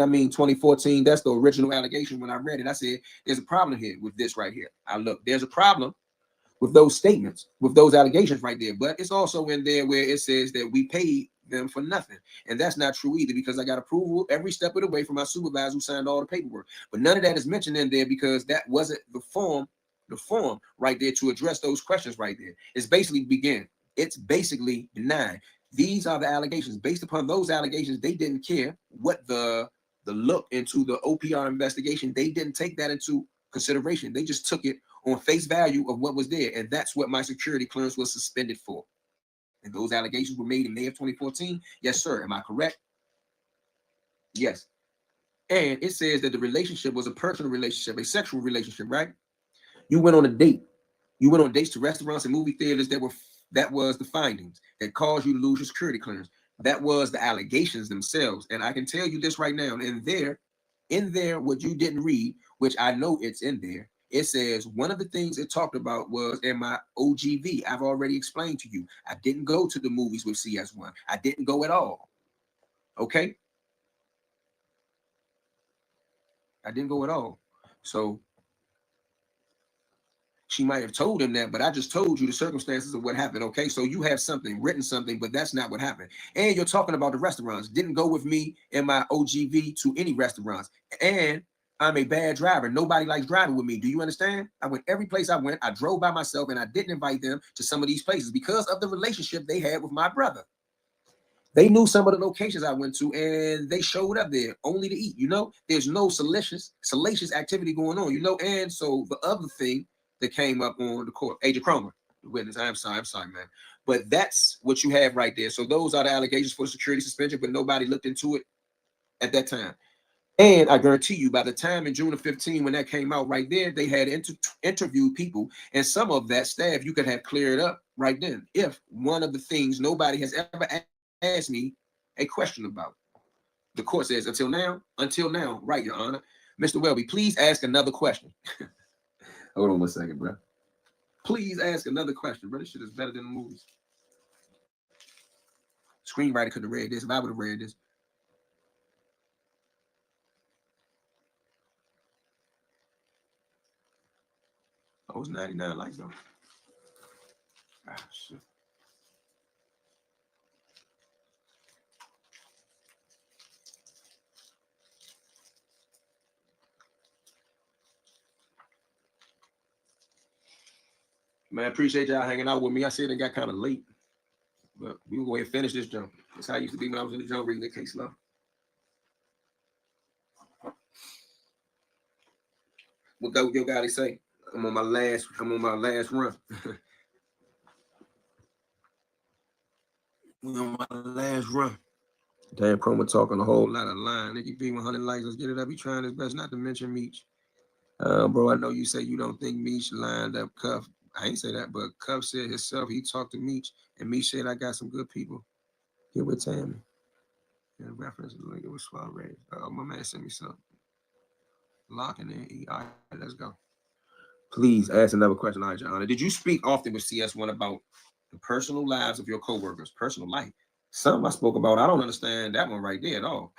That's the original allegation. When I read it, I said, there's a problem here with this right here. There's a problem with those statements, with those allegations right there. But it's also in there where it says that we paid them for nothing. And that's not true either, because I got approval every step of the way from my supervisor who signed all the paperwork. But none of that is mentioned in there because that wasn't the form right there to address those questions right there. It's basically denied. These are the allegations. Based upon those allegations, they didn't care what the look into the OPR investigation. They didn't take that into consideration. They just took it on face value of what was there. And that's what my security clearance was suspended for. And those allegations were made in May of 2014. Yes, sir. Am I correct? Yes. And it says that the relationship was a personal relationship, a sexual relationship, right? You went on a date. You went on dates to restaurants and movie theaters that was the findings that caused you to lose your security clearance. That was the allegations themselves. And I can tell you this right now, in there, what you didn't read, which I know it's in there, it says one of the things it talked about was in my OGV. I've already explained to you. I didn't go to the movies with CS1. I didn't go at all. Okay? I didn't go at all. So she might have told him that, but I just told you the circumstances of what happened, okay? So you have written something, but that's not what happened. And you're talking about the restaurants. Didn't go with me and my OGV to any restaurants. And I'm a bad driver. Nobody likes driving with me. Do you understand? I went every place I went. I drove by myself, and I didn't invite them to some of these places because of the relationship they had with my brother. They knew some of the locations I went to, and they showed up there only to eat. You know, there's no salacious activity going on, you know? And so the other thing that came up on the court, Agent Cromer, the witness. I'm sorry, man. But that's what you have right there. So those are the allegations for security suspension, but nobody looked into it at that time. And I guarantee you, by the time in June of 15, when that came out right there, they had interviewed people, and some of that staff you could have cleared up right then. If one of the things nobody has ever asked me a question about. The court says, until now, right, Your Honor. Mr. Welby, please ask another question. Hold on 1 second, bro. Please ask another question, bro. This shit is better than the movies. Screenwriter could have read this if I would have read this. Oh, it's 99 likes though. Ah, shit. Man, appreciate y'all hanging out with me. I said it got kind of late, but we will go ahead and finish this jump. That's how I used to be when I was in the jump reading the case law. What your guy say? I'm on my last run. We on my last run. Damn, Chroma talking a whole lot of line. Nicky B 100 likes. Let's get it up. He trying his best not to mention Meech. Bro, I know you say you don't think Meech lined up Cuff. I ain't say that, but Cuff said himself he talked to Meech, and Meech said I got some good people here with Tammy. And reference the link, it was swell raised. My man sent me something. Locking in. All right, let's go. Please ask another question, Elijah Honor. Did you speak often with CS1 about the personal lives of your coworkers? Personal life. Something I spoke about. I don't understand that one right there at all.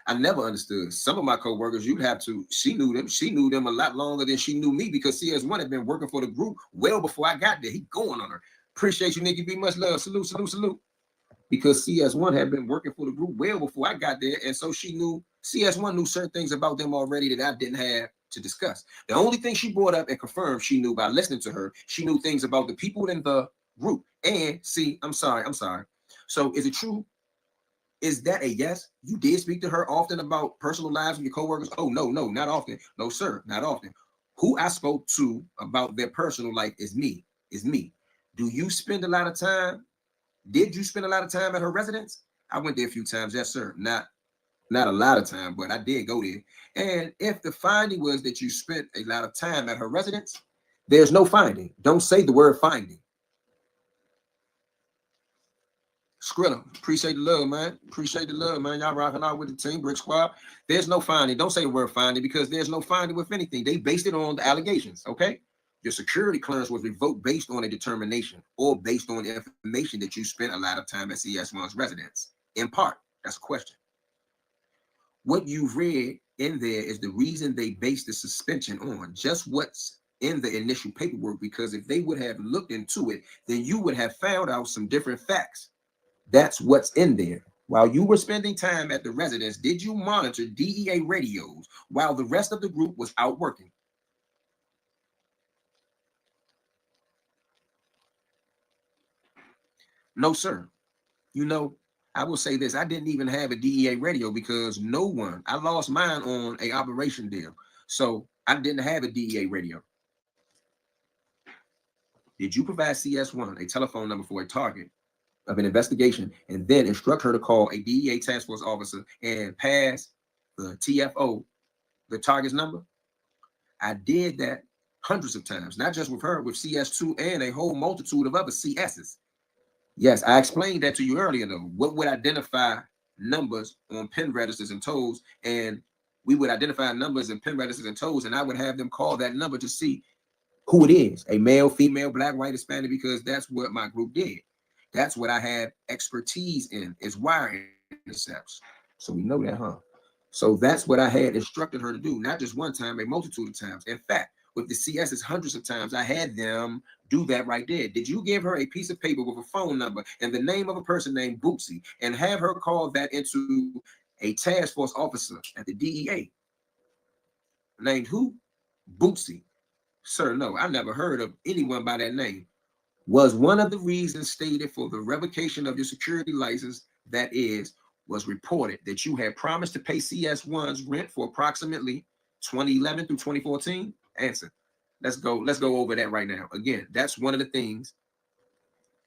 I never understood. Some of my coworkers, you'd have to. She knew them a lot longer than she knew me because CS1 had been working for the group well before I got there. He going on her. Appreciate you, Nicky B. Much love. Salute, salute, salute. Because CS1 had been working for the group well before I got there, and so CS1 knew certain things about them already that I didn't have to discuss. The only thing she brought up and confirmed she knew by listening to her, she knew things about the people in the group. And see, I'm sorry. So is it true? Is that a yes? You did speak to her often about personal lives of your coworkers? Oh, no, not often. No, sir, not often. Who I spoke to about their personal life is me. Do you spend a lot of time? Did you spend a lot of time at her residence? I went there a few times. Yes, sir. Not a lot of time, but I did go there. And if the finding was that you spent a lot of time at her residence, there's no finding. Don't say the word finding. Skrilla, appreciate the love, man. Y'all rocking out with the team, Brick Squad. There's no finding. Don't say the word finding because there's no finding with anything. They based it on the allegations, okay? Your security clearance was revoked based on a determination or based on information that you spent a lot of time at CS1's residence. In part, that's a question. What you've read in there is the reason they based the suspension on just what's in the initial paperwork, because if they would have looked into it, then you would have found out some different facts. That's what's in there. While you were spending time at the residence, did you monitor DEA radios while the rest of the group was out working? No, sir. You know, I will say this. I didn't even have a DEA radio because I lost mine on a operation deal. So I didn't have a DEA radio. Did you provide CS1 a telephone number for a target of an investigation and then instruct her to call a DEA task force officer and pass the TFO, the target's number? I did that hundreds of times, not just with her, with CS2 and a whole multitude of other CSs. Yes, I explained that to you earlier, though. What would identify numbers on pen registers and toes, and we would identify numbers and pen registers and toes, and I would have them call that number to see who it is, a male, female, black, white, Hispanic, because that's what my group did. That's what I have expertise in, is wire intercepts. So we know that, huh? So that's what I had instructed her to do, not just one time, a multitude of times. In fact, with the CSs, hundreds of times, I had them do that right there. Did you give her a piece of paper with a phone number and the name of a person named Bootsy and have her call that into a task force officer at the DEA? Named who? Bootsy. Sir, no, I never heard of anyone by that name. Was one of the reasons stated for the revocation of your security license, that is, was reported that you had promised to pay CS1's rent for approximately 2011 through 2014? Answer. Let's go over that right now. Again, that's one of the things,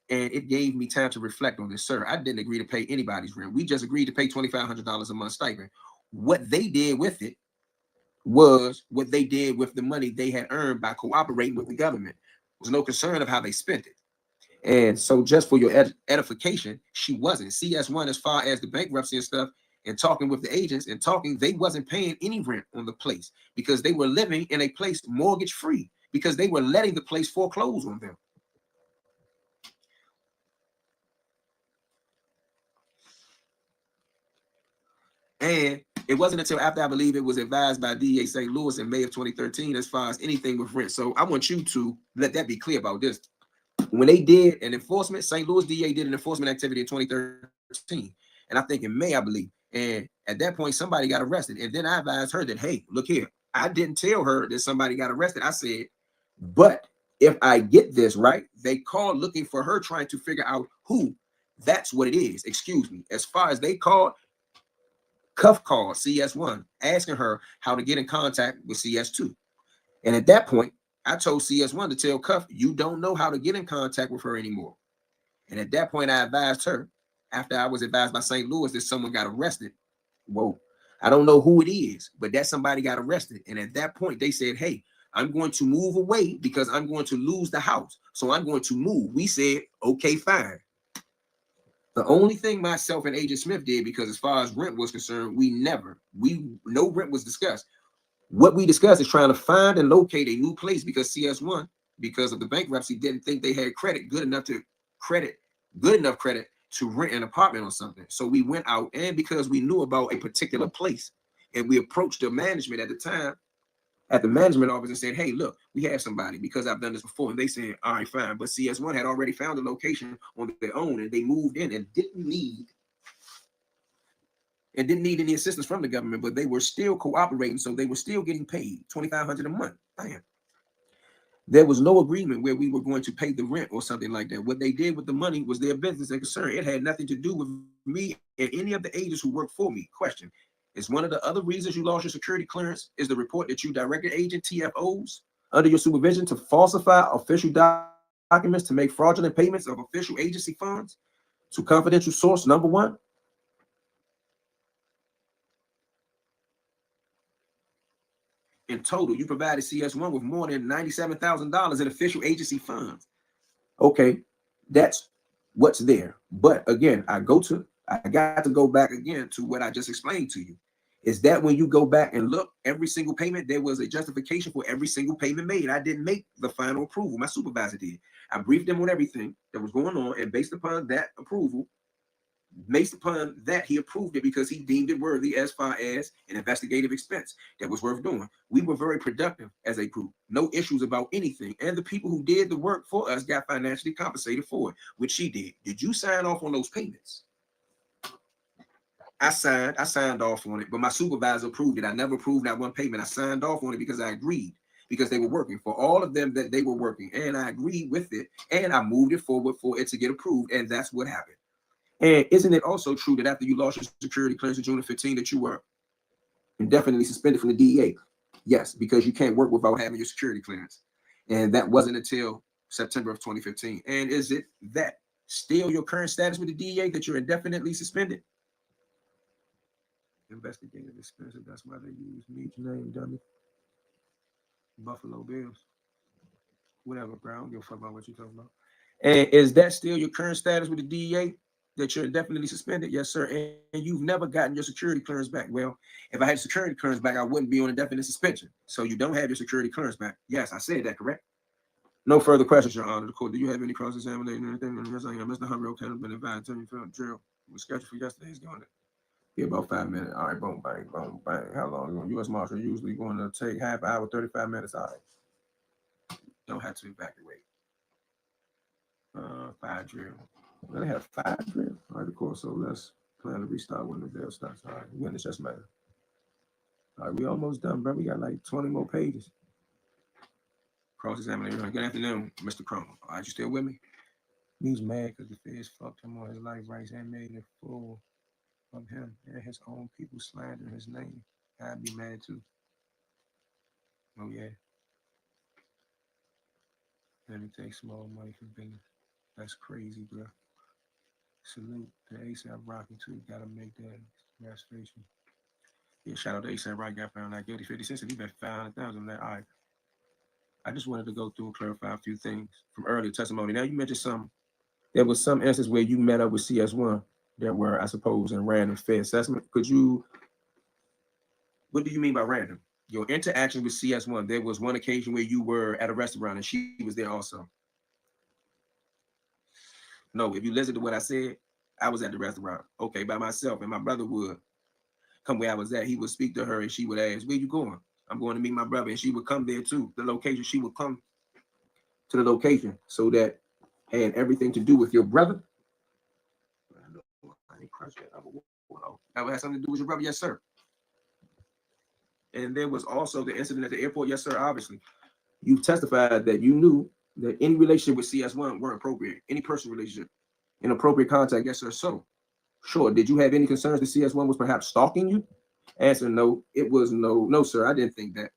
and it gave me time to reflect on this. Sir, I didn't agree to pay anybody's rent. We just agreed to pay $2,500 a month stipend. What they did with it was what they did with the money they had earned by cooperating with the government. There was no concern of how they spent it. And so just for your edification, she wasn't. CS1, as far as the bankruptcy and stuff, and talking with the agents and talking, they wasn't paying any rent on the place because they were living in a place mortgage free because they were letting the place foreclose on them. And it wasn't until after, I believe it was advised by DA St. Louis in May of 2013 as far as anything with rent. So I want you to let that be clear about this. When they did an enforcement, St. Louis DA did an enforcement activity in 2013. And I think in May, I believe. And at that point, somebody got arrested. And then I advised her that, hey, look here. I didn't tell her that somebody got arrested. I said, but if I get this right, they called looking for her, trying to figure out who. That's what it is. Excuse me. As far as they called, Cuff called CS1, asking her how to get in contact with CS2. And at that point, I told CS1 to tell Cuff, you don't know how to get in contact with her anymore. And at that point, I advised her, after I was advised by St. Louis that someone got arrested. Whoa, I don't know who it is, but that somebody got arrested. And at that point, they said, hey, I'm going to move away because I'm going to lose the house. So I'm going to move. We said, okay, fine. The only thing myself and Agent Smith did, because as far as rent was concerned, no rent was discussed. What we discussed is trying to find and locate a new place because CS1, because of the bankruptcy, didn't think they had good enough credit to rent an apartment or something. So we went out, and because we knew about a particular place, and we approached the management at the time, at the management office, and said, hey, look, we have somebody because I've done this before. And they said, all right, fine. But CS1 had already found a location on their own, and they moved in and didn't need any assistance from the government, but they were still cooperating. So they were still getting paid $2,500 a month. Damn. There was no agreement where we were going to pay the rent or something like that. What they did with the money was their business and concern. It had nothing to do with me and any of the agents who worked for me. Question: is one of the other reasons you lost your security clearance is the report that you directed agent TFOs under your supervision to falsify official documents to make fraudulent payments of official agency funds to confidential source number one? In total, you provided CS1 with more than $97,000 in official agency funds. Okay, that's what's there. But again, I got to go back again to what I just explained to you. Is that when you go back and look, every single payment, there was a justification for every single payment made. I didn't make the final approval. My supervisor did. I briefed them on everything that was going on, and based upon that approval, he approved it because he deemed it worthy as far as an investigative expense that was worth doing. We were very productive as a group. No issues about anything. And the people who did the work for us got financially compensated for it, which she did. Did you sign off on those payments? I signed off on it, but my supervisor approved it. I never approved that one payment. I signed off on it because I agreed, because they were working for all of them, that they were working, and I agreed with it, and I moved it forward for it to get approved, and that's what happened. And isn't it also true that after you lost your security clearance in June of 15 that you were indefinitely suspended from the DEA? Yes, because you can't work without having your security clearance. And that wasn't until September of 2015. And is it that still your current status with the DEA that you're indefinitely suspended? Investigative expensive, that's why they use me to name, dummy. Buffalo Bills. Whatever, bro. I don't give a fuck about what you're talking about. And is that still your current status with the DEA? That you're indefinitely suspended? Yes, sir. And you've never gotten your security clearance back. Well, if I had security clearance back, I wouldn't be on indefinite suspension. So you don't have your security clearance back. Yes, I said that, correct? No further questions, Your Honor. The court, do you have any cross-examination or anything? Yes, I am. Mr. Humphrey, okay, I've been invited to you for a drill. We scheduled for yesterday's going to be about 5 minutes. All right, boom, bang, boom, bang. How long? U.S. Marshal usually going to take half hour, 35 minutes. All right. Don't have to evacuate. 5 drill. Well, they have 5 drill. All right, of course. So let's plan to restart when the bell starts. All right, when it's just matter. All right, we almost done, bro. We got like 20 more pages. Cross-examination. Good afternoon, Mr. Crum. All right, you still with me? He's mad because the feds fucked him on his life rights and made it full of him and his own people slandering his name. I'd be mad too. Oh yeah. Let me take small money for business. That's crazy, bro. Salute to ASAP Rocky too. Gotta make that registration. Yeah, shout out to ASAP Rocky. Got found not guilty 50 cents. He bet 500,000 on that. All right. I just wanted to go through and clarify a few things from earlier testimony. Now you mentioned something there was some instance where you met up with CS1 that were, I suppose, in random fair assessment. What do you mean by random? Your interaction with CS1, there was one occasion where you were at a restaurant and she was there also. No, if you listen to what I said, I was at the restaurant, okay, by myself, and my brother would come where I was at. He would speak to her and she would ask, where you going? I'm going to meet my brother, and she would come there too. The location, she would come to the location, so that had everything to do with your brother. That would have something to do with your brother, yes, sir. And there was also the incident at the airport, yes, sir. Obviously, you testified that you knew that any relationship with CS1 weren't appropriate. Any personal relationship, inappropriate contact, yes, sir. So, sure. Did you have any concerns that CS1 was perhaps stalking you? Answer: no. It was no, sir. I didn't think that.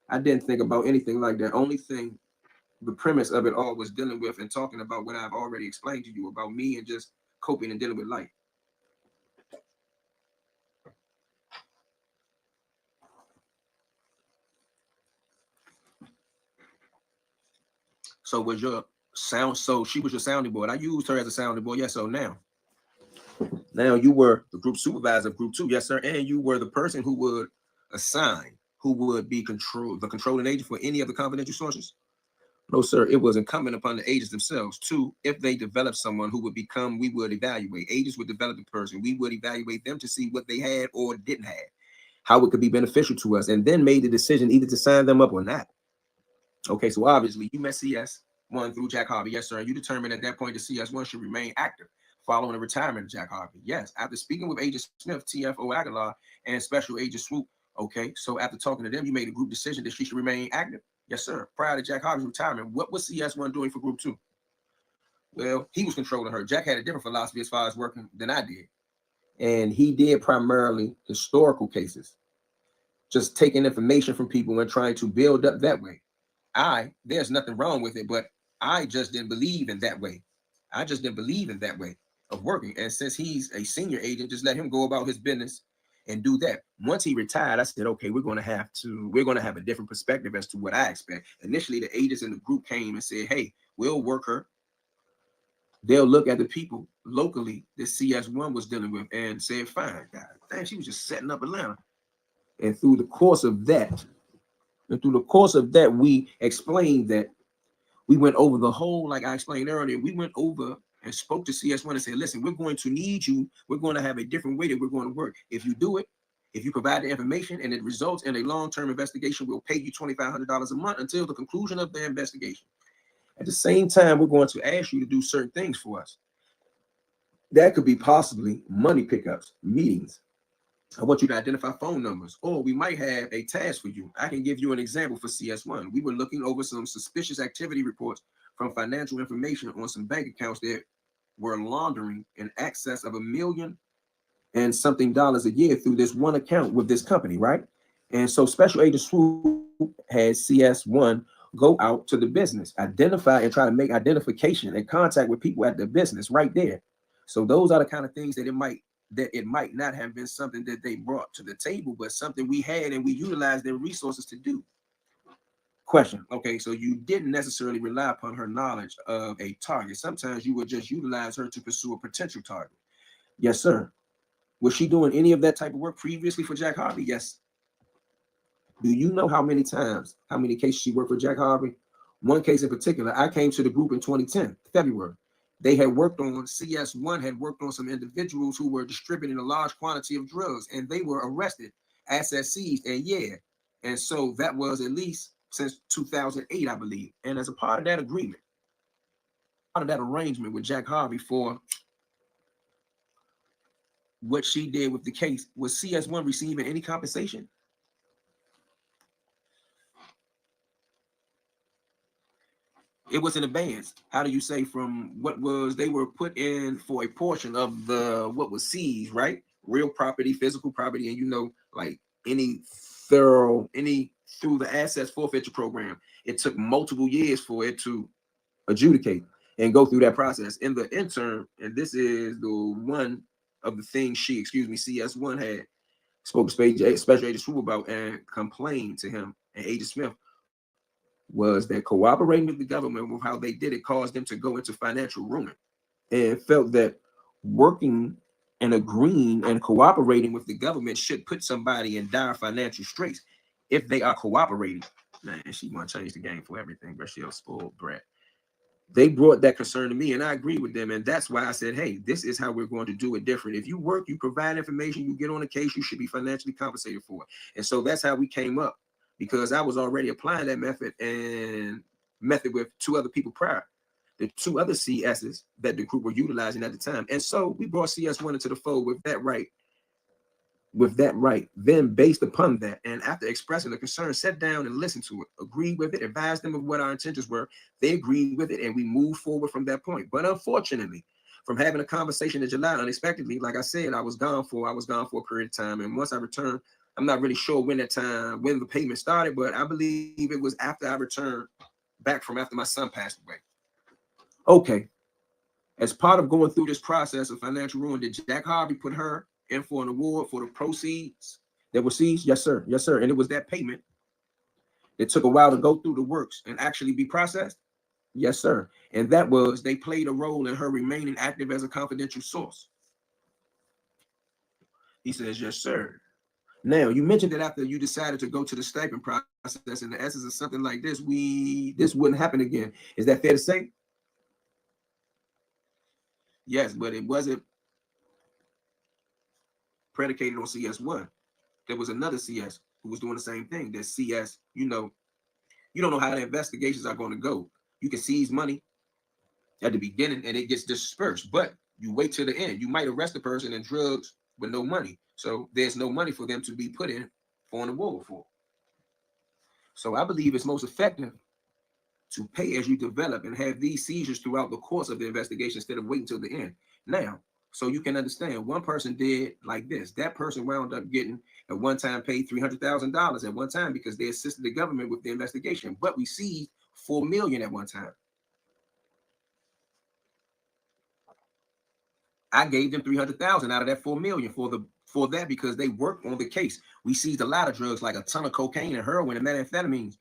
I didn't think about anything like that. Only thing, the premise of it all was dealing with and talking about what I've already explained to you about me and just coping and dealing with life. So was your sound, so she was your sounding board. I used her as a sounding board, yes. So now you were the group supervisor of group 2, yes, sir. And you were the person who would assign, who would be the controlling agent for any of the confidential sources. No, sir, it was incumbent upon the agents themselves to, if they developed someone who would become, we would evaluate. Agents would develop the person. We would evaluate them to see what they had or didn't have, how it could be beneficial to us, and then made the decision either to sign them up or not. Okay, so obviously you met CS1 through Jack Harvey, yes, sir. And you determined at that point that CS1 should remain active following the retirement of Jack Harvey. Yes, after speaking with Agent Smith, TFO Aguilar, and Special Agent Swoop, okay, so after talking to them, you made a group decision that she should remain active. Yes, sir. Prior to Jack Harvey's retirement, what was CS1 doing for group 2? Well, he was controlling her. Jack had a different philosophy as far as working than I did. And he did primarily historical cases, just taking information from people and trying to build up that way. There's nothing wrong with it, but I just didn't believe in that way. I just didn't believe in that way of working. And since he's a senior agent, just let him go about his business and do that. Once he retired, I said, okay, we're going to have a different perspective as to what I expect. Initially, the agents in the group came and said, hey, we'll work her. They'll look at the people locally that CS1 was dealing with and said, fine, God, dang, she was just setting up Atlanta. And through the course of that, we explained that we went over the whole, like I explained earlier, we went over and spoke to CS1 and said, listen, we're going to need you. We're going to have a different way that we're going to work. If you do it, if you provide the information and it results in a long-term investigation, we'll pay you $2,500 a month until the conclusion of the investigation. At the same time, we're going to ask you to do certain things for us. That could be possibly money pickups, meetings. I want you to identify phone numbers, or we might have a task for you. I can give you an example for CS1. We were looking over some suspicious activity reports from financial information on some bank accounts that were laundering in excess of $1 million and something dollars a year through this one account with this company, right? And so Special Agent Swoop had CS1 go out to the business, identify and try to make identification and contact with people at the business right there. So those are the kind of things that it might not have been something that they brought to the table, but something we had and we utilized their resources to do. Question. Okay, so you didn't necessarily rely upon her knowledge of a target. Sometimes you would just utilize her to pursue a potential target. Yes, sir. Was she doing any of that type of work previously for Jack Harvey? Yes. Do you know how many cases she worked for Jack Harvey? One case in particular, I came to the group in 2010, February. CS1 had worked on some individuals who were distributing a large quantity of drugs, and they were arrested, assets seized, and so that was at least since 2008, I believe. And as a part of that agreement, part of that arrangement with Jack Harvey for what she did with the case, was CS1 receiving any compensation? It was in advance. How do you say from what was, they were put in for a portion of the, what was seized, right? Real property, physical property, and like through the assets forfeiture program, it took multiple years for it to adjudicate and go through that process. In the interim, and this is the one of the things CS1 had spoke to Special Agent Swoop about and complained to him and Agent Smith, was that cooperating with the government with how they did it caused them to go into financial ruin. and felt that working and agreeing and cooperating with the government should put somebody in dire financial straits if they are cooperating. Man, she want to change the game for everything, but she'll spoil brat. They brought that concern to me, and I agree with them. And that's why I said, hey, this is how we're going to do it different. If you work, you provide information, you get on a case, you should be financially compensated for it. And so that's how we came up, because I was already applying that method with 2 other people prior, the 2 other CSs that the group were utilizing at the time. And so we brought CS1 into the fold with that right. Then based upon that, and after expressing the concern, sat down and listened to it, agreed with it, advised them of what our intentions were. They agreed with it, and we moved forward from that point. But unfortunately, from having a conversation in July, unexpectedly, like I said, I was gone for a period of time. And once I returned, I'm not really sure when the payment started, but I believe it was after I returned back from after my son passed away. Okay. As part of going through this process of financial ruin, did Jack Harvey put her in for an award for the proceeds that were seized? Yes, sir. Yes, sir. And it was that payment that took a while to go through the works and actually be processed? Yes, sir. And that was, they played a role in her remaining active as a confidential source. He says, yes, sir. Now, you mentioned that after you decided to go to the stipend process, in the essence of something like this, this wouldn't happen again. Is that fair to say? Yes, but it wasn't predicated on CS1. There was another CS who was doing the same thing. That CS, you don't know how the investigations are going to go. You can seize money at the beginning and it gets dispersed, but you wait till the end. You might arrest a person in drugs with no money. So there's no money for them to be put in for an award for. So I believe it's most effective to pay as you develop and have these seizures throughout the course of the investigation instead of waiting till the end. Now, so you can understand, one person did like this. That person wound up getting at one time paid $300,000 at one time because they assisted the government with the investigation. But we seized $4 million at one time. I gave them $300,000 out of that $4 million for that because they worked on the case. We seized a lot of drugs, like a ton of cocaine and heroin and methamphetamines,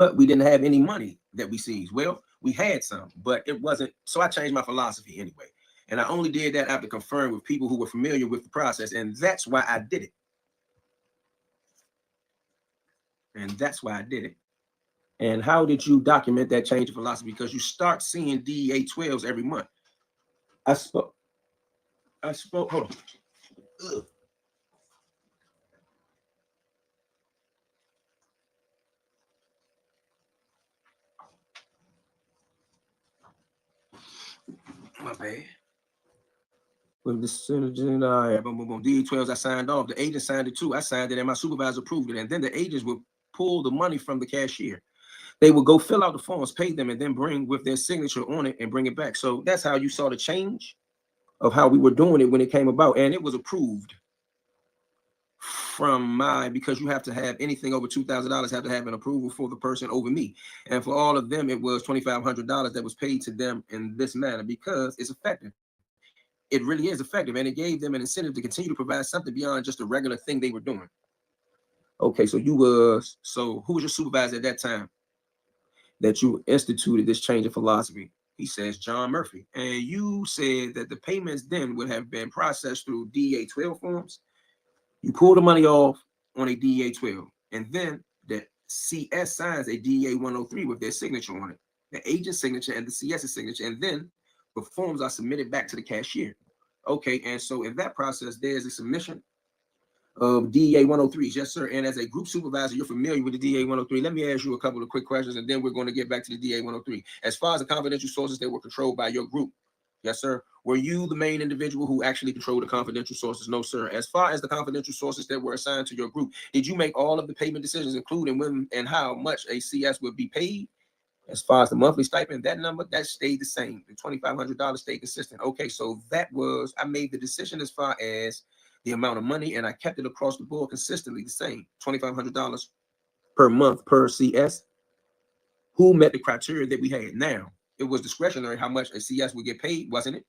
but we didn't have any money that we seized. Well, we had some, but it wasn't. So I changed my philosophy anyway. And I only did that after conferring with people who were familiar with the process. And that's why I did it. And how did you document that change of philosophy? Because you start seeing DEA 12s every month. I spoke, hold on. Ugh. My bad. With the DE12s, I signed off. The agent signed it too. I signed it and my supervisor approved it. And then the agents would pull the money from the cashier. They would go fill out the forms, pay them, and then bring with their signature on it and bring it back. So that's how you saw the change of how we were doing it when it came about. And it was approved from because you have to have anything over $2,000 have to have an approval for the person over me. And for all of them, it was $2,500 that was paid to them in this manner because it's effective. It really is effective, and it gave them an incentive to continue to provide something beyond just a regular thing they were doing. Okay, so who was your supervisor at that time that you instituted this change of philosophy? He says John Murphy. And you said that the payments then would have been processed through DEA 12 forms. You pull the money off on a DEA 12, and then the CS signs a DEA 103 with their signature on it, the agent's signature and the CS's signature, and then the forms are submitted back to the cashier. Okay, and so in that process, there's a submission of DEA 103s. Yes, sir. And as a group supervisor, you're familiar with the DEA 103. Let me ask you a couple of quick questions, and then we're going to get back to the DEA 103. As far as the confidential sources that were controlled by your group, yes, sir. Were you the main individual who actually controlled the confidential sources? No, sir. As far as the confidential sources that were assigned to your group, did you make all of the payment decisions, including when and how much a CS would be paid? As far as the monthly stipend, that number, that stayed the same. The $2,500 stayed consistent. Okay, so I made the decision as far as the amount of money, and I kept it across the board consistently the same, $2,500 per month per CS. Who met the criteria that we had? Now, it was discretionary how much a CS would get paid, wasn't it?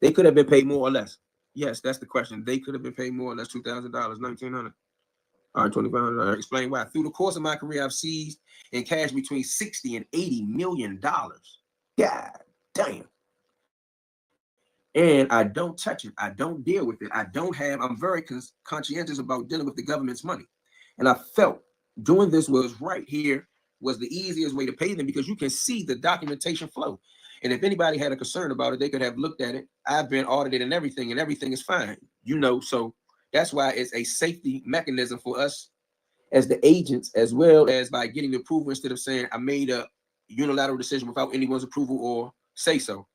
They could have been paid more or less. Yes, that's the question. They could have been paid more or less, $2,000, $1,900. All right, $2,500. Explain why. Through the course of my career, I've seized in cash between $60 and $80 million. God damn. and I don't touch it. I don't deal with it. I'm very conscientious about dealing with the government's money. And I felt doing this was right here was the easiest way to pay them because you can see the documentation flow. And if anybody had a concern about it, they could have looked at it. I've been audited and everything is fine. So that's why it's a safety mechanism for us as the agents, as well as by getting the approval instead of saying I made a unilateral decision without anyone's approval or say so.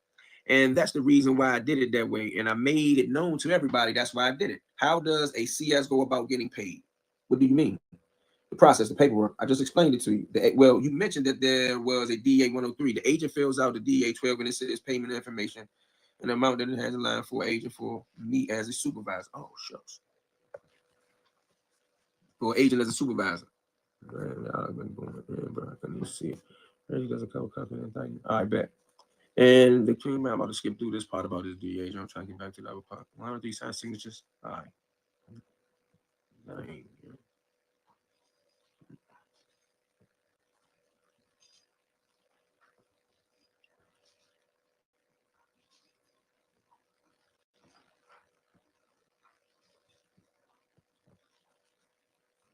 And that's the reason why I did it that way. And I made it known to everybody. That's why I did it. How does a CS go about getting paid? What do you mean? The process, the paperwork. I just explained it to you. Well, you mentioned that there was a DA 103. The agent fills out the DA 12 and it says payment information, an amount that it has a line for agent for me as a supervisor. Oh, shucks. For agent as a supervisor. I've been going, bro. I couldn't even see it. You guys a couple copies and thank you. All right, bet. And the king man, I'm about to skip through this part about this DA. I'm trying to get back to the other part. 103 sign signatures. All right.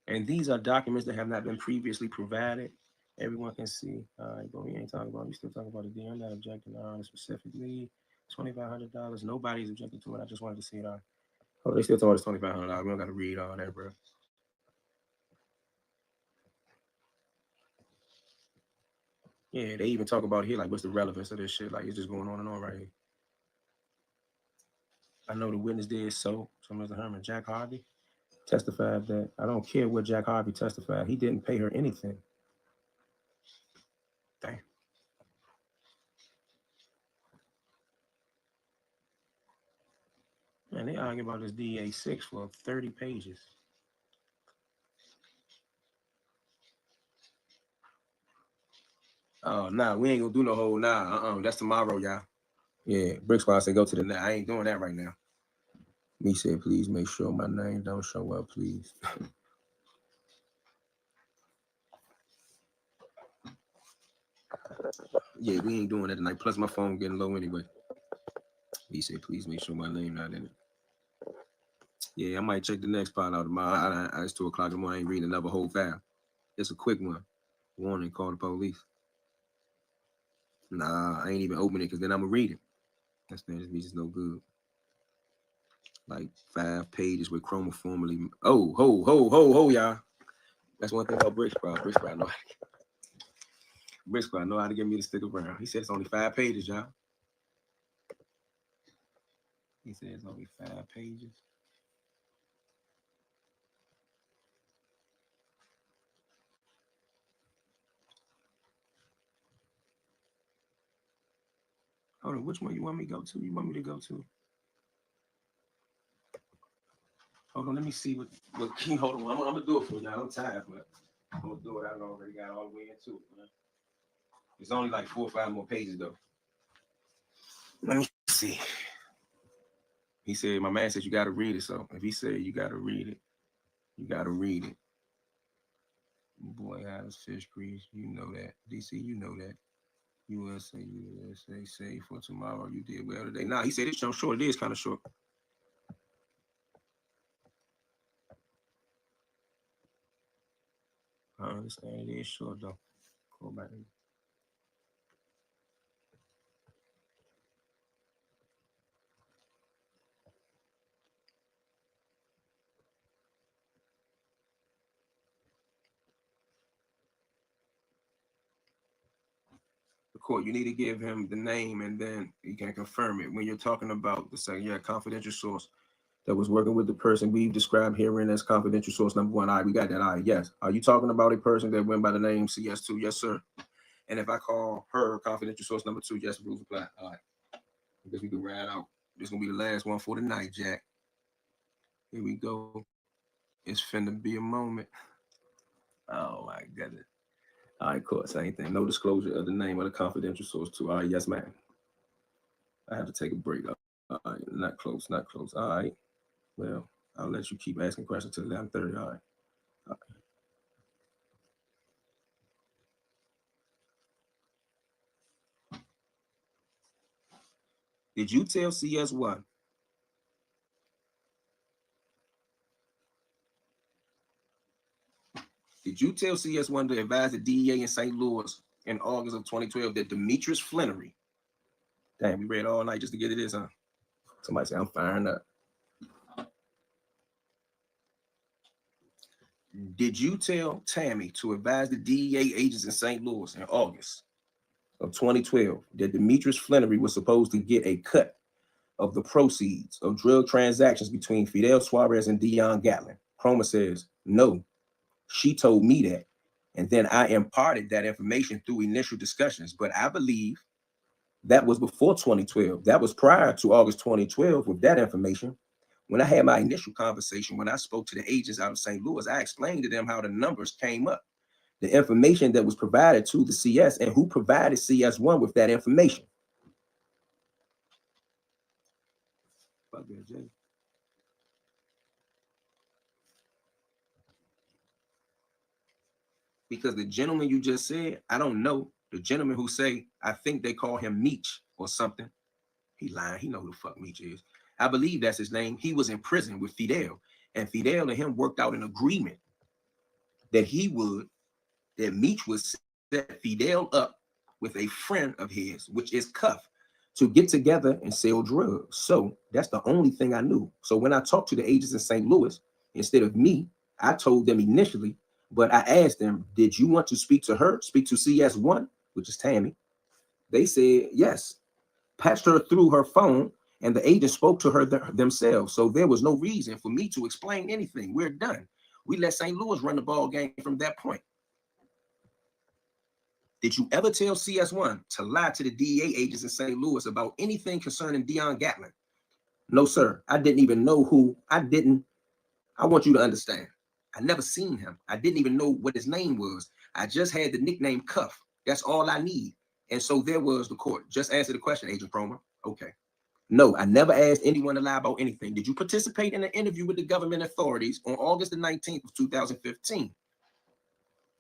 And these are documents that have not been previously provided. Everyone can see. All right, but we ain't talking about. We still talking about the deal. I'm not objecting on it specifically. $2,500. Nobody's objecting to it. I just wanted to see it. All right. Oh, they still talking about $2,500. We don't got to read all that, bro. Yeah, they even talk about here like what's the relevance of this shit? Like it's just going on and on right here. I know the witness did so. Mr. Herman, Jack Harvey testified that I don't care what Jack Harvey testified. He didn't pay her anything. Damn. Man, they argue about this DA6 for 30 pages. Oh, nah, we ain't gonna do no whole that's tomorrow, y'all. Yeah, Brick Squad said go to the net. I ain't doing that right now. Me said, please make sure my name don't show up, please. Yeah, we ain't doing that tonight. Plus my phone getting low anyway. He said, please make sure my name not in it. Yeah, I might check the next part out tomorrow. It's 2 o'clock in the morning. I ain't reading another whole file. It's a quick one. Warning, call the police. Nah, I ain't even opening it because then I'm going to read it. That's just no good. Like 5 pages with chromoformally. Oh, ho, y'all. That's one thing about Brick Squad. Brick Squad know how to get me to stick around. He said it's only 5 pages, y'all. He said it's only 5 pages. Hold on, which one you want me to go to? You want me to go to? Hold on, let me see what hold on. I'm gonna do it for you now. I'm tired, but I'm gonna do it. I already got all the way into it, man. It's only like 4 or 5 more pages though. Let me see. He said, my man said you gotta read it. So if he said you gotta read it, you gotta read it. Boy, Alice Fish Grease, you know that. DC, you know that. USA, say for tomorrow. You did well today. Nah, he said it's short. It is kind of short. I understand it is short though. Go back. The court, you need to give him the name and then you can confirm it. When you're talking about the second, confidential source that was working with the person we've described herein as confidential source number 1. All right, we got that. All right, yes. Are you talking about a person that went by the name CS2? Yes, sir. And if I call her confidential source number 2, yes, rules apply. All right. I guess we can ride out. This is gonna be the last one for the night, Jack. Here we go. It's finna be a moment. Oh my goodness. All right, cool. Same thing. No disclosure of the name of the confidential source too. All right, yes, ma'am. I have to take a break. All right, not close. All right. Well, I'll let you keep asking questions till 11:30. All right. Did you tell CS1? Did you tell CS1 to advise the DEA in St. Louis in August of 2012 that Demetrius Flannery? Damn, we read all night just to get to this, huh? Somebody say I'm firing up. Did you tell Tammy to advise the DEA agents in St. Louis in August of 2012 that Demetrius Flannery was supposed to get a cut of the proceeds of drug transactions between Fidel Suarez and Dion Gatlin? Chroma says, no, she told me that. And then I imparted that information through initial discussions. But I believe that was before 2012. That was prior to August 2012 with that information. When I had my initial conversation, when I spoke to the agents out of St. Louis, I explained to them how the numbers came up, the information that was provided to the CS, and who provided CS1 with that information. Fuck that, Jay. Because the gentleman you just said, I don't know. The gentleman who say, I think they call him Meech or something. He lying. He know who the fuck Meech is. I believe that's his name. He was in prison with Fidel. And Fidel and him worked out an agreement that Meech would set Fidel up with a friend of his, which is Cuff, to get together and sell drugs. So that's the only thing I knew. So when I talked to the agents in St. Louis, instead of me, I told them initially, but I asked them, did you want to speak to her, speak to CS1, which is Tammy? They said yes. Patched her through her phone, and the agent spoke to her themselves. So there was no reason for me to explain anything. We're done. We let St. Louis run the ball game from that point. Did you ever tell CS1 to lie to the DEA agents in St. Louis about anything concerning Dion Gatlin? No, sir. I didn't even know who. I want you to understand. I never seen him. I didn't even know what his name was. I just had the nickname Cuff. That's all I need. And so there was the court. Just answer the question, Agent Cromer. Okay. No, I never asked anyone to lie about anything. Did you participate in an interview with the government authorities on August the 19th of 2015?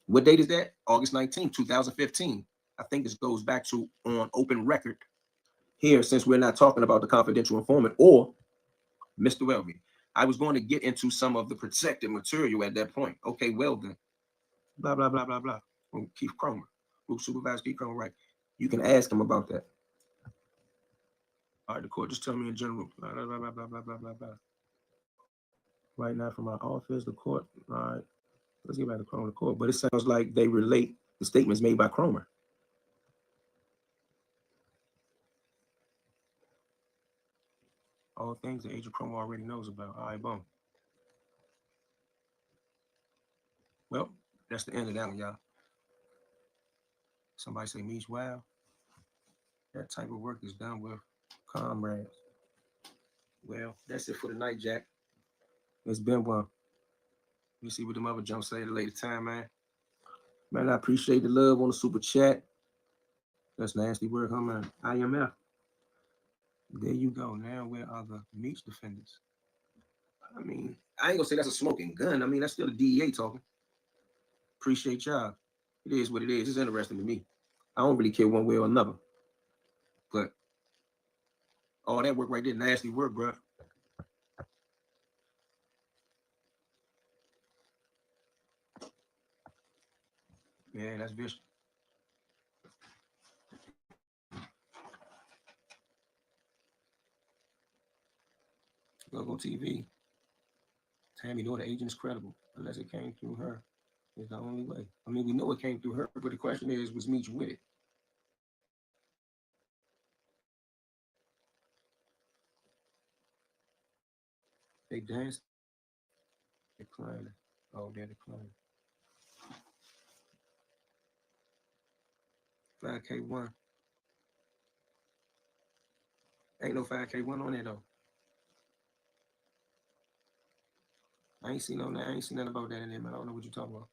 What date is that? August 19th, 2015. I think this goes back to on open record here, since we're not talking about the confidential informant or Mr. Welby. I was going to get into some of the protected material at that point. Okay, well then. Blah, blah, blah, blah, blah. From Keith Cromer, Group Supervisor Keith Cromer, right? You can ask him about that. All right, the court, just tell me in general. Blah, blah, blah, blah, blah, blah, blah, blah. Right now from my office, the court, all right. Let's get back to Cromer, the court. But it sounds like they relate the statements made by Cromer. All things that Agent Cromer already knows about. All right, boom. Well, that's the end of that one, y'all. Somebody say, Meech, wow. That type of work is done with comrades. Well, that's it for the night, Jack. It's been one. You see what the mother jump say at a later time, man. Man, I appreciate the love on the super chat. That's nasty word, huh, man? IMF. There you go. Now, where are the Meech defendants? I mean, I ain't gonna say that's a smoking gun. I mean, that's still the DEA talking. Appreciate y'all. It is what it is. It's interesting to me. I don't really care one way or another. But all that work right there, nasty work, bro. Yeah, that's vicious. Logo TV. Tammy, know the agent is credible unless it came through her. It's the only way. I mean, we know it came through her, but the question is, was Meech with it? They danced. Declining. Oh, they're declining. 5K1. Ain't no 5K1 on there though. I ain't seen nothing about that in there, man. I don't know what you're talking about.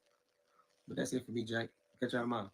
But that's it for me, Jack. Catch y'all tomorrow.